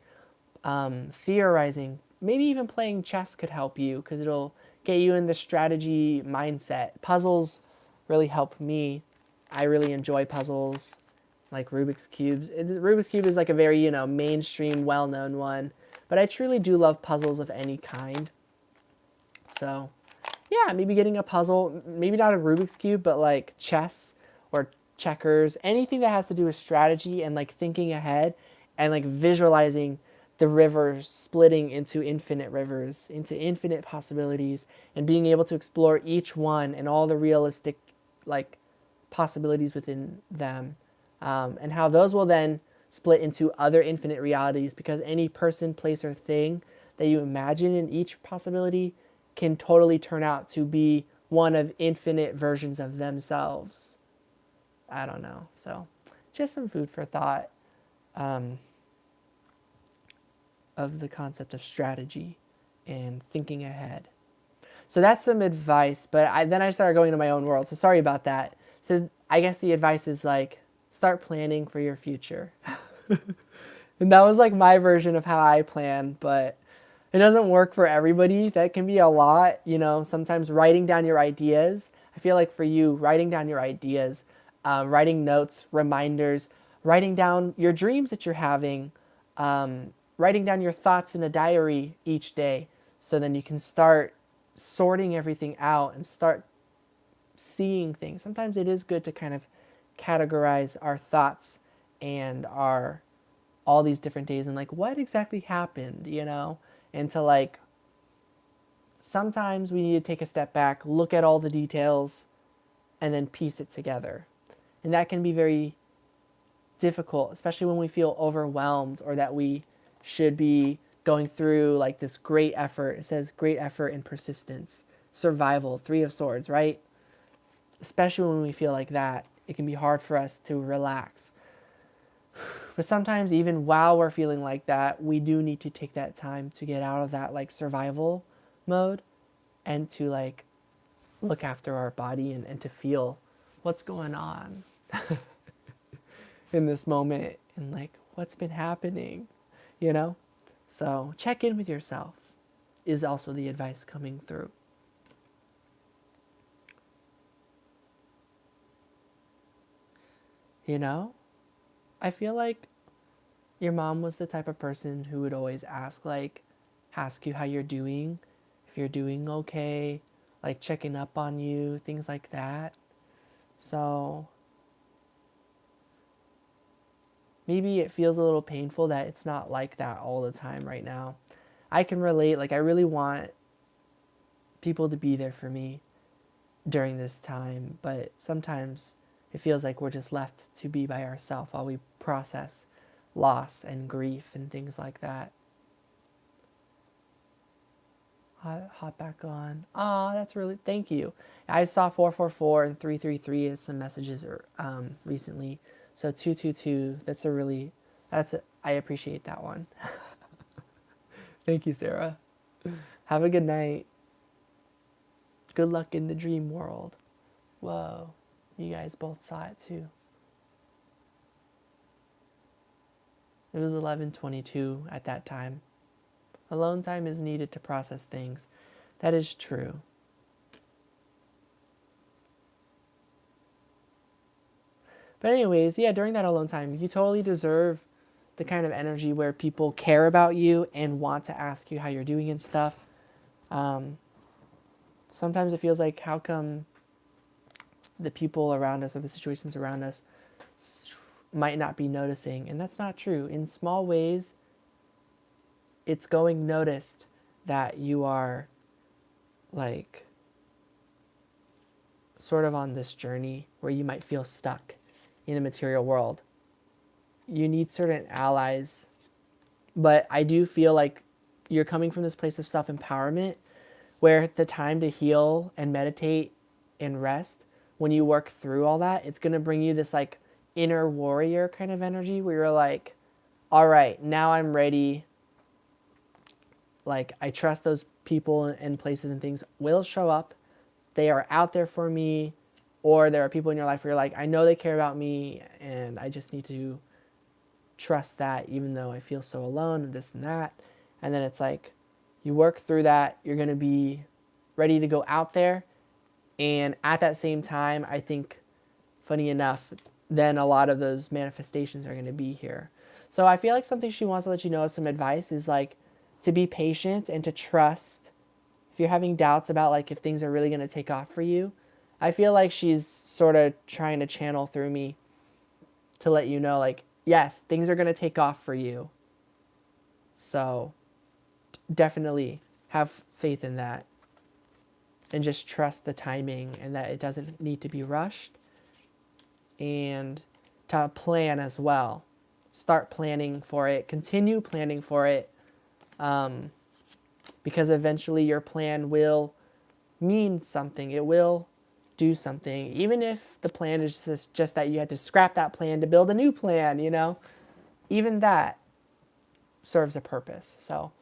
theorizing. Maybe even playing chess could help you, because it'll get you in the strategy mindset. Puzzles really help me. I really enjoy puzzles, like Rubik's Cubes. Rubik's Cube is like a very, mainstream, well-known one. But I truly do love puzzles of any kind. So, yeah, maybe getting a puzzle, maybe not a Rubik's Cube, but like chess or checkers, anything that has to do with strategy and like thinking ahead and like visualizing the river splitting into infinite rivers, into infinite possibilities, and being able to explore each one and all the realistic like possibilities within them, and how those will then split into other infinite realities, because any person, place, or thing that you imagine in each possibility can totally turn out to be one of infinite versions of themselves. I don't know. So just some food for thought, of the concept of strategy and thinking ahead. So that's some advice, but then I started going into my own world. So sorry about that. So I guess the advice is like, start planning for your future. And that was like my version of how I plan, but it doesn't work for everybody. That can be a lot, sometimes writing down your ideas. I feel like for you, writing down your ideas, writing notes, reminders, writing down your dreams that you're having, writing down your thoughts in a diary each day. So then you can start sorting everything out and start seeing things. Sometimes it is good to kind of categorize our thoughts and all these different days and like what exactly happened, and to like, sometimes we need to take a step back, look at all the details, and then piece it together. And that can be very difficult, especially when we feel overwhelmed or that we should be going through like this great effort. It says great effort and persistence, survival, 3 of Swords, right? Especially when we feel like that, it can be hard for us to relax. But sometimes even while we're feeling like that, we do need to take that time to get out of that like survival mode and to like look after our body and to feel what's going on in this moment and like what's been happening, So check in with yourself is also the advice coming through. I feel like your mom was the type of person who would always ask you how you're doing, if you're doing okay, like checking up on you, things like that. So maybe it feels a little painful that it's not like that all the time right now. I can relate. Like, I really want people to be there for me during this time, but sometimes it feels like we're just left to be by ourselves while we process loss and grief and things like that. Hop back on. Ah, that's really, thank you. I saw 444 and 333 as some messages recently. So 222, I appreciate that one. Thank you, Sarah. Have a good night. Good luck in the dream world. Whoa, you guys both saw it too. It was 11:22 at that time. Alone time is needed to process things. That is true. But anyways, yeah, during that alone time, you totally deserve the kind of energy where people care about you and want to ask you how you're doing and stuff. Sometimes it feels like, how come the people around us or the situations around us might not be noticing? And that's not true. In small ways, it's going noticed that you are like sort of on this journey where you might feel stuck in the material world. You need certain allies, but I do feel like you're coming from this place of self-empowerment where the time to heal and meditate and rest, when you work through all that, it's going to bring you this like inner warrior kind of energy where you're like, all right, now I'm ready. Like, I trust those people and places and things will show up. They are out there for me. Or there are people in your life where you're like, I know they care about me and I just need to trust that, even though I feel so alone and this and that. And then it's like, you work through that, you're going to be ready to go out there. And at that same time, I think, funny enough, then a lot of those manifestations are going to be here. So I feel like something she wants to let you know as some advice is like to be patient and to trust. If you're having doubts about like if things are really going to take off for you, I feel like she's sort of trying to channel through me to let you know, like, yes, things are going to take off for you. So definitely have faith in that and just trust the timing and that it doesn't need to be rushed, and to plan as well. Start planning for it. Continue planning for it, because eventually your plan will mean something. It will do something. Even if the plan is just that you had to scrap that plan to build a new plan, you know, even that serves a purpose. So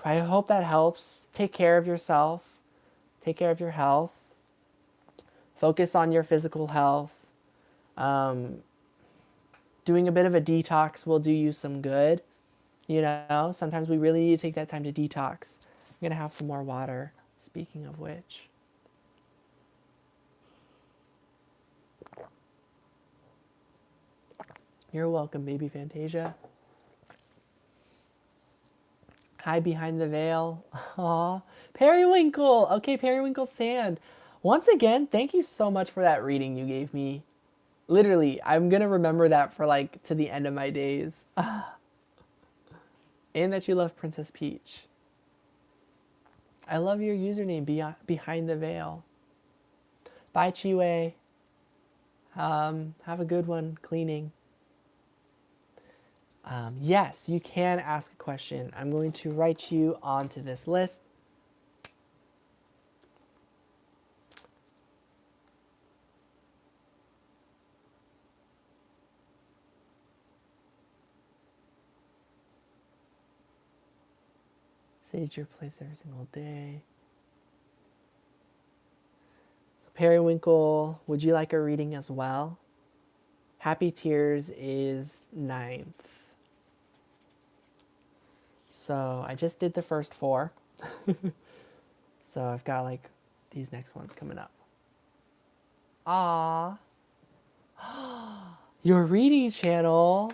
I hope that helps. Take care of yourself. Take care of your health. Focus on your physical health. Doing a bit of a detox will do you some good. You know, sometimes we really need to take that time to detox. I'm going to have some more water, speaking of which. You're welcome, baby Fantasia. Hi, behind the veil. Aw, Periwinkle. Okay, Periwinkle Sand. Once again, thank you so much for that reading you gave me. Literally, I'm going to remember that for like to the end of my days. And that you love Princess Peach. I love your username, behind the veil. Bye, Chiwe. Have a good one cleaning. Yes, you can ask a question. I'm going to write you onto this list. Sage your place every single day. So Periwinkle, would you like a reading as well? Happy Tears is 9th. So I just did the first 4. So I've got like these next ones coming up. Ah, your reading channel.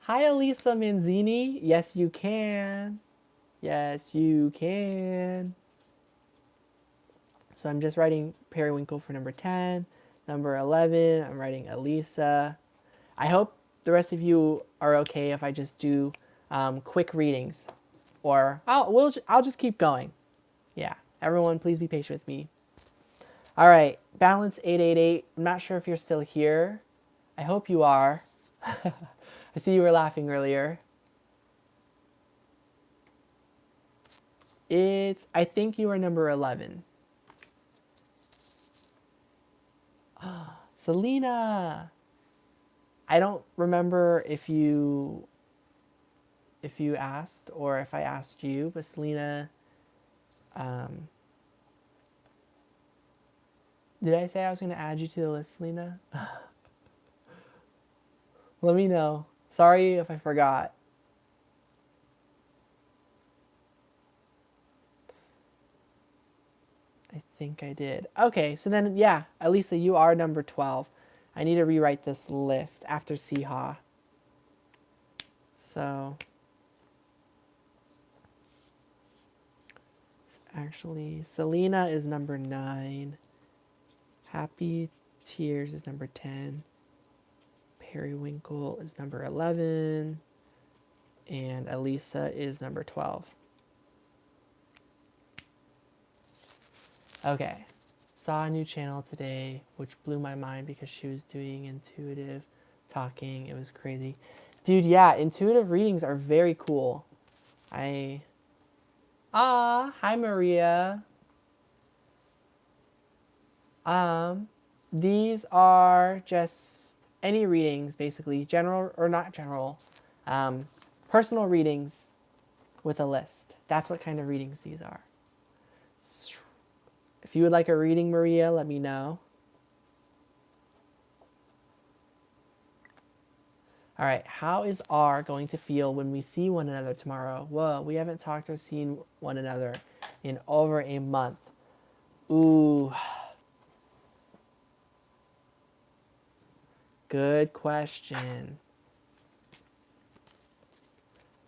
Hi, Elisa Manzini. Yes, you can. Yes, you can. So I'm just writing periwinkle for number 10. Number 11, I'm writing Elisa. I hope the rest of you are okay if I just do quick readings. Or I'll just keep going. Yeah, everyone, please be patient with me. All right, balance 888. I'm not sure if you're still here. I hope you are. I see you were laughing earlier. I think you are number 11. Selena. I don't remember if you asked or if I asked you, but Selena, did I say I was going to add you to the list, Selena? Let me know. Sorry if I forgot. I think I did. Okay, so then, yeah, Elisa, you are number 12. I need to rewrite this list after Siha. So, it's actually, Selena is number 9. Happy Tears is number 10. Periwinkle is number 11. And Elisa is number 12. Okay. Saw a new channel today, which blew my mind because she was doing intuitive talking. It was crazy. Dude, yeah, intuitive readings are very cool. Hi Maria. These are just any readings, basically. General or not general. Personal readings with a list. That's what kind of readings these are. If you would like a reading, Maria, let me know. All right, how is R going to feel when we see one another tomorrow? Whoa, we haven't talked or seen one another in over a month. Ooh. Good question.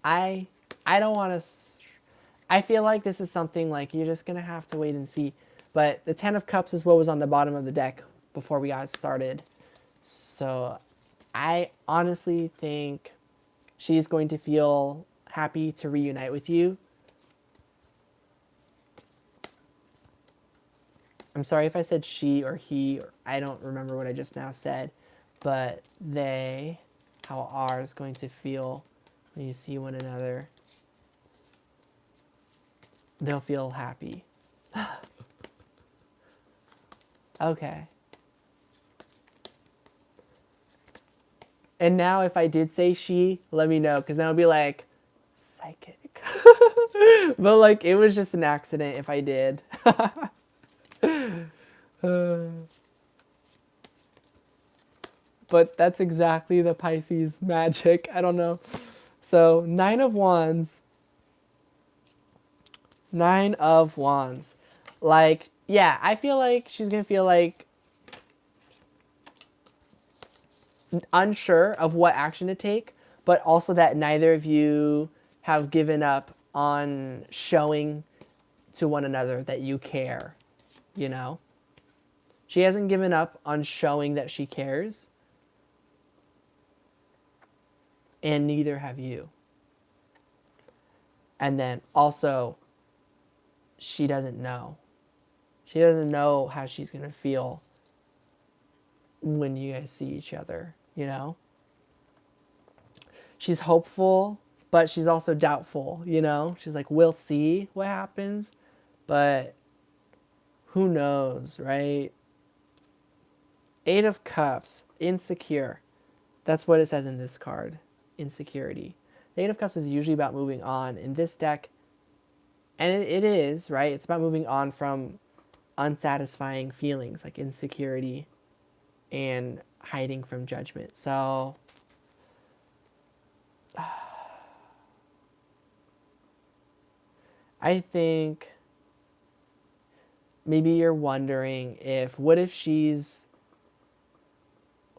I don't want to... I feel like this is something like you're just going to have to wait and see. But the 10 of Cups is what was on the bottom of the deck before we got started. So I honestly think she's going to feel happy to reunite with you. I'm sorry if I said she or he. Or I don't remember what I just now said. But how R is going to feel when you see one another. They'll feel happy. Okay. And now if I did say she, let me know. Because then I'll be like, psychic. But like, it was just an accident if I did. But that's exactly the Pisces magic. I don't know. So 9 of Wands. 9 of Wands. Like, yeah, I feel like she's going to feel like unsure of what action to take, but also that neither of you have given up on showing to one another that you care, you know? She hasn't given up on showing that she cares, and neither have you. And then also, she doesn't know. She doesn't know how she's going to feel when you guys see each other, you know? She's hopeful, but she's also doubtful, you know? She's like, we'll see what happens, but who knows, right? 8 of Cups, insecure. That's what it says in this card, insecurity. The 8 of Cups is usually about moving on. In this deck, and it is, right? It's about moving on from unsatisfying feelings like insecurity and hiding from judgment. So I think maybe you're wondering what if she's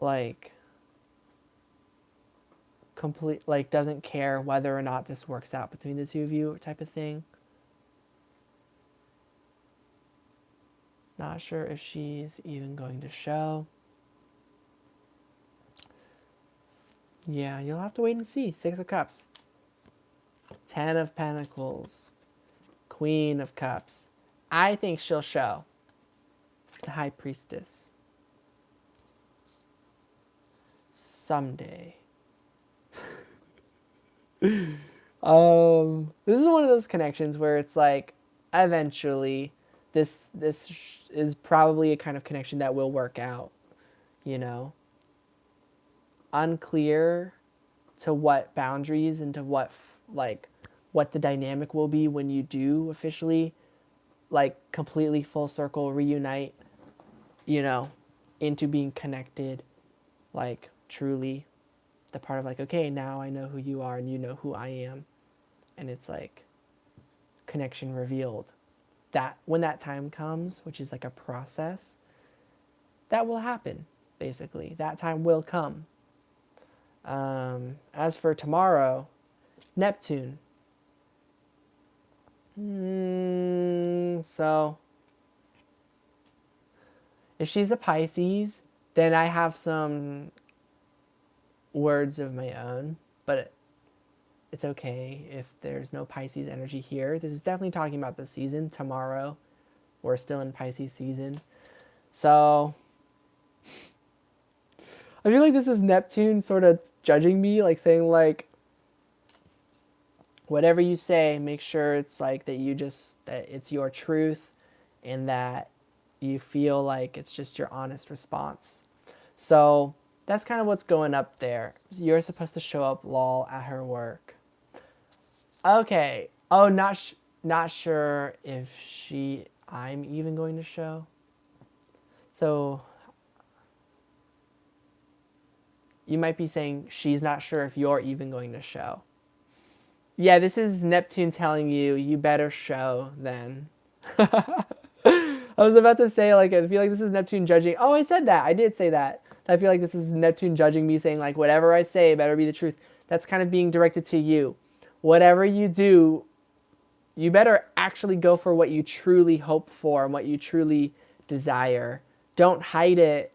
like doesn't care whether or not this works out between the two of you type of thing. not sure if she's even going to show. Yeah, you'll have to wait and see. 6 of Cups. 10 of Pentacles. Queen of Cups. I think she'll show. The High Priestess. Someday. This is one of those connections where it's like, eventually, this is probably a kind of connection that will work out, you know? Unclear to what boundaries and to what, what the dynamic will be when you do officially, like, completely full circle reunite, you know, into being connected, like, truly. The part of like, okay, now I know who you are and you know who I am. And it's like connection revealed. That when that time comes, which is like a process, that will happen, basically. That time will come. As for tomorrow, Neptune. So, if she's a Pisces, then I have some words of my own, but it's okay if there's no Pisces energy here. This is definitely talking about the season. Tomorrow, we're still in Pisces season. So, I feel like this is Neptune sort of judging me, like saying like, whatever you say, make sure it's like that it's your truth and that you feel like it's just your honest response. So that's kind of what's going up there. You're supposed to show up, lol, at her work. Okay. Oh, not sure if I'm even going to show. So you might be saying she's not sure if you're even going to show. Yeah, this is Neptune telling you, you better show then. I was about to say, like, I feel like this is Neptune judging. Oh, I said that. I did say that. I feel like this is Neptune judging me, saying, like, whatever I say better be the truth. That's kind of being directed to you. Whatever you do, you better actually go for what you truly hope for and what you truly desire. Don't hide it.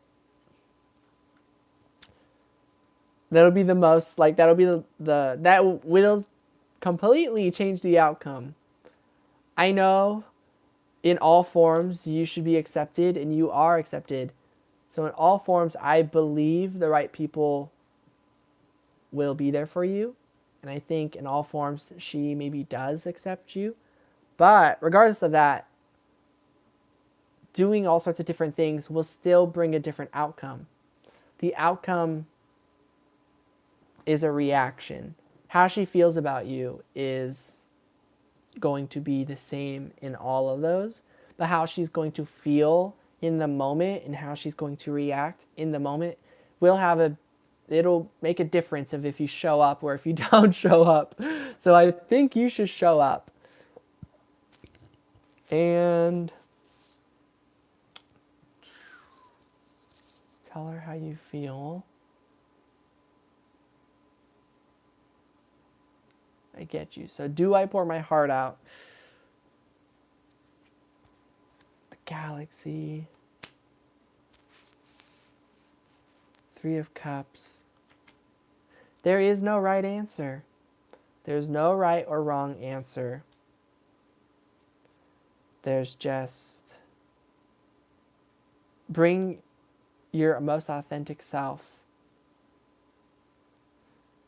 That'll be the most, like, that'll be that will completely change the outcome. I know in all forms you should be accepted and you are accepted. So in all forms, I believe the right people will be there for you. And I think in all forms, she maybe does accept you. But regardless of that, doing all sorts of different things will still bring a different outcome. The outcome is a reaction. How she feels about you is going to be the same in all of those. But how she's going to feel in the moment and how she's going to react in the moment it'll make a difference of if you show up or if you don't show up. So I think you should show up. And tell her how you feel. I get you. So do I pour my heart out? The Galaxy. 3 of Cups. There is no right answer. There's no right or wrong answer. There's just bring your most authentic self.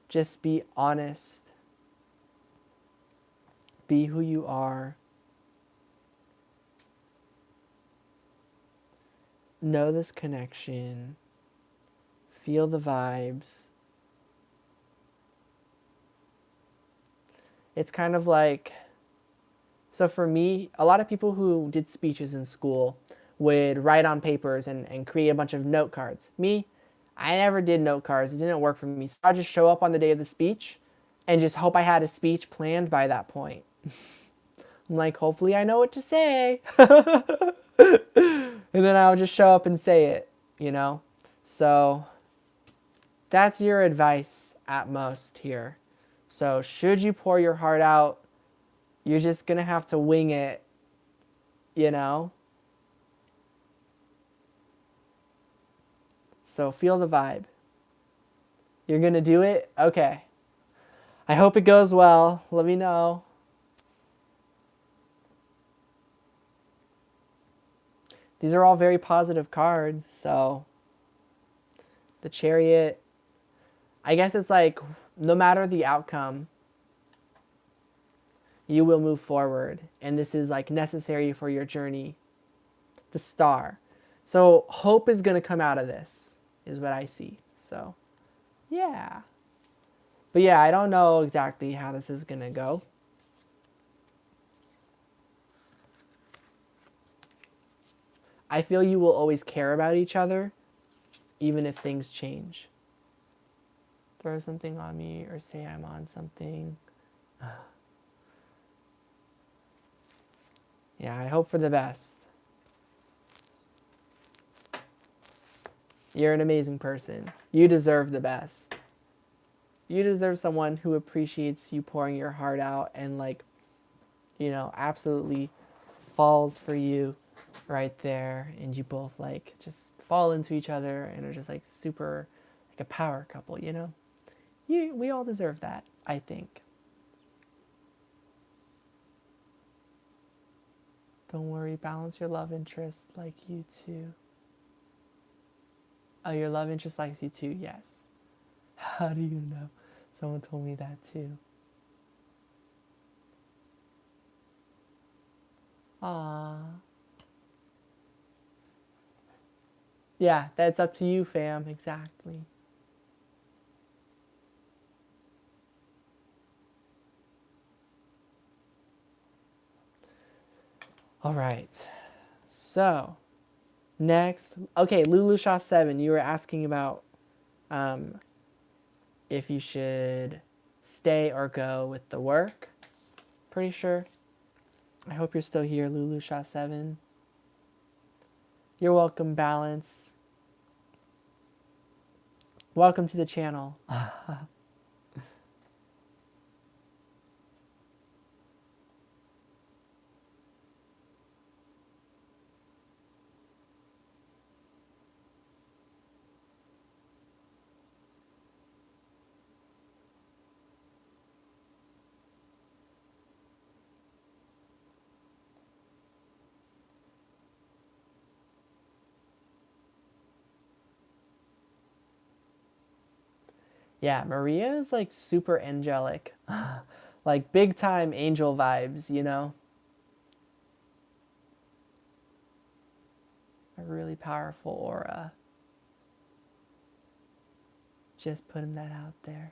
Just be honest. Be who you are. Know this connection. Feel the vibes. It's kind of like, so for me, a lot of people who did speeches in school would write on papers and create a bunch of note cards. Me, I never did note cards. It didn't work for me. So I just show up on the day of the speech and just hope I had a speech planned by that point. I'm like, hopefully I know what to say. And then I'll just show up and say it, you know? So that's your advice at most here. So should you pour your heart out, you're just going to have to wing it, you know? So feel the vibe. You're going to do it? Okay. I hope it goes well. Let me know. These are all very positive cards. So the Chariot, I guess it's like no matter the outcome, you will move forward. And this is like necessary for your journey. The Star. So hope is going to come out of this, is what I see. So, yeah. But yeah, I don't know exactly how this is going to go. I feel you will always care about each other, even if things change. Throw something on me or say I'm on something. Yeah, I hope for the best. You're an amazing person. You deserve the best. You deserve someone who appreciates you pouring your heart out and like, you know, absolutely falls for you right there, and you both like just fall into each other and are just like super like a power couple, you know? We all deserve that, I think. Don't worry, balance your love interest like you too. Oh, your love interest likes you too, yes. How do you know? Someone told me that too. Aww. Yeah, that's up to you, fam. Exactly. All right. So, next. Okay, Lulu Shaw 7, you were asking about if you should stay or go with the work. Pretty sure. I hope you're still here, Lulu Shaw 7. You're welcome, Balance. Welcome to the channel. Yeah, Maria is like super angelic. Like big time angel vibes, you know? A really powerful aura. Just putting that out there.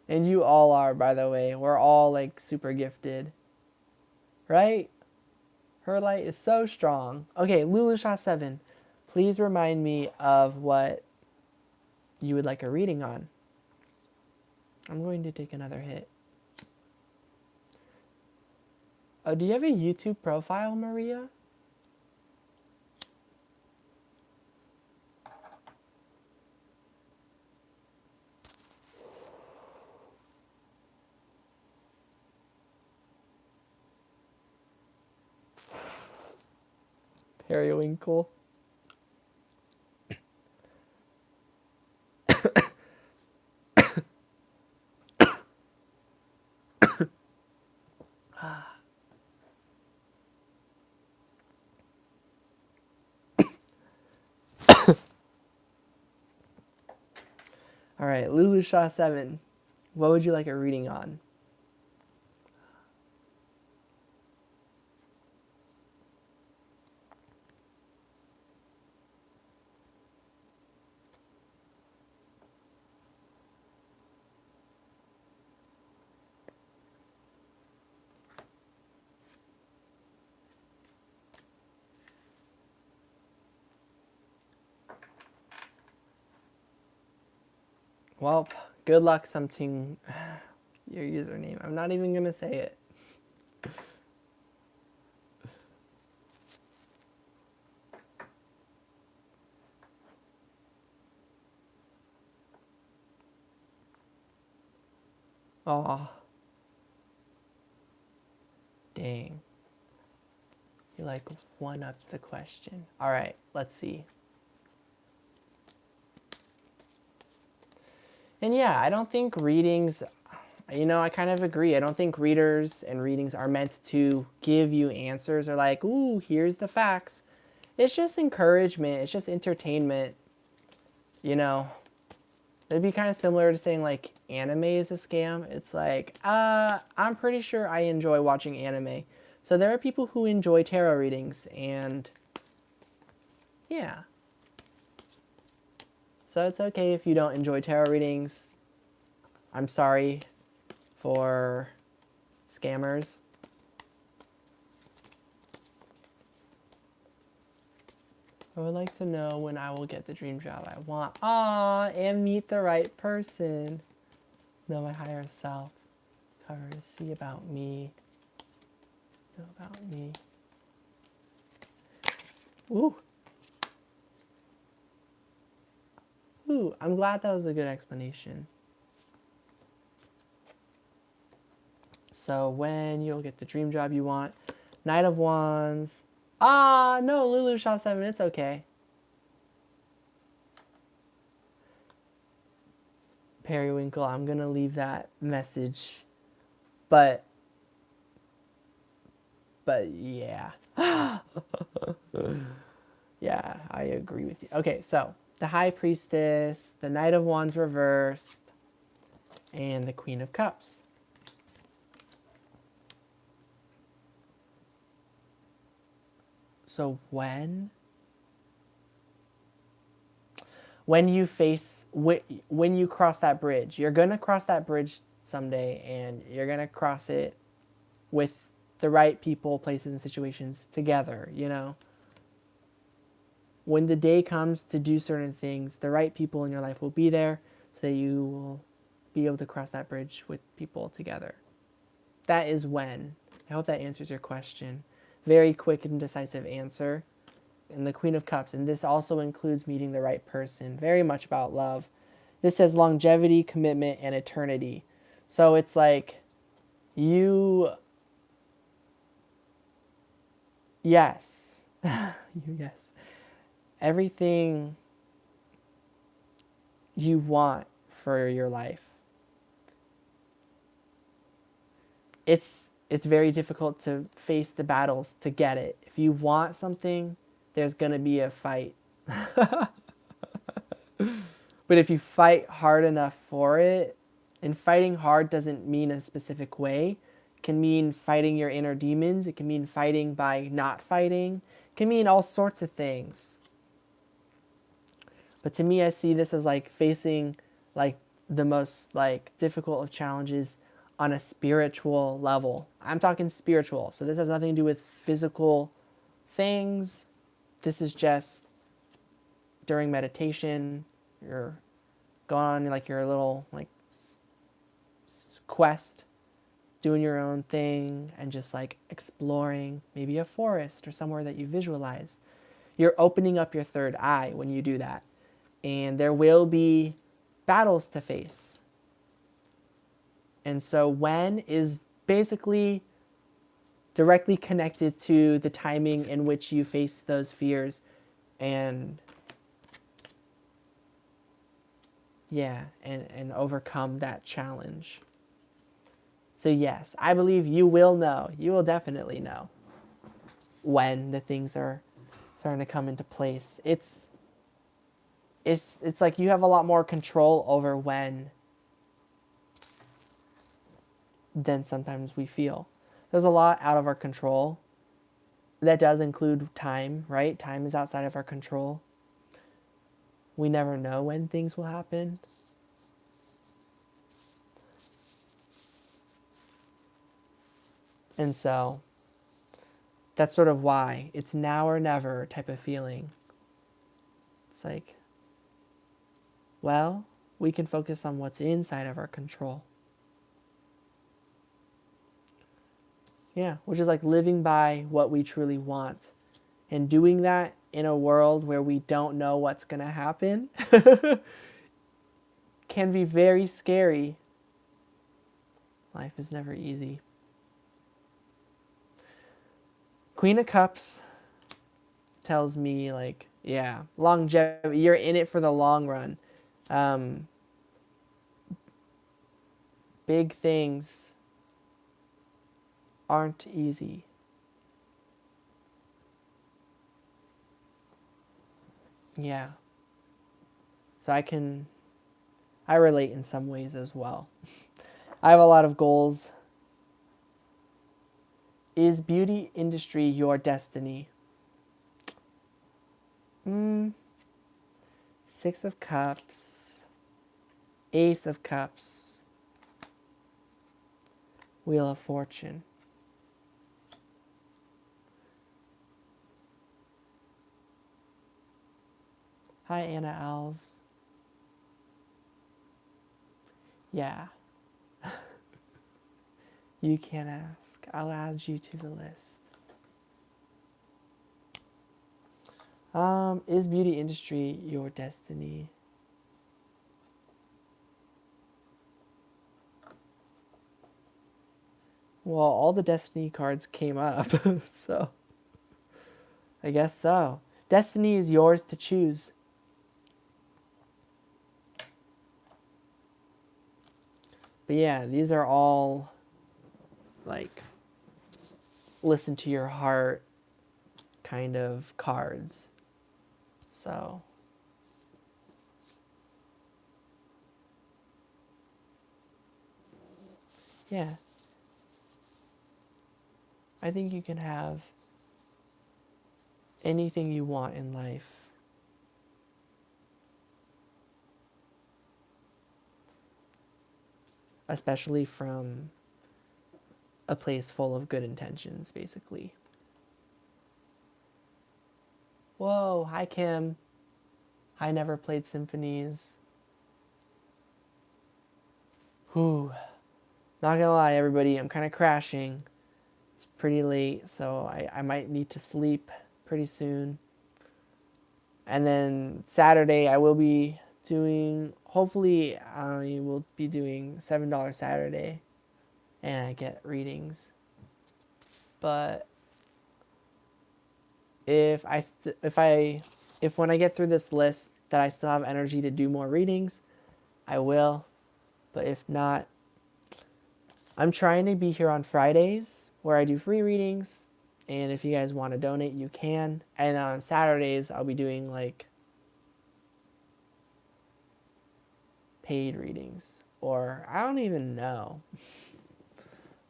And you all are, by the way. We're all like super gifted. Right? Her light is so strong. Okay, Lulu Shaw 7. Please remind me of what you would like a reading on. I'm going to take another hit. Oh, do you have a YouTube profile, Maria? Periwinkle. All right, Lulu Shaw 7. What would you like a reading on? Well, good luck something your username. I'm not even going to say it. Aw. Dang. You like one up the question. All right, let's see. And yeah, I don't think readings, I kind of agree. I don't think readers and readings are meant to give you answers or like, ooh, here's the facts. It's just encouragement. It's just entertainment. It'd be kind of similar to saying like anime is a scam. It's like, I'm pretty sure I enjoy watching anime. So there are people who enjoy tarot readings, and yeah. So it's okay if you don't enjoy tarot readings. I'm sorry for scammers. I would like to know when I will get the dream job I want. And meet the right person. Know my higher self. Cover to see about me. Know about me. Ooh. Ooh, I'm glad that was a good explanation. So when you'll get the dream job you want. Knight of Wands. No, Lulu shot 7. It's okay. Periwinkle, I'm going to leave that message. But yeah. Yeah, I agree with you. Okay, so the High Priestess, the Knight of Wands reversed, and the Queen of Cups. So when you cross that bridge, you're going to cross that bridge someday, and you're going to cross it with the right people, places, and situations together, When the day comes to do certain things, the right people in your life will be there, so you will be able to cross that bridge with people together. That is when. I hope that answers your question. Very quick and decisive answer. And the Queen of Cups, and this also includes meeting the right person. Very much about love. This says longevity, commitment, and eternity. So it's like yes. Yes. Everything you want for your life. It's very difficult to face the battles to get it. If you want something, there's going to be a fight. But if you fight hard enough for it, and fighting hard doesn't mean a specific way. It can mean fighting your inner demons. It can mean fighting by not fighting. It can mean all sorts of things. But to me, I see this as like facing like the most like difficult of challenges on a spiritual level. I'm talking spiritual. So this has nothing to do with physical things. This is just during meditation, you're going on like your little like quest, doing your own thing and just like exploring maybe a forest or somewhere that you visualize. You're opening up your third eye when you do that. And there will be battles to face. And so when is basically directly connected to the timing in which you face those fears and and overcome that challenge. So yes, I believe you will know. You will definitely know when the things are starting to come into place. It's like you have a lot more control over when than sometimes we feel. There's a lot out of our control. That does include time, right? Time is outside of our control. We never know when things will happen. And so that's sort of why it's now or never type of feeling. It's like, well, we can focus on what's inside of our control. Yeah, which is like living by what we truly want. And doing that in a world where we don't know what's going to happen can be very scary. Life is never easy. Queen of Cups tells me, like, yeah, longevity. You're in it for the long run. Big things aren't easy. Yeah. So I relate in some ways as well. I have a lot of goals. Is beauty industry your destiny? Six of Cups, Ace of Cups, Wheel of Fortune. Hi, Anna Alves. Yeah. You can ask. I'll add you to the list. Is beauty industry your destiny? Well, all the destiny cards came up, so I guess so. Destiny is yours to choose. But yeah, these are all like listen to your heart kind of cards. So yeah, I think you can have anything you want in life. Especially from a place full of good intentions, basically. Whoa, hi Kim. I never played symphonies. Whew. Not gonna lie, everybody, I'm kind of crashing. It's pretty late, so I might need to sleep pretty soon. And then Saturday, I will be doing, hopefully, I will be doing $7 Saturday. And I get readings. But if when I get through this list that I still have energy to do more readings, I will. But if not, I'm trying to be here on Fridays where I do free readings. And if you guys want to donate, you can. And then on Saturdays, I'll be doing like paid readings. Or I don't even know.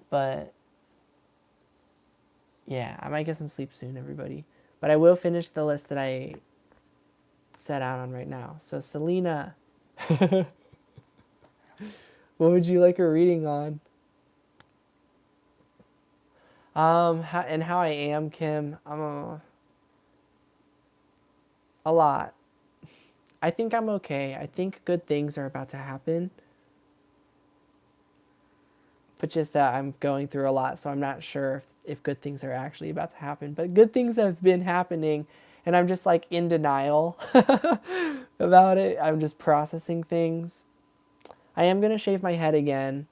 But yeah, I might get some sleep soon, everybody. But I will finish the list that I set out on right now. So Selena, what would you like a reading on? And how I am, Kim. I'm a lot. I think I'm okay. I think good things are about to happen. But just that I'm going through a lot, so I'm not sure if good things are actually about to happen. But good things have been happening, and I'm just like in denial about it. I'm just processing things. I am going to shave my head again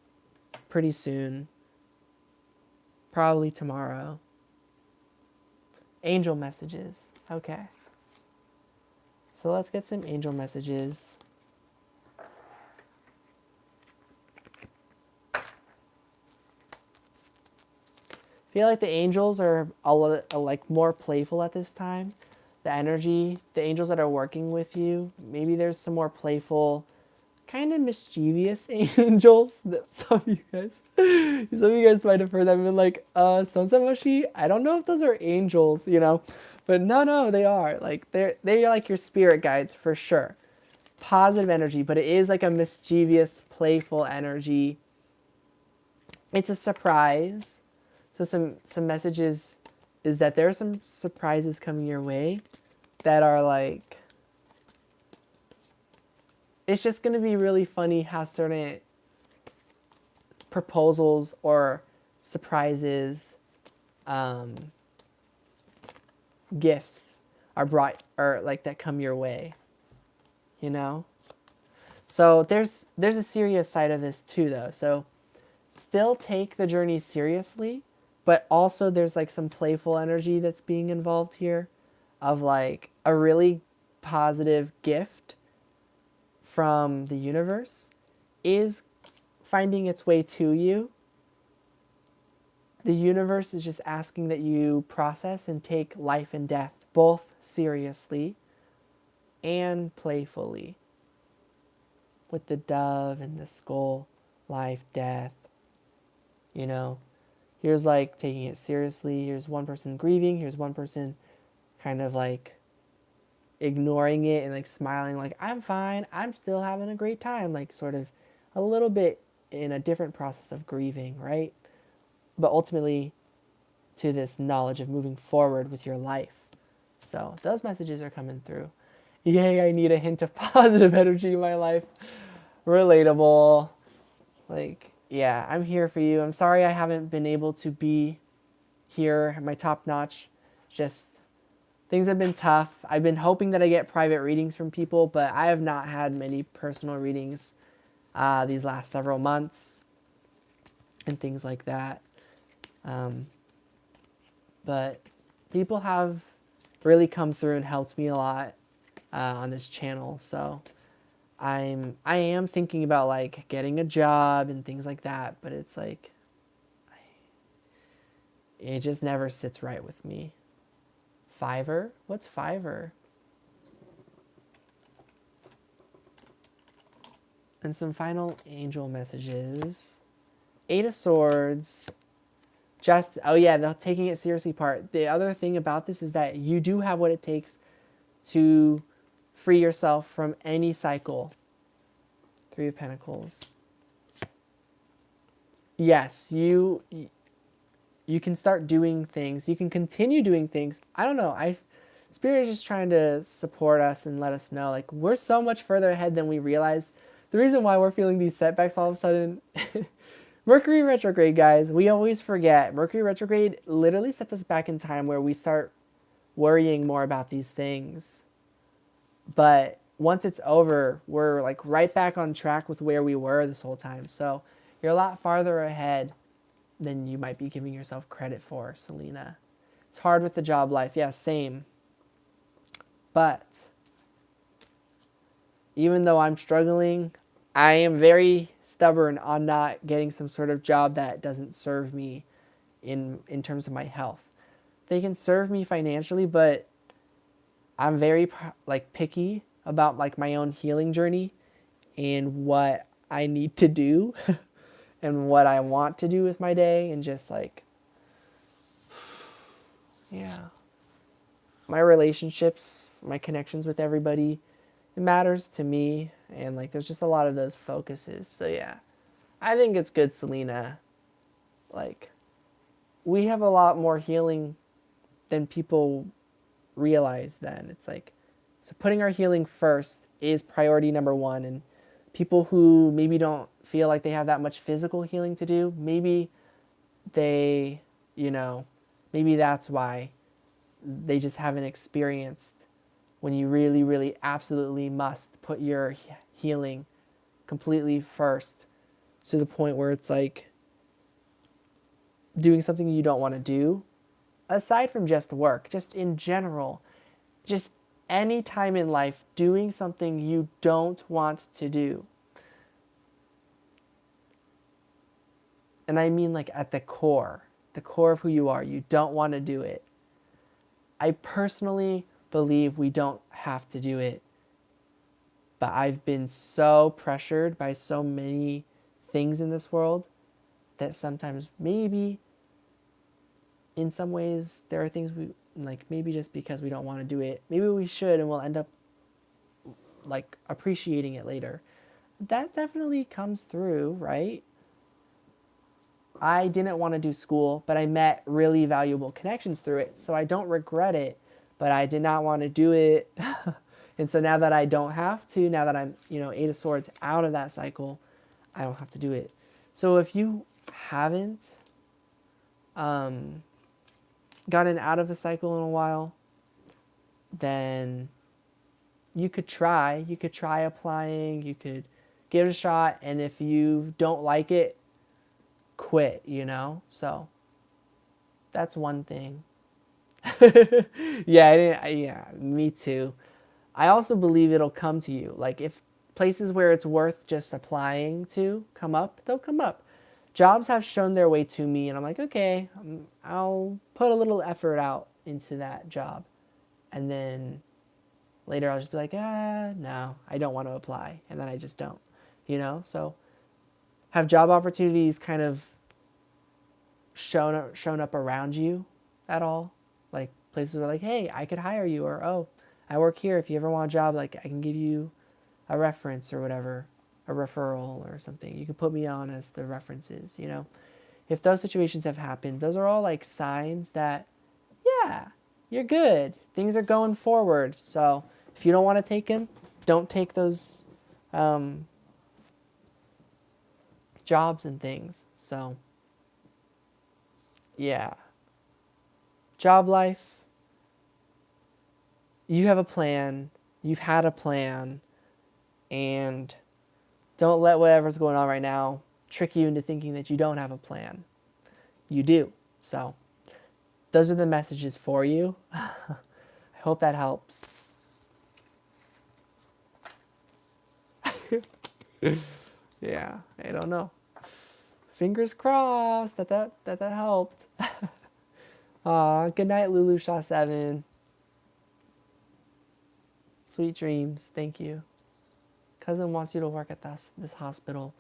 pretty soon. Probably tomorrow. Angel messages. Okay. So let's get some angel messages. I feel like the angels are like more playful at this time. The energy, the angels that are working with you, maybe there's some more playful, kind of mischievous angels that some of you guys might have heard that and been like, Sonsamoshi, I don't know if those are angels, you know, but no, they are like they're like your spirit guides for sure. Positive energy, but it is like a mischievous, playful energy. It's a surprise. So some messages is that there are some surprises coming your way that are like, it's just going to be really funny how certain proposals or surprises, gifts are brought or like that come your way, you know? So there's a serious side of this too though. So still take the journey seriously, But also there's like some playful energy that's being involved here of like a really positive gift from the universe is finding its way to you. The universe is just asking that you process and take life and death both seriously and playfully. With the dove and the skull, life, death, you know. Here's like taking it seriously. Here's one person grieving. Here's one person kind of like ignoring it and like smiling like, I'm fine. I'm still having a great time. Like sort of a little bit in a different process of grieving, right? But ultimately to this knowledge of moving forward with your life. So those messages are coming through. Yay, I need a hint of positive energy in my life. Relatable. Like, yeah, I'm here for you. I'm sorry I haven't been able to be here at my top notch. Just things have been tough. I've been hoping that I get private readings from people, but I have not had many personal readings these last several months and things like that. But people have really come through and helped me a lot on this channel. So I am thinking about like getting a job and things like that, but it's like it just never sits right with me. Fiverr? What's Fiverr? And some final angel messages. Eight of Swords. Oh yeah, the taking it seriously part. The other thing about this is that you do have what it takes to free yourself from any cycle. Three of Pentacles. Yes, you can start doing things. You can continue doing things. I don't know. Spirit is just trying to support us and let us know like we're so much further ahead than we realize. The reason why we're feeling these setbacks all of a sudden, Mercury retrograde, guys, we always forget. Mercury retrograde literally sets us back in time where we start worrying more about these things. But once it's over, we're like right back on track with where we were this whole time. So you're a lot farther ahead than you might be giving yourself credit for, Selena. It's hard with the job life. Yeah, same. But even though I'm struggling, I am very stubborn on not getting some sort of job that doesn't serve me in terms of my health. They can serve me financially, but I'm very like picky about like my own healing journey and what I need to do and what I want to do with my day and just like, yeah. My relationships, my connections with everybody, it matters to me. And like, there's just a lot of those focuses. So yeah, I think it's good, Selena. Like, we have a lot more healing than people realize then. It's like, so putting our healing first is priority number one. And people who maybe don't feel like they have that much physical healing to do, maybe they, maybe that's why they just haven't experienced when you really, really absolutely must put your healing completely first to the point where it's like doing something you don't want to do, aside from just work, just in general, just any time in life, doing something you don't want to do. And I mean like at the core of who you are, you don't want to do it. I personally believe we don't have to do it, but I've been so pressured by so many things in this world that sometimes maybe in some ways there are things we like, maybe just because we don't want to do it, maybe we should, and we'll end up like appreciating it later. That definitely comes through, right? I didn't want to do school, but I met really valuable connections through it, so I don't regret it, but I did not want to do it. And so now that I don't have to, now that I'm, Eight of Swords out of that cycle, I don't have to do it. So if you haven't gotten out of a cycle in a while, then you could try. You could try applying. You could give it a shot. And if you don't like it, quit, So That's one thing. Yeah, yeah, me too. I also believe it'll come to you. Like if places where it's worth just applying to come up, they'll come up. Jobs have shown their way to me, and I'm like, okay, I'll put a little effort out into that job. And then later I'll just be like, no, I don't want to apply. And then I just don't, So have job opportunities kind of shown up around you at all? Like places where like, hey, I could hire you, or oh, I work here. If you ever want a job, like I can give you a reference or whatever, a referral or something. You can put me on as the references, If those situations have happened, those are all like signs that, yeah, you're good. Things are going forward. So if you don't want to take them, don't take those jobs and things. So, yeah. Job life, you have a plan. You've had a plan. And don't let whatever's going on right now trick you into thinking that you don't have a plan. You do. So, those are the messages for you. I hope that helps. Yeah, I don't know. Fingers crossed that helped. Aw, good night, Lulu Shaw 7. Sweet dreams. Thank you. Cousin wants you to work at this hospital.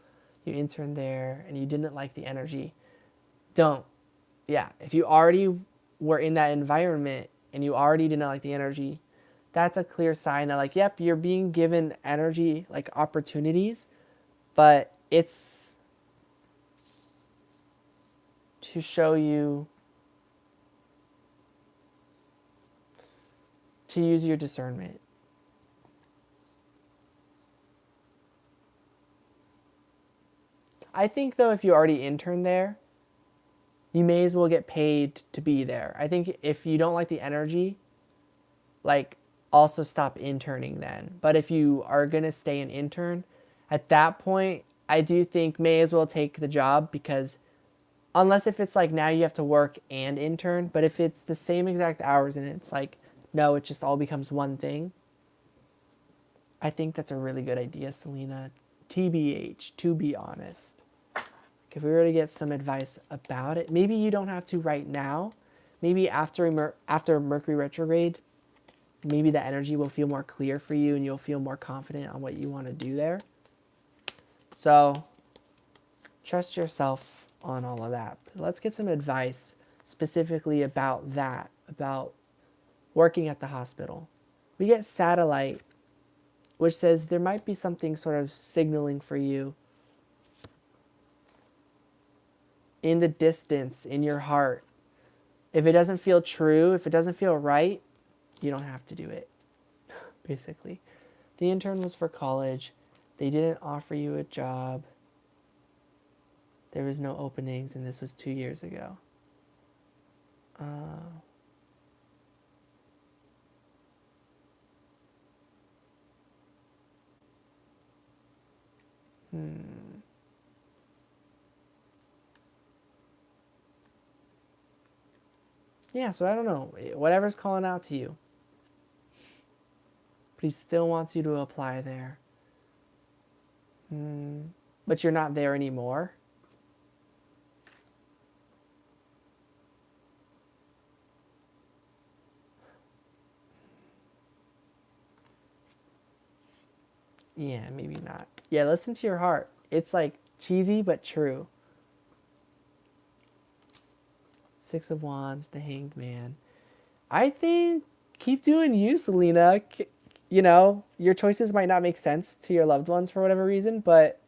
You interned there and you didn't like the energy. Don't. Yeah, if you already were in that environment and you already didn't like the energy, that's a clear sign that like, yep, you're being given energy, like opportunities, but it's to show you to use your discernment. I think though, if you already interned there, you may as well get paid to be there. I think if you don't like the energy, like also stop interning then. But if you are going to stay an intern, at that point, I do think may as well take the job, because unless if it's like now you have to work and intern, but if it's the same exact hours and it's like, no, it just all becomes one thing. I think that's a really good idea, Selena. TBH, to be honest. If we were to get some advice about it, maybe you don't have to right now. Maybe after Mercury retrograde, maybe the energy will feel more clear for you and you'll feel more confident on what you want to do there. So trust yourself on all of that. Let's get some advice specifically about that, about working at the hospital. We get satellite, which says there might be something sort of signaling for you in the distance, in your heart. If it doesn't feel true, if it doesn't feel right, you don't have to do it, basically. The intern was for college. They didn't offer you a job. There was no openings, and this was 2 years ago. Yeah, so I don't know. Whatever's calling out to you. But he still wants you to apply there. But you're not there anymore. Yeah, maybe not. Yeah, listen to your heart. It's like cheesy but true. 6 of Wands, the Hanged Man. I think keep doing you, Selena. Your choices might not make sense to your loved ones for whatever reason, but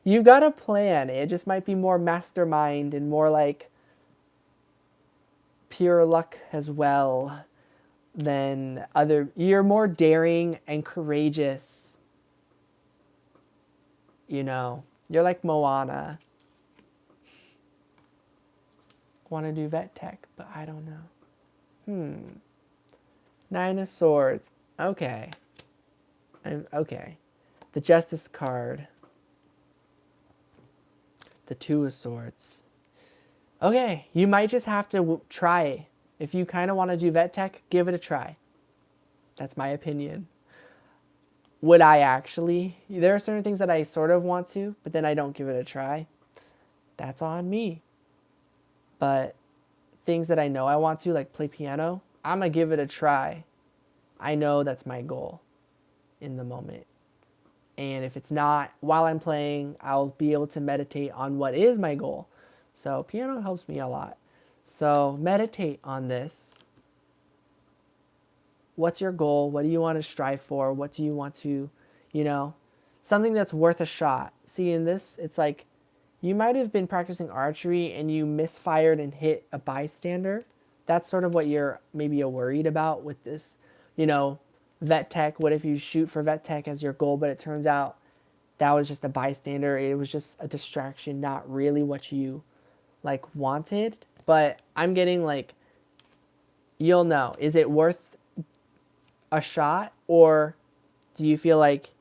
you've got a plan. It just might be more mastermind and more like pure luck as well than other. You're more daring and courageous. You're like Moana. Want to do vet tech, but I don't know. 9 of Swords. Okay. Okay. The Justice card. The 2 of Swords. Okay, you might just have to try. If you kind of want to do vet tech, give it a try. That's my opinion. Would I actually? There are certain things that I sort of want to, but then I don't give it a try. That's on me. But things that I know I want to, like play piano, I'm going to give it a try. I know that's my goal in the moment. And if it's not, while I'm playing, I'll be able to meditate on what is my goal. So piano helps me a lot. So meditate on this. What's your goal? What do you want to strive for? What do you want to, something that's worth a shot. See, in this, it's like you might have been practicing archery and you misfired and hit a bystander. That's sort of what you're maybe worried about with this, vet tech. What if you shoot for vet tech as your goal, but it turns out that was just a bystander. It was just a distraction, not really what you wanted. But I'm getting you'll know, is it worth a shot, or do you feel like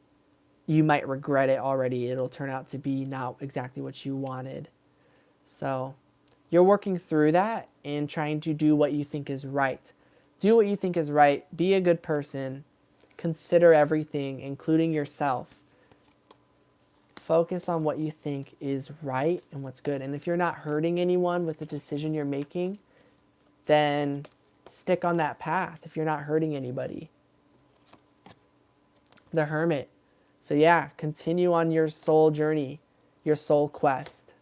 you might regret it already? It'll turn out to be not exactly what you wanted. So you're working through that and trying to do what you think is right. Do what you think is right. Be a good person. Consider everything, including yourself. Focus on what you think is right and what's good. And if you're not hurting anyone with the decision you're making, then stick on that path if you're not hurting anybody. The Hermit. So yeah, continue on your soul journey, your soul quest.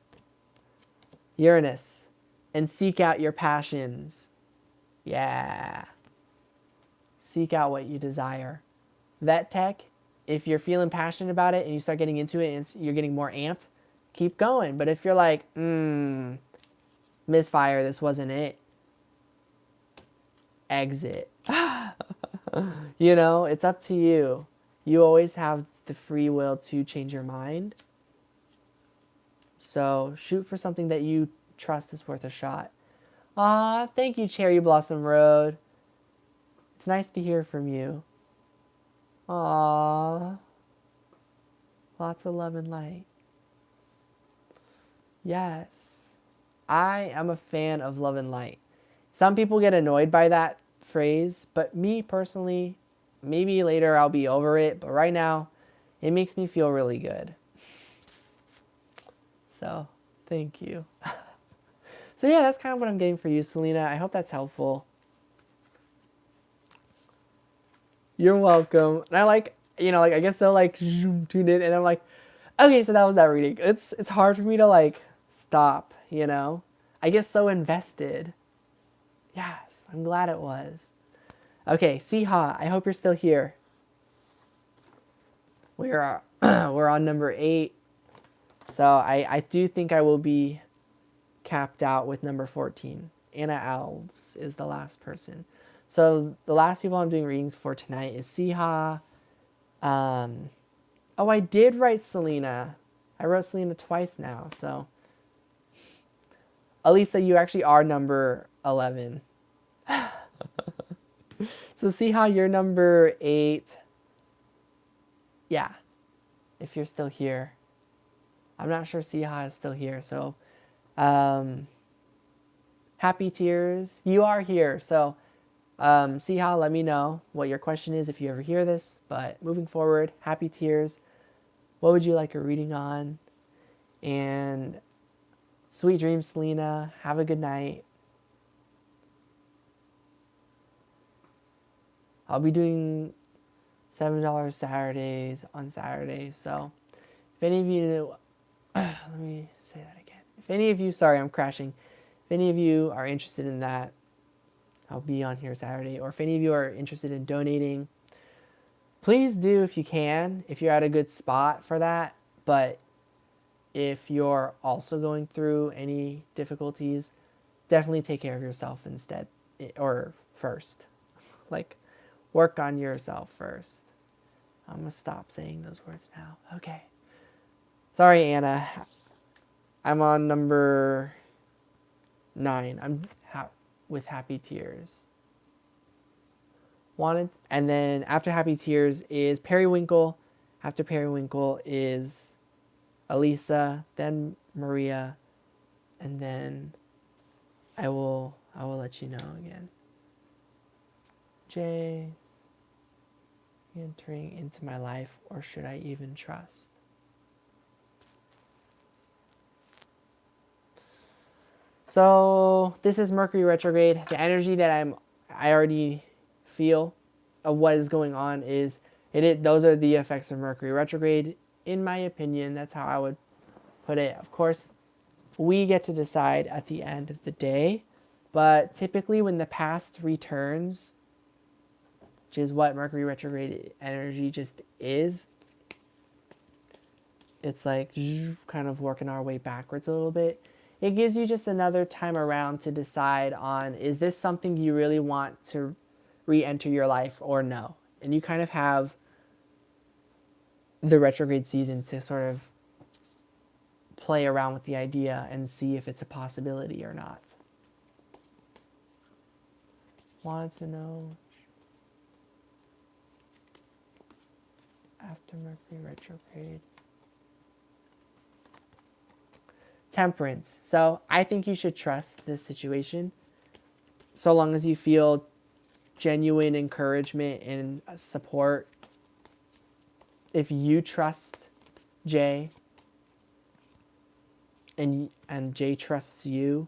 Uranus. And seek out your passions. Yeah. Seek out what you desire. Vet tech, if you're feeling passionate about it and you start getting into it and you're getting more amped, keep going. But if you're like, misfire, this wasn't it, exit. It's up to you. You always have the free will to change your mind. So shoot for something that you trust is worth a shot. Aw, thank you, Cherry Blossom Road. It's nice to hear from you. Aw. Lots of love and light. Yes. I am a fan of love and light. Some people get annoyed by that phrase, but me personally, maybe later I'll be over it, but right now, it makes me feel really good. So, thank you. So yeah, that's kind of what I'm getting for you, Selena. I hope that's helpful. You're welcome. And I I guess they'll tune in and I'm like, okay, so that was that reading. It's hard for me to stop, I get so invested. Yes, I'm glad it was. Okay, Siha, I hope you're still here. We're on number 8. So I do think I will be capped out with number 14. Anna Alves is the last person. So the last people I'm doing readings for tonight is Siha. I did write Selena. I wrote Selena twice now. So Elisa, you actually are number 11. So Siha, you're number 8. Yeah, if you're still here. I'm not sure Siha is still here. So Happy Tears, you are here. So Siha, let me know what your question is if you ever hear this. But moving forward, Happy Tears, what would you like a reading on? And sweet dreams, Selena. Have a good night. I'll be doing $7 Saturdays on Saturday. So if any of you, let me say that again. If any of you, sorry, I'm crashing. If any of you are interested in that, I'll be on here Saturday. Or if any of you are interested in donating, please do if you can, if you're at a good spot for that. But if you're also going through any difficulties, definitely take care of yourself instead, or first. Work on yourself first. I'm going to stop saying those words now. Okay. Sorry, Anna. I'm on number 9. I'm with Happy Tears. And then after Happy Tears is Periwinkle. After Periwinkle is Elisa, then Maria, and then I will let you know again. Jay, entering into my life, or should I even trust? So this is Mercury retrograde. The energy that I already feel of what is going on is those are the effects of Mercury retrograde. In my opinion, that's how I would put it. Of course, we get to decide at the end of the day, but typically when the past returns, which is what Mercury retrograde energy just is, it's like kind of working our way backwards a little bit. It gives you just another time around to decide on, is this something you really want to re-enter your life or no? And you kind of have the retrograde season to sort of play around with the idea and see if it's a possibility or not. Want to know after Mercury retrograde. Temperance. So I think you should trust this situation so long as you feel genuine encouragement and support. If you trust Jay and Jay trusts you,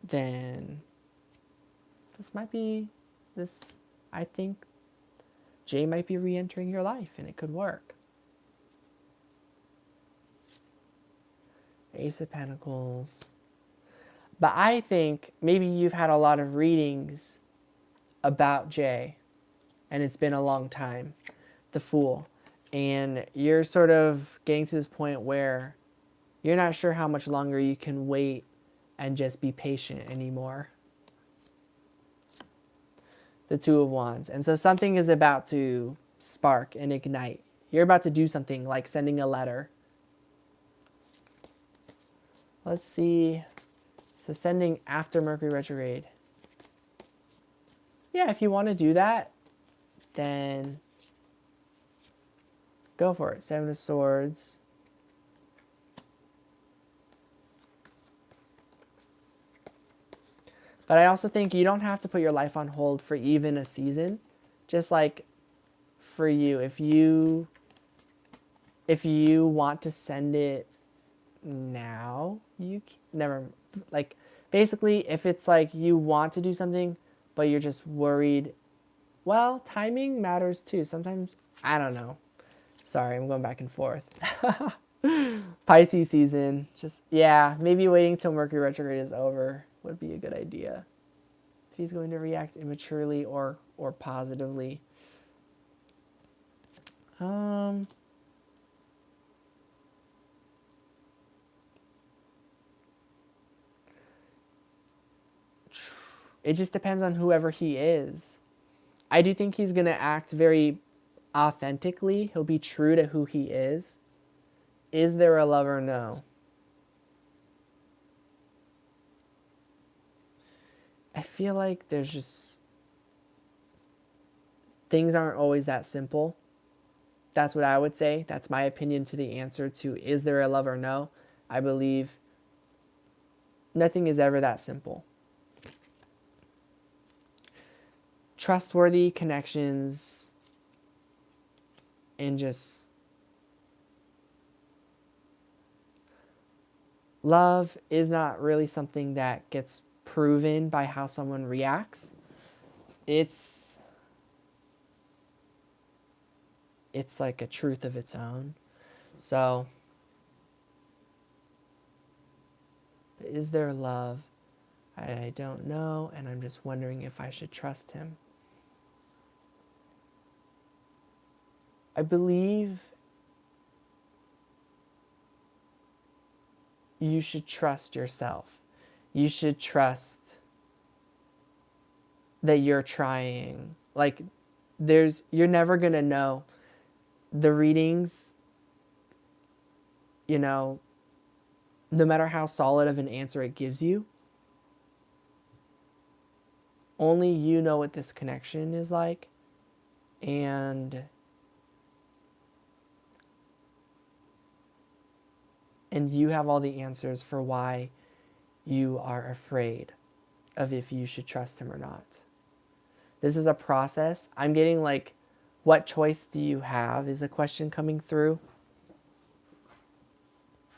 then I think Jay might be re-entering your life and it could work. Ace of Pentacles. But I think maybe you've had a lot of readings about Jay and it's been a long time. The Fool. And you're sort of getting to this point where you're not sure how much longer you can wait and just be patient anymore. The Two of Wands. And so something is about to spark and ignite. You're about to do something like sending a letter. Let's see. So sending after Mercury retrograde. Yeah, if you want to do that, then go for it. Seven of Swords. But I also think you don't have to put your life on hold for even a season. Just like for you, if you want to send it now, like basically if it's like you want to do something but you're just worried, well, timing matters too. Sometimes, I don't know. Sorry, I'm going back and forth. Pisces season, maybe waiting till Mercury retrograde is over would be a good idea. If he's going to react immaturely or positively. It just depends on whoever he is. I do think he's going to act very authentically. He'll be true to who he is. Is there a lover? No. I feel like there's just... things aren't always that simple. That's what I would say. That's my opinion to the answer to is there a lover? No. I believe nothing is ever that simple. Trustworthy connections and just love is not really something that gets proven by how someone reacts. It's like a truth of its own. So, is there love? I don't know, and I'm just wondering if I should trust him. I believe you should trust yourself. You should trust that you're trying. Like, you're never going to know. The readings, no matter how solid of an answer it gives you, only you know what this connection is like. And And you have all the answers for why you are afraid of if you should trust him or not. This is a process. I'm getting like, what choice do you have is a question coming through.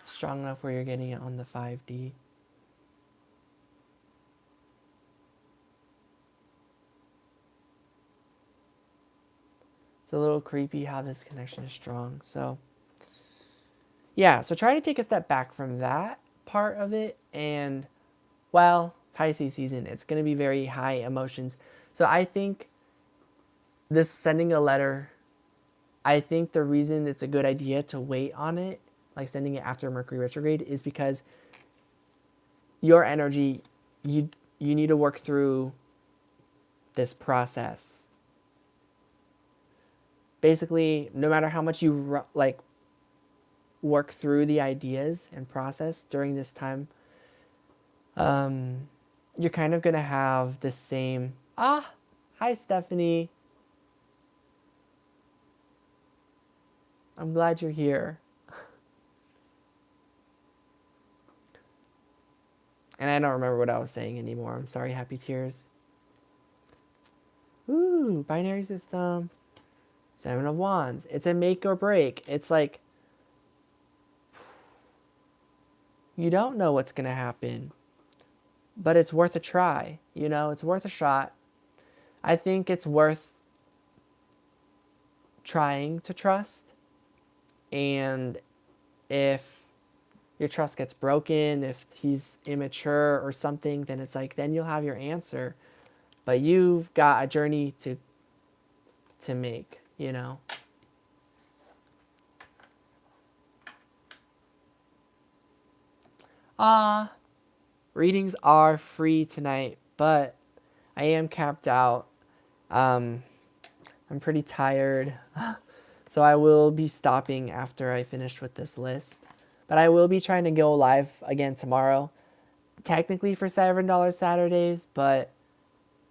Strong enough where you're getting it on the 5D. It's a little creepy how this connection is strong. So, yeah. So try to take a step back from that part of it. And, well, Pisces season, it's going to be very high emotions. So I think this sending a letter, I think the reason it's a good idea to wait on it, like sending it after Mercury retrograde, is because your energy, you need to work through this process. Basically, no matter how much you like work through the ideas and process during this time, you're kind of gonna have the same. Hi Stephanie. I'm glad you're here. And I don't remember what I was saying anymore. I'm sorry, Happy Tears. Ooh, binary system. 7 of Wands. It's a make or break. It's like, you don't know what's going to happen, but it's worth a try. You know, it's worth a shot. I think it's worth trying to trust. And if your trust gets broken, if he's immature or something, then it's like, then you'll have your answer. But you've got a journey to make, you know. Readings are free tonight, but I am capped out. I'm pretty tired, so I will be stopping after I finish with this list. But I will be trying to go live again tomorrow, technically for $7 Saturdays, but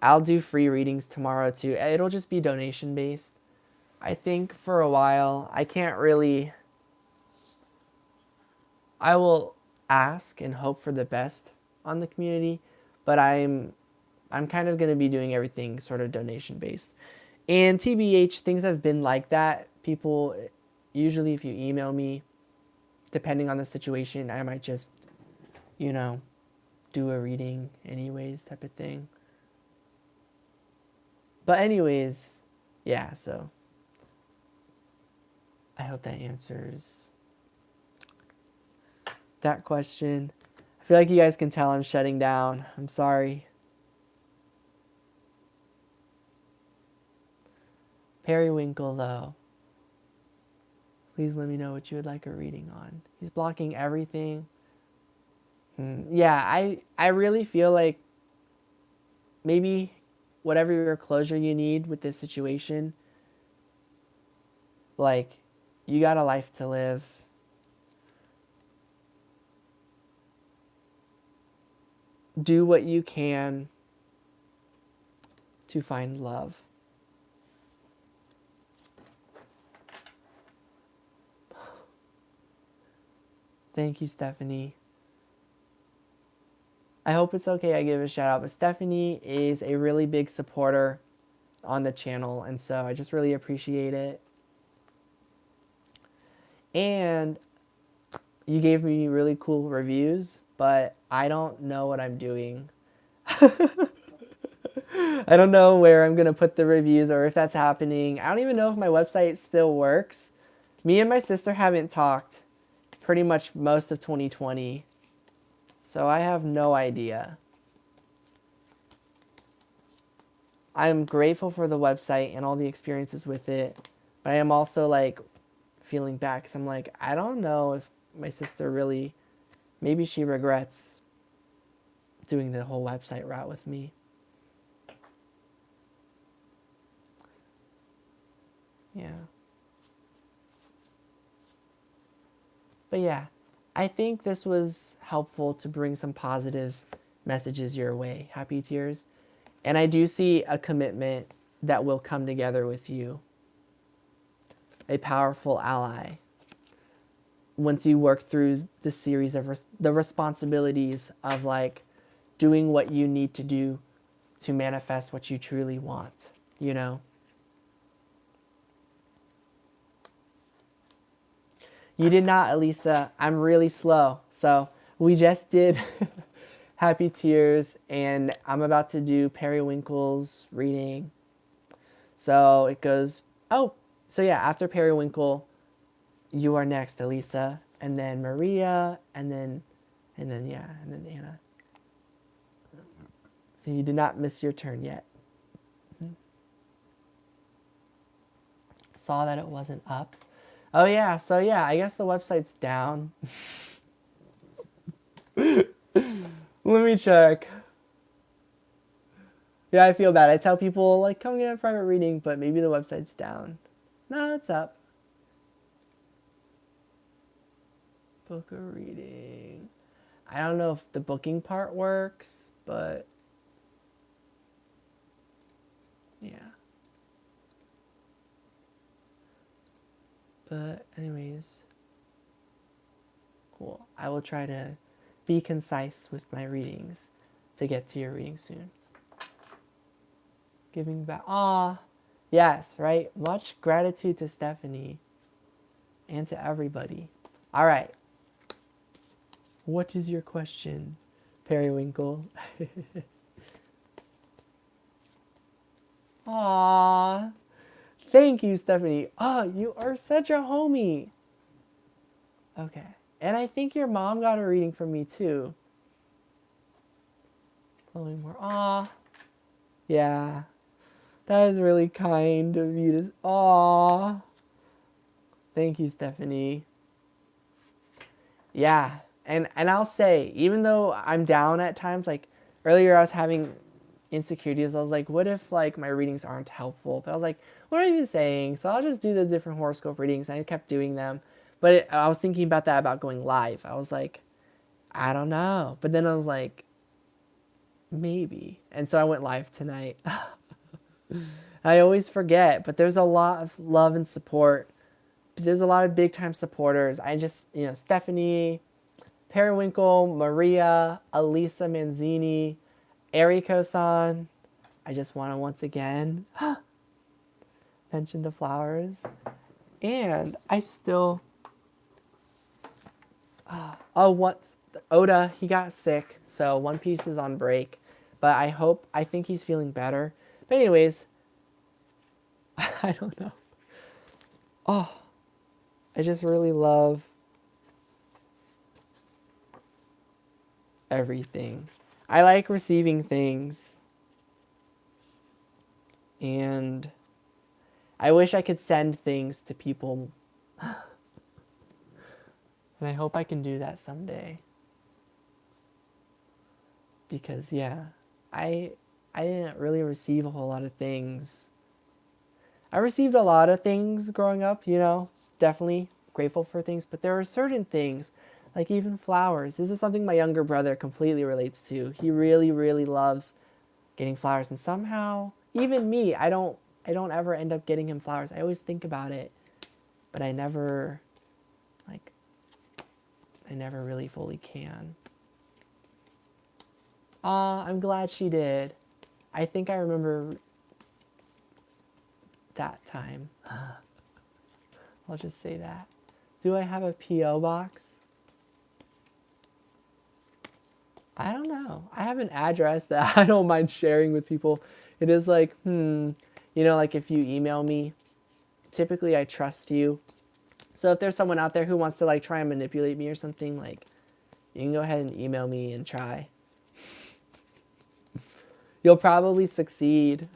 I'll do free readings tomorrow too. It'll just be donation based. I think for a while, I can't really. I will ask and hope for the best on the community, but I'm kind of going to be doing everything sort of donation based. And TBH, things have been like that. People, usually if you email me, depending on the situation, I might just, you know, do a reading anyways type of thing. But anyways, yeah, so I hope that answers that question. I feel like you guys can tell I'm shutting down. I'm sorry. Periwinkle, though. Please let me know what you would like a reading on. He's blocking everything. Yeah, I really feel like maybe whatever closure you need with this situation, like, you got a life to live. Do what you can to find love. Thank you, Stephanie. I hope it's okay I give a shout out, but Stephanie is a really big supporter on the channel, and so I just really appreciate it. And you gave me really cool reviews, but I don't know what I'm doing. I don't know where I'm going to put the reviews or if that's happening. I don't even know if my website still works. Me and my sister haven't talked pretty much most of 2020. So I have no idea. I'm grateful for the website and all the experiences with it. But I am also like feeling bad because I'm like, I don't know if my sister really, maybe she regrets doing the whole website route with me. Yeah. But yeah, I think this was helpful to bring some positive messages your way, Happy Tears. And I do see a commitment that will come together with you. A powerful ally. once you work through the series of the responsibilities of like doing what you need to do to manifest what you truly want, you know? You did not, Elisa. I'm really slow. So we just did Happy Tears, and I'm about to do Periwinkle's reading. So it goes, oh, so yeah, after Periwinkle, you are next, Elisa, and then Maria, and then Anna. So you did not miss your turn yet. Saw that it wasn't up. Oh yeah, so yeah, I guess the website's down. Let me check. Yeah, I feel bad. I tell people like come get a private reading, but maybe the website's down. No, it's up. Book a reading. I don't know if the booking part works, but yeah. But anyways, cool. I will try to be concise with my readings to get to your reading soon. Giving back. Ah, yes, right? Much gratitude to Stephanie and to everybody. All right. What is your question, Periwinkle? Aw. Thank you, Stephanie. Oh, you are such a homie. Okay. And I think your mom got a reading from me too. Flowing more. Aw. Yeah. That is really kind of you to. Aw. Thank you, Stephanie. Yeah. And I'll say, even though I'm down at times, like earlier I was having insecurities. I was like, what if like my readings aren't helpful? But I was like, what am I even saying? So I'll just do the different horoscope readings. And I kept doing them. But I was thinking about that, about going live. I was like, I don't know. But then I was like, maybe. And so I went live tonight. I always forget, but there's a lot of love and support. There's a lot of big time supporters. I just, Stephanie, Periwinkle, Maria, Elisa Manzini, Eriko-san. I just want to once again mention the flowers. And I still... Oda, he got sick, so One Piece is on break. But I think he's feeling better. But anyways, I don't know. Oh, I just really love everything. I like receiving things. And I wish I could send things to people. And I hope I can do that someday. Because yeah, I didn't really receive a whole lot of things. I received a lot of things growing up, definitely grateful for things, but there are certain things, like even flowers. This is something my younger brother completely relates to. He really, really loves getting flowers, and somehow, even me, I don't ever end up getting him flowers. I always think about it, but I never really fully can. I'm glad she did. I think I remember that time. I'll just say that. Do I have a P.O. box? I don't know. I have an address that I don't mind sharing with people. It is like, like if you email me, typically I trust you. So if there's someone out there who wants to like try and manipulate me or something, like you can go ahead and email me and try. You'll probably succeed.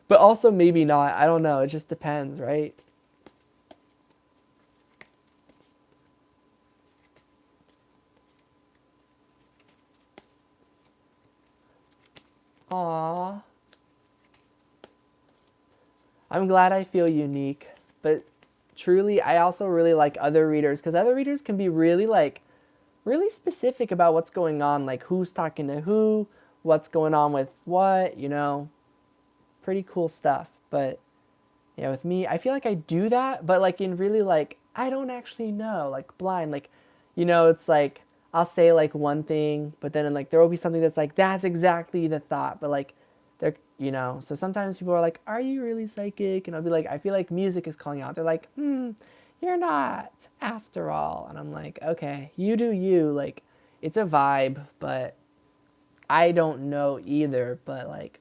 But also maybe not. I don't know. It just depends, right? Aww. I'm glad I feel unique. But truly, I also really like other readers. Because other readers can be really really specific about what's going on. Like who's talking to who. What's going on with what, Pretty cool stuff. But yeah, with me, I feel like I do that. But like in really like I don't actually know, like blind, like, you know, it's like I'll say like one thing, but then like there will be something that's like that's exactly the thought, but like they're, you know, so sometimes people are like, "Are you really psychic?" And I'll be like, "I feel like music is calling out." They're like, "You're not after all." And I'm like, "Okay, you do you, like it's a vibe, but I don't know either, but like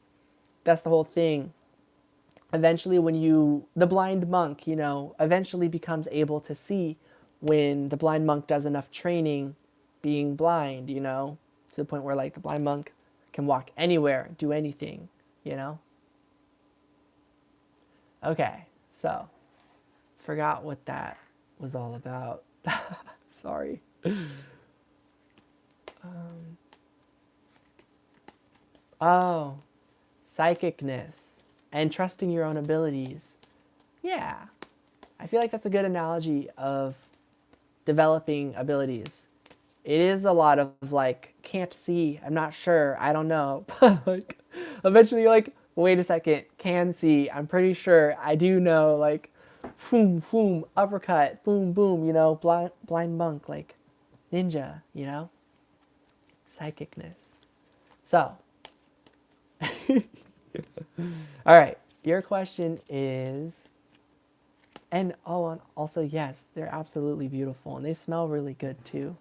that's the whole thing. Eventually when the blind monk, you know, eventually becomes able to see when the blind monk does enough training being blind, you know, to the point where like the blind monk can walk anywhere, do anything, you know. Okay, so forgot what that was all about. Sorry. Oh, psychicness and trusting your own abilities. Yeah, I feel like that's a good analogy of developing abilities. It is a lot of like can't see, I'm not sure, I don't know. But like eventually you're like, wait a second, can see, I'm pretty sure, I do know, like boom boom uppercut, boom boom, you know, blind monk, like ninja, you know? Psychicness. So, all right, your question is, and oh, and also yes, they're absolutely beautiful and they smell really good too.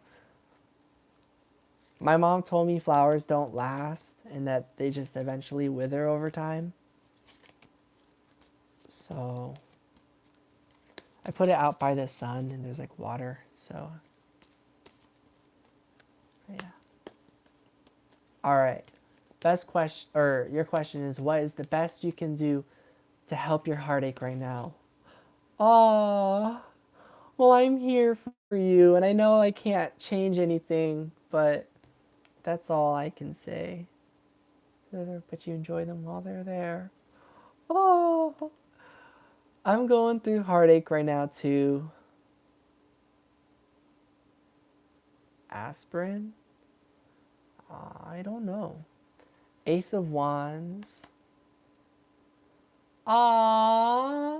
My mom told me flowers don't last and that they just eventually wither over time. So I put it out by the sun and there's like water. So yeah. All right. Best question, or your question is, what is the best you can do to help your heartache right now? Oh, well, I'm here for you and I know I can't change anything, but that's all I can say. But you enjoy them while they're there. Oh, I'm going through heartache right now too. Aspirin? I don't know. Ace of Wands. Ah,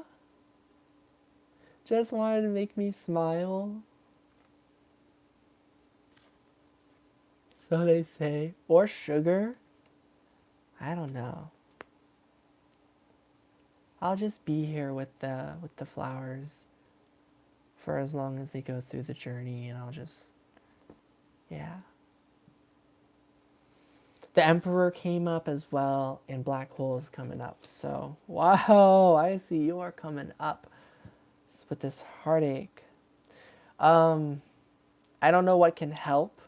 just wanted to make me smile. So they say. Or sugar? I don't know. I'll just be here with the flowers for as long as they go through the journey, and I'll just, yeah. The Emperor came up as well, and Black Hole is coming up. So, wow, I see you are coming up with this heartache. I don't know what can help,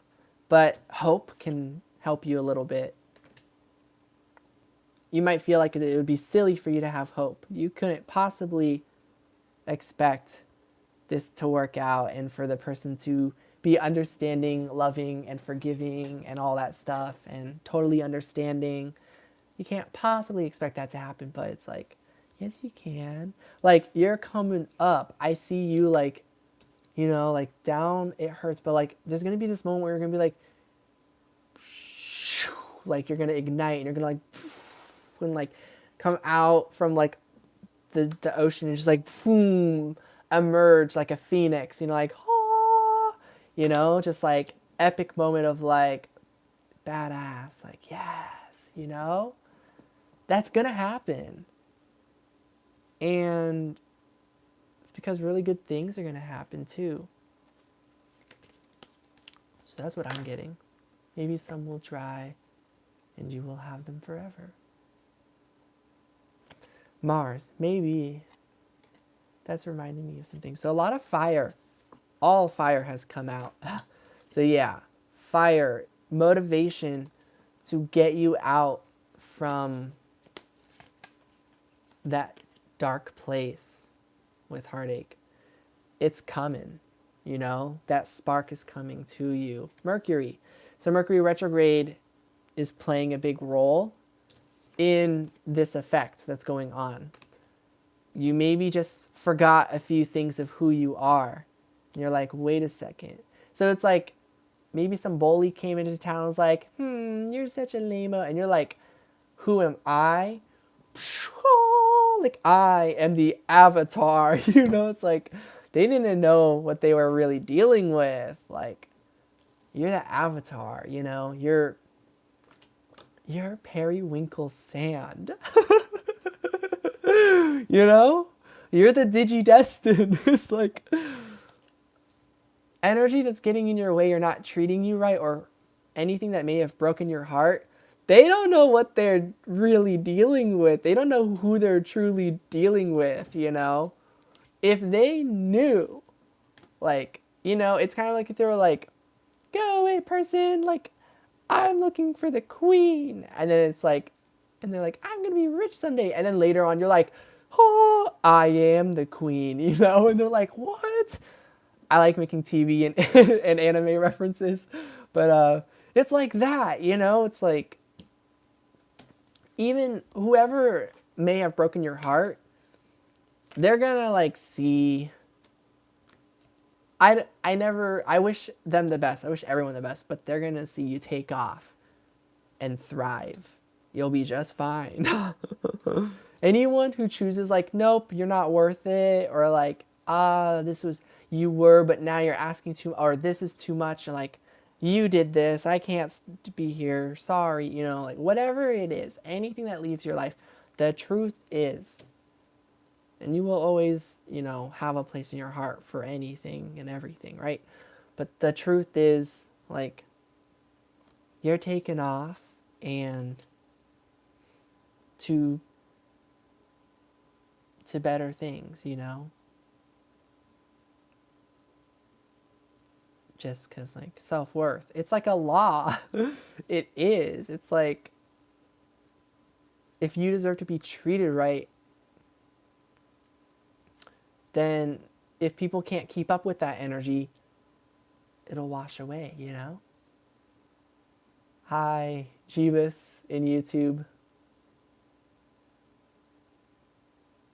but hope can help you a little bit. You might feel like it would be silly for you to have hope. You couldn't possibly expect this to work out and for the person to be understanding, loving, and forgiving and all that stuff and totally understanding. You can't possibly expect that to happen, but it's like, yes, you can. Like, you're coming up. I see you, like, you know, like down, it hurts, but like, there's going to be this moment where you're going to be like you're going to ignite and you're going to and like come out from like the ocean and just like boom, emerge like a phoenix, you know, like ah, you know, just like epic moment of like badass, like yes, you know, that's gonna happen, and it's because really good things are gonna happen too. So that's what I'm getting. Maybe some will dry, and you will have them forever. Mars, maybe. That's reminding me of something. So a lot of fire. All fire has come out. So yeah, fire, motivation to get you out from that dark place with heartache. It's coming, you know? That spark is coming to you. Mercury. So Mercury retrograde is playing a big role in this effect that's going on. You maybe just forgot a few things of who you are. And you're like, wait a second. So it's like maybe some bully came into town and was like, you're such a lame-o. And you're like, who am I? Like, I am the avatar. You know, it's like They didn't know what they were really dealing with. Like, you're the avatar, you know? You're periwinkle sand. You know? You're the digidestin. It's like energy that's getting in your way or not treating you right, or anything that may have broken your heart. They don't know what they're really dealing with. They don't know who they're truly dealing with, you know? If they knew, like, you know, it's kind of like if they were like, go away, person, like, I'm looking for the queen. And then it's like, and they're like, I'm going to be rich someday. And then later on, you're like, oh, I am the queen, you know? And they're like, what? I like making TV and, and anime references. But it's like that, you know? It's like, even whoever may have broken your heart, they're going to like see. I wish them the best. I wish everyone the best, but they're going to see you take off and thrive. You'll be just fine. Anyone who chooses like, nope, you're not worth it, or like, this was, you were, but now you're asking too, or this is too much, and like, you did this, I can't be here, sorry, you know, like whatever it is, anything that leaves your life, the truth is, and you will always, you know, have a place in your heart for anything and everything, right? But the truth is, like, you're taken off and to better things, you know? Just because, like, self-worth, it's like a law. It is. It's like, if you deserve to be treated right, then if people can't keep up with that energy, it'll wash away, you know? Hi, Jeebus in YouTube.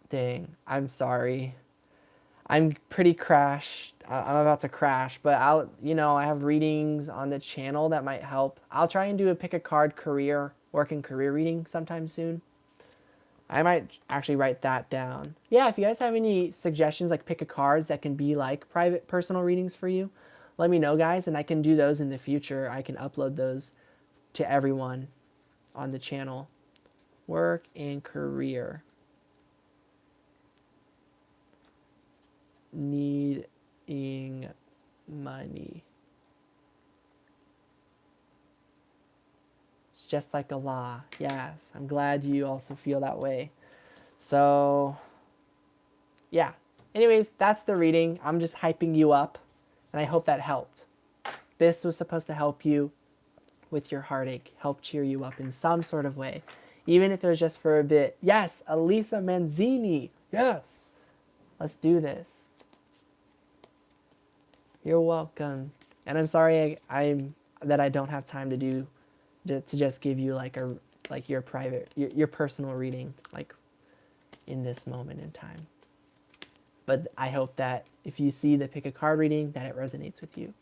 Dang, I'm sorry. I'm pretty crashed. I'm about to crash, but I'll, you know, I have readings on the channel that might help. I'll try and do a pick a card career, work and career reading sometime soon. I might actually write that down. Yeah, if you guys have any suggestions, like pick a cards that can be like private personal readings for you, let me know, guys, and I can do those in the future. I can upload those to everyone on the channel. Work and career. Needing money. It's just like a law. Yes, I'm glad you also feel that way. So, yeah. Anyways, that's the reading. I'm just hyping you up, and I hope that helped. This was supposed to help you with your heartache, help cheer you up in some sort of way, even if it was just for a bit. Yes, Elisa Manzini. Yes. Let's do this. You're welcome. And I'm sorry that I don't have time to just give you like your private, your personal reading, like in this moment in time. But I hope that if you see the pick a card reading, that it resonates with you.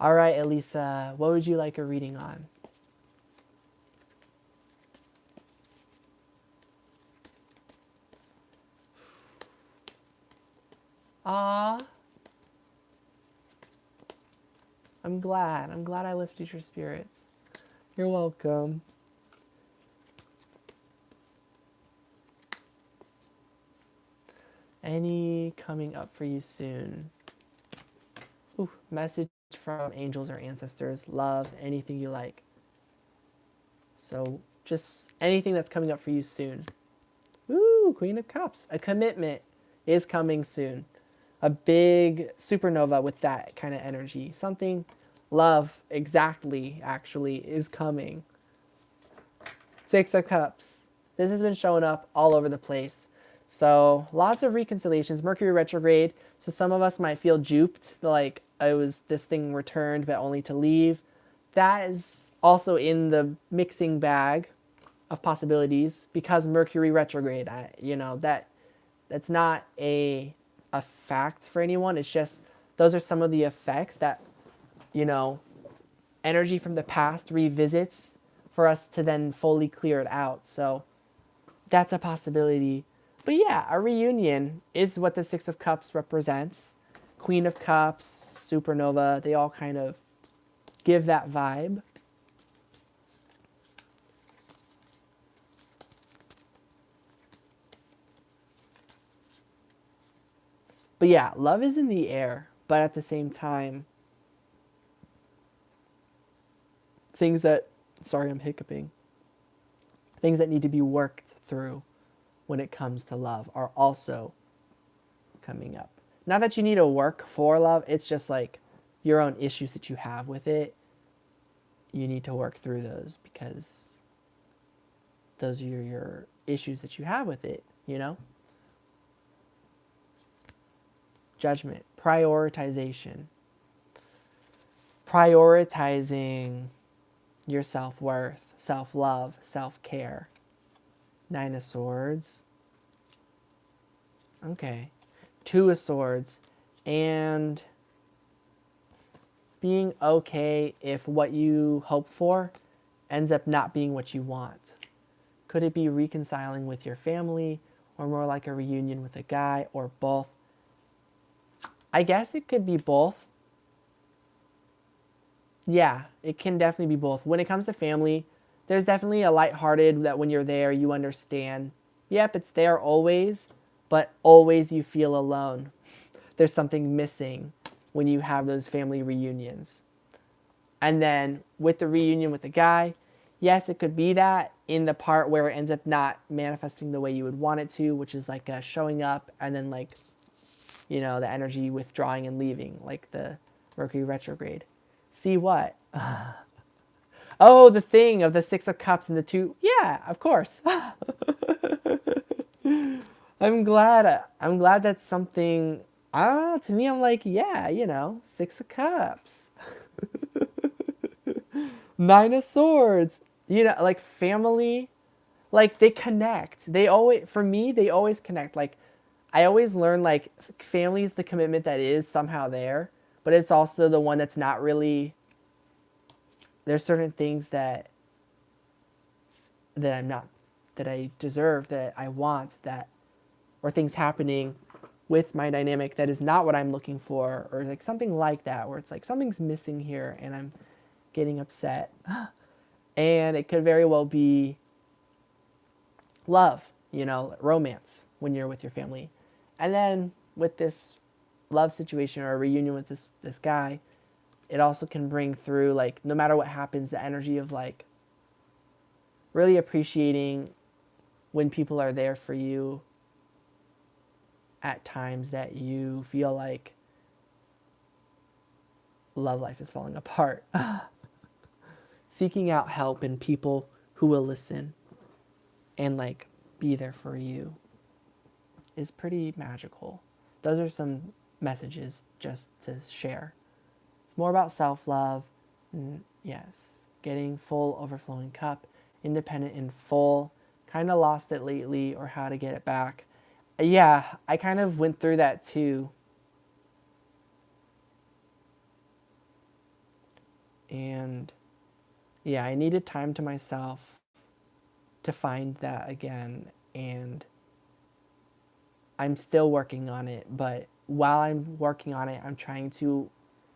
All right, Elisa, what would you like a reading on? Ah, I'm glad I lifted your spirits. You're welcome. Any coming up for you soon? Ooh, message from angels or ancestors. Love, anything you like. So just anything that's coming up for you soon. Ooh, Queen of Cups. A commitment is coming soon. A big supernova with that kind of energy. Something, love, exactly, actually, is coming. Six of Cups. This has been showing up all over the place. So lots of reconciliations. Mercury retrograde. So some of us might feel duped, like it was this thing returned, but only to leave. That is also in the mixing bag of possibilities because Mercury retrograde. That's not a fact for anyone. It's just those are some of the effects that, energy from the past revisits for us to then fully clear it out. So that's a possibility. But yeah, a reunion is what the Six of Cups represents. Queen of Cups, supernova, they all kind of give that vibe. But yeah, love is in the air, but at the same time, things that, sorry, I'm hiccuping, things that need to be worked through when it comes to love are also coming up. Not that you need to work for love, it's just like your own issues that you have with it. You need to work through those because those are your issues that you have with it, you know? Judgment, prioritization, prioritizing your self-worth, self-love, self-care. Nine of Swords. Okay. Two of Swords. And being okay if what you hope for ends up not being what you want. Could it be reconciling with your family or more like a reunion with a guy or both? I guess it could be both. Yeah, it can definitely be both. When it comes to family, there's definitely a lighthearted that when you're there, you understand. Yep, it's there always, but always you feel alone. There's something missing when you have those family reunions. And then with the reunion with the guy, yes, it could be that in the part where it ends up not manifesting the way you would want it to, which is like showing up and then like, you know, the energy withdrawing and leaving, like the Mercury retrograde. See what? Oh, the thing of the Six of Cups and the two. Yeah, of course. I'm glad. I'm glad that's something. I don't know. To me, I'm like, yeah, you know, Six of Cups, Nine of Swords. You know, like family, like they connect. They always, for me, they always connect. Like, I always learn like family is the commitment that is somehow there, but it's also the one that's not really. There's certain things that I'm not, that I deserve, that I want, that, or things happening with my dynamic that is not what I'm looking for, or like something like that, where it's like something's missing here and I'm getting upset. And it could very well be love, you know, romance when you're with your family. And then with this love situation or a reunion with this guy, it also can bring through like no matter what happens, the energy of like really appreciating when people are there for you at times that you feel like love life is falling apart. Seeking out help in people who will listen and like be there for you is pretty magical. Those are some messages just to share. It's more about self-love. Yes, getting full overflowing cup, independent in full, kind of lost it lately or how to get it back. Yeah, I kind of went through that too. And yeah, I needed time to myself to find that again. And I'm still working on it. But while I'm working on it, I'm trying to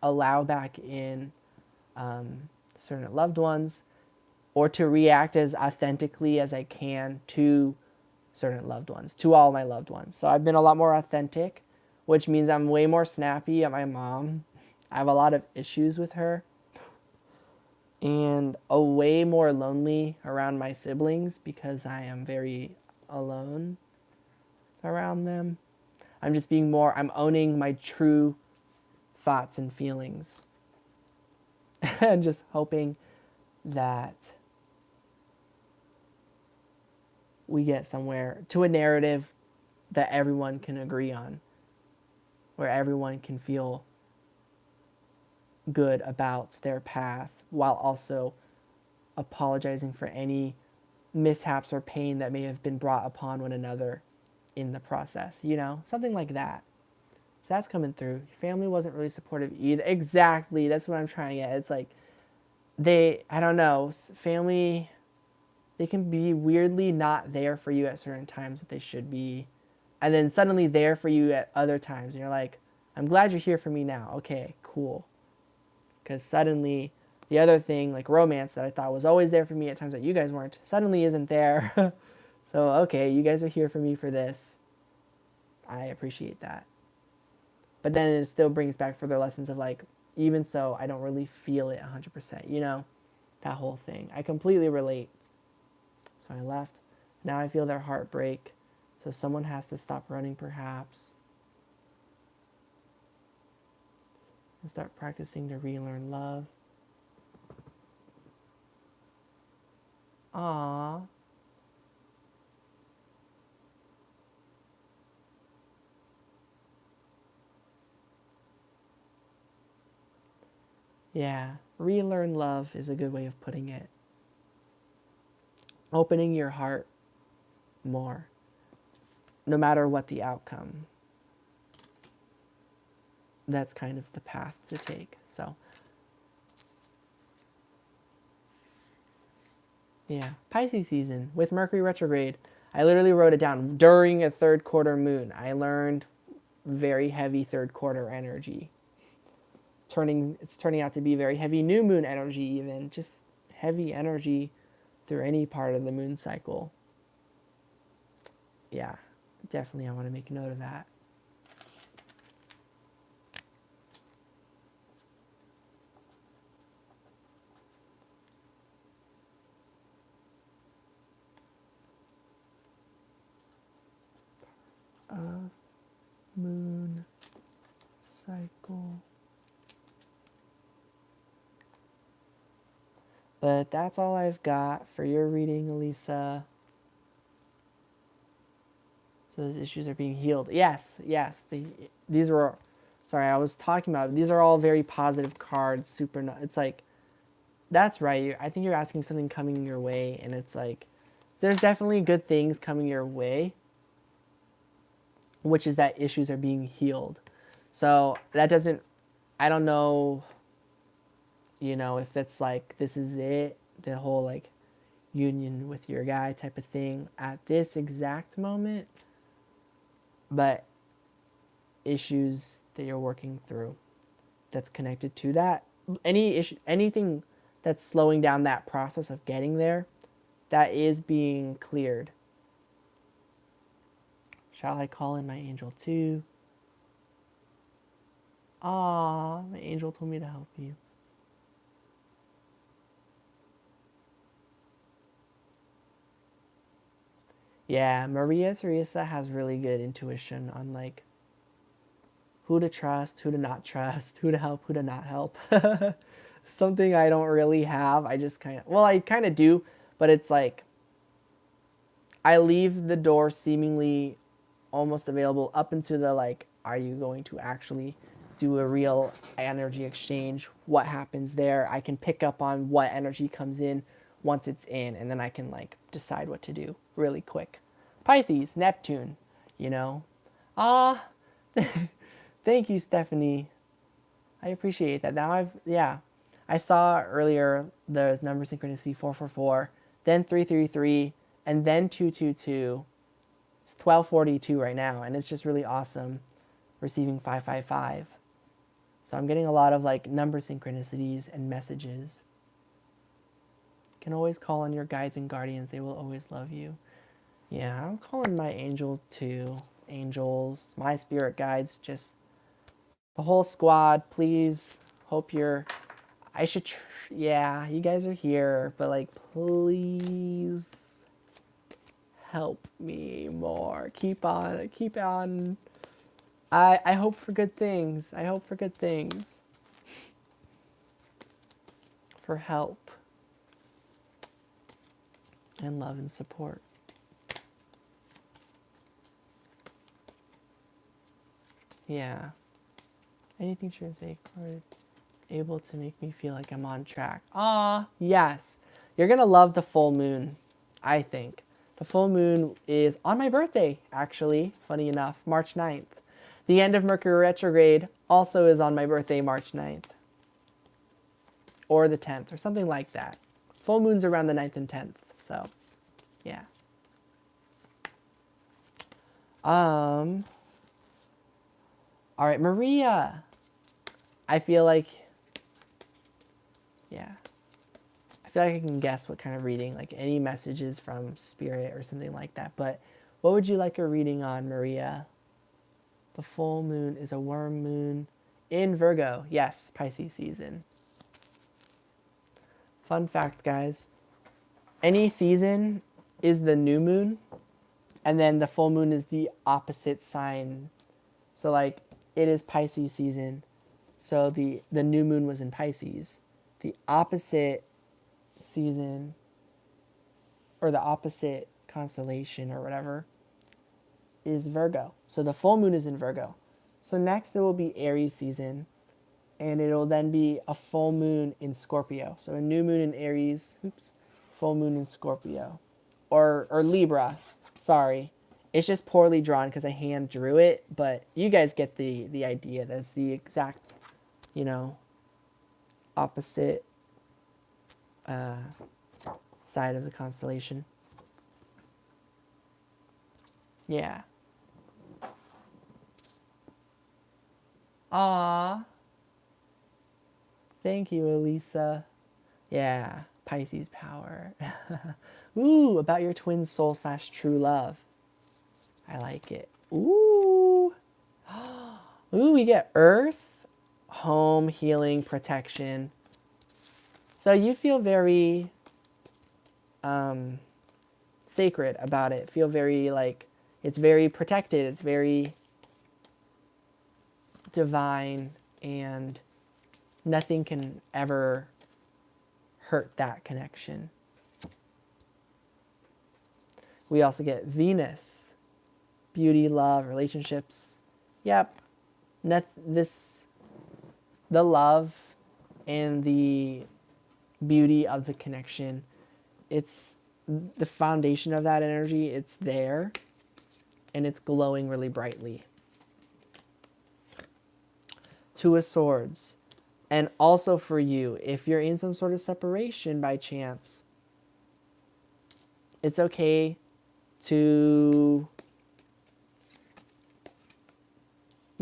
allow back in certain loved ones or to react as authentically as I can to certain loved ones, to all my loved ones. So I've been a lot more authentic, which means I'm way more snappy at my mom. I have a lot of issues with her. And a way more lonely around my siblings because I am very alone around them. I'm just being more, I'm owning my true thoughts and feelings. And just hoping that we get somewhere to a narrative that everyone can agree on, where everyone can feel good about their path while also apologizing for any mishaps or pain that may have been brought upon one another in the process, you know, something like that. So that's coming through. Family wasn't really supportive either. Exactly. That's what I'm trying to get. It's like I don't know, family, they can be weirdly not there for you at certain times that they should be. and then suddenly there for you at other times. And you're like, I'm glad you're here for me now. Okay, cool. Because suddenly the other thing, like romance, that I thought was always there for me at times that you guys weren't, suddenly isn't there. So, okay, you guys are here for me for this. I appreciate that. But then it still brings back further lessons of like, even so, I don't really feel it 100%, you know? That whole thing. I completely relate. So I left. Now I feel their heartbreak. So someone has to stop running, perhaps. And start practicing to relearn love. Aww. Yeah, relearn love is a good way of putting it. Opening your heart more, no matter what the outcome. That's kind of the path to take. So, yeah, Pisces season with Mercury retrograde. I literally wrote it down during a third quarter moon. I learned very heavy third quarter energy. It's turning out to be very heavy new moon energy, even just heavy energy through any part of the moon cycle. Yeah, definitely I want to make note of that. Moon cycle. But that's all I've got for your reading, Elisa. So those issues are being healed. Yes, yes. These were, sorry, I was talking about, these are all very positive cards. Super, it's like, that's right. I think you're asking something coming your way, and it's like, there's definitely good things coming your way, which is that issues are being healed. So that doesn't, I don't know, you know, if that's like, this is it, the whole like union with your guy type of thing at this exact moment, but issues that you're working through that's connected to that, any issue, anything that's slowing down that process of getting there, that is being cleared. Shall I call in my angel too? Ah, my angel told me to help you. Yeah, Maria Teresa has really good intuition on like who to trust, who to not trust, who to help, who to not help. Something I don't really have. I just kind of, well, I kind of do, but it's like I leave the door seemingly almost available up into the like, are you going to actually do a real energy exchange? What happens there? I can pick up on what energy comes in once it's in, and then I can like decide what to do really quick. Pisces, Neptune, you know. Ah, thank you, Stephanie. I appreciate that. Now yeah, I saw earlier the number synchronicity 444, then 333, and then 222. It's 1242 right now, and it's just really awesome receiving 555. So I'm getting a lot of like number synchronicities and messages. You can always call on your guides and guardians. They will always love you. Yeah, I'm calling my angel too. Angels, my spirit guides, just the whole squad, please. Hope you're. I should. Yeah, you guys are here, but like, please help me more. Keep on. Keep on. I hope for good things. I hope for good things. For help and love and support. Yeah. Anything true and sacred, able to make me feel like I'm on track. Ah, yes. You're going to love the full moon, I think. The full moon is on my birthday, actually, funny enough, March 9th. The end of Mercury retrograde also is on my birthday, March 9th. Or the 10th, or something like that. Full moon's around the 9th and 10th, so, yeah. Um, all right, Maria. I feel like, yeah. I feel like I can guess what kind of reading, like any messages from spirit or something like that. But what would you like a reading on, Maria? The full moon is a worm moon in Virgo. Yes, Pisces season. Fun fact, guys. Any season is the new moon, and then the full moon is the opposite sign. So like it is Pisces season. So the new moon was in Pisces. The opposite season or the opposite constellation or whatever is Virgo. So the full moon is in Virgo. So next there will be Aries season, and it'll then be a full moon in Scorpio. So a new moon in Aries, full moon in Scorpio. Or Libra, sorry. It's just poorly drawn because I hand drew it, but you guys get the idea. That's the exact, opposite side of the constellation. Yeah. Aw. Thank you, Elisa. Yeah, Pisces power. Ooh, about your twin soul / true love. I like it. Ooh. Ooh, we get Earth, home, healing, protection. So you feel very sacred about it. Feel very like it's very protected. It's very divine, and nothing can ever hurt that connection. We also get Venus, beauty, love, relationships. Yep. The love and the beauty of the connection, it's the foundation of that energy. It's there, and it's glowing really brightly. Two of Swords. And also for you, if you're in some sort of separation by chance, it's okay to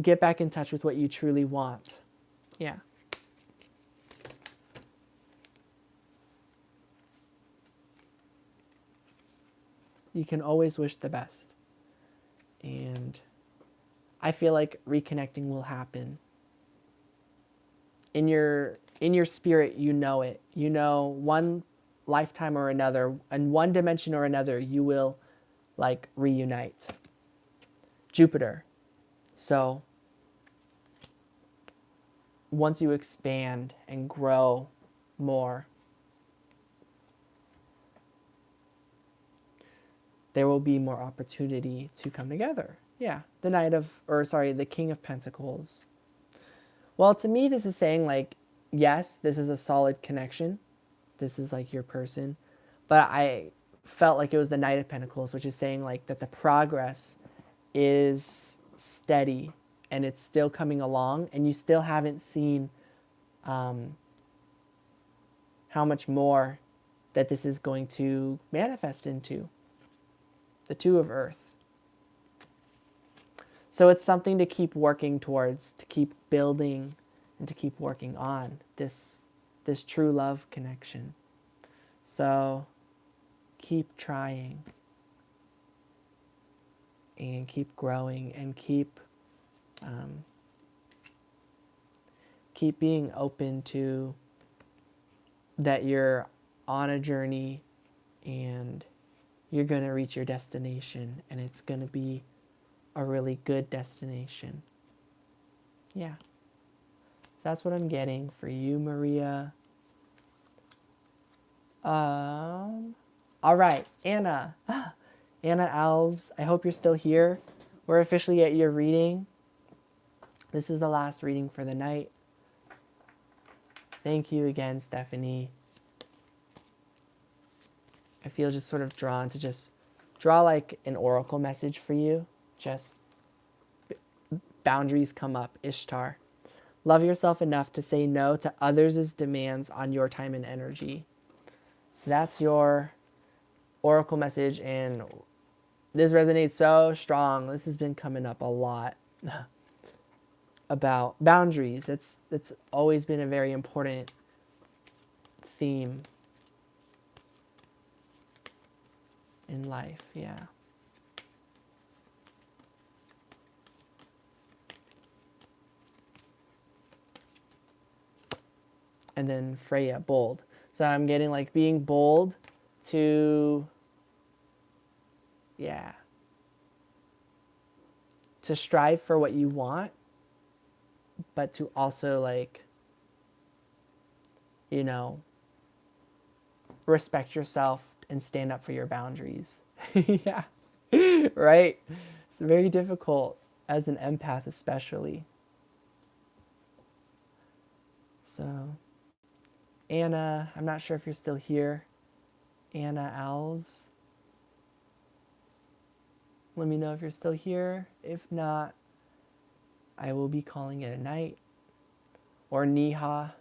get back in touch with what you truly want. Yeah. You can always wish the best. And I feel like reconnecting will happen. In your spirit, you know it. You know one lifetime or another, in one dimension or another, you will like reunite. Jupiter. So once you expand and grow more, there will be more opportunity to come together. Yeah, the King of Pentacles. Well, to me, this is saying like, yes, this is a solid connection. This is like your person. But I felt like it was the Knight of Pentacles, which is saying like that the progress is steady and it's still coming along, and you still haven't seen how much more that this is going to manifest into. The Two of Earth. So it's something to keep working towards, to keep building, and to keep working on this true love connection. So keep trying and keep growing and keep being open to that you're on a journey and you're going to reach your destination, and it's going to be a really good destination. Yeah. That's what I'm getting for you, Maria. All right, Anna. Anna Alves, I hope you're still here. We're officially at your reading. This is the last reading for the night. Thank you again, Stephanie. I feel just sort of drawn to just draw like an oracle message for you. Just boundaries come up, Ishtar. Love yourself enough to say no to others' demands on your time and energy. So that's your oracle message, and This resonates so strong. This has been coming up a lot about boundaries. That's always been a very important theme in life. Yeah. And then Freya, bold. So I'm getting like being bold to, yeah, to strive for what you want, but to also like, you know, respect yourself and stand up for your boundaries. Yeah. Right? It's very difficult as an empath, especially. So, Anna, I'm not sure if you're still here. Anna Alves. Let me know if you're still here. If not, I will be calling it a night. Or Niha.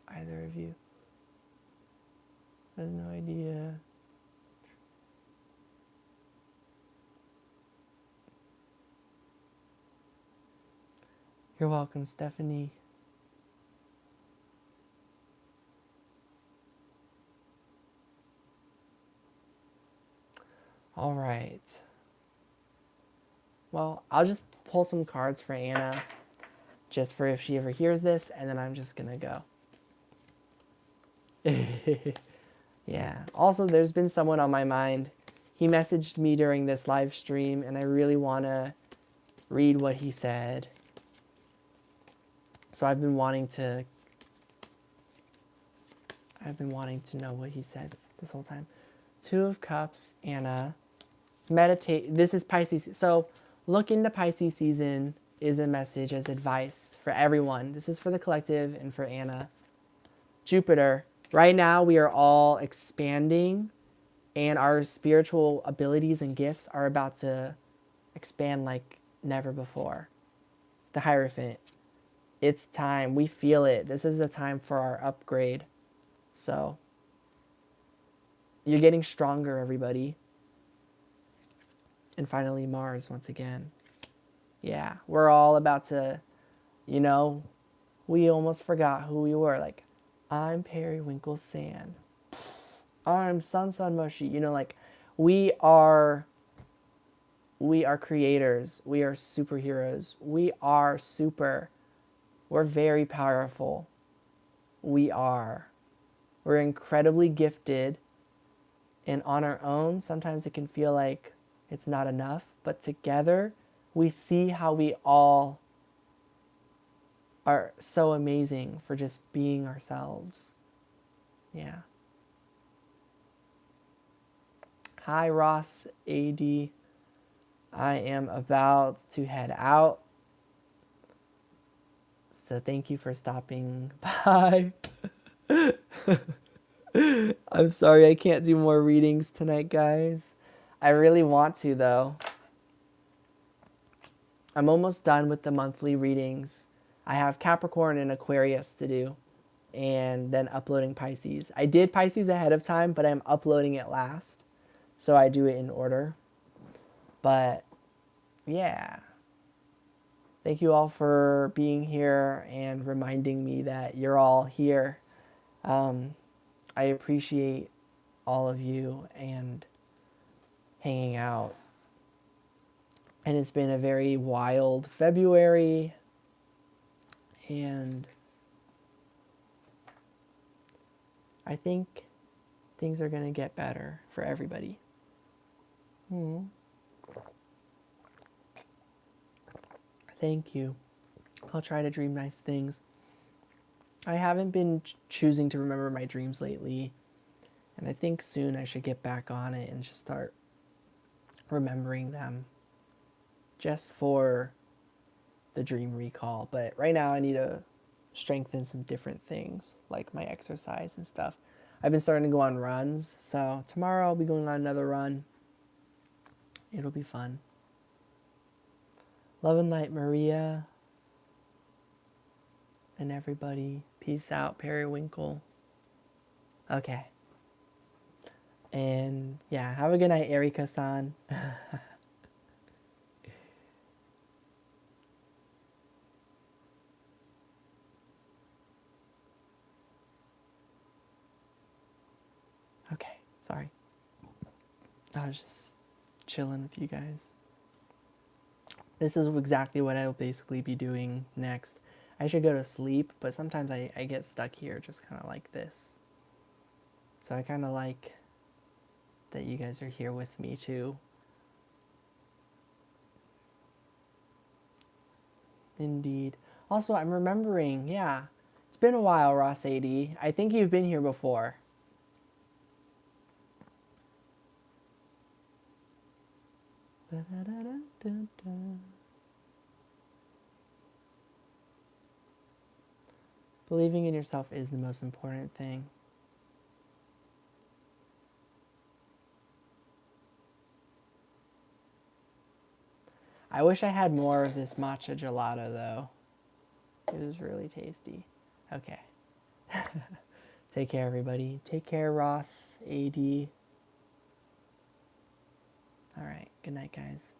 Either of you. I have no idea. You're welcome, Stephanie. All right. Well, I'll just pull some cards for Anna, just for if she ever hears this, and then I'm just gonna go. Yeah. Also, there's been someone on my mind. He messaged me during this live stream, and I really want to read what he said. So I've been wanting to know what he said this whole time. Two of Cups, Anna. Meditate. This is Pisces. So look into Pisces season is a message as advice for everyone. This is for the collective and for Anna. Jupiter. Right now we are all expanding and our spiritual abilities and gifts are about to expand like never before. The Hierophant. It's time. We feel it. This is the time for our upgrade. So you're getting stronger, everybody. And finally, Mars once again. Yeah, we're all about to, you know, we almost forgot who we were. Like, I'm Periwinkle Sand. I'm Sun Moshi. You know, like, we are creators. We are superheroes. We are super. We're very powerful. We're incredibly gifted. And on our own, sometimes it can feel like it's not enough. But together, we see how we all are so amazing for just being ourselves. Yeah. Hi, Ross AD. I am about to head out. So thank you for stopping by. I'm sorry I can't do more readings tonight, guys. I really want to, though. I'm almost done with the monthly readings. I have Capricorn and Aquarius to do, and then uploading Pisces. I did Pisces ahead of time, but I'm uploading it last, so I do it in order. But, yeah. Thank you all for being here and reminding me that you're all here. I appreciate all of you and hanging out. And it's been a very wild February. And I think things are going to get better for everybody. Thank you. I'll try to dream nice things. I haven't been choosing to remember my dreams lately. And I think soon I should get back on it and just start remembering them. Just for the dream recall. But right now I need to strengthen some different things, like my exercise and stuff. I've been starting to go on runs, so tomorrow I'll be going on another run. It'll be fun. Love and light, Maria. And everybody. Peace out, Periwinkle. Okay. And yeah, have a good night, Erika-san. Okay, sorry. I was just chilling with you guys. This is exactly what I'll basically be doing next. I should go to sleep, but sometimes I get stuck here just kind of like this. So I kind of like that you guys are here with me too. Indeed. Also, I'm remembering, yeah, it's been a while, Ross AD. I think you've been here before. Believing in yourself is the most important thing. I wish I had more of this matcha gelato though. It was really tasty. Okay. Take care, everybody. Take care, Ross, AD. All right. Good night, guys.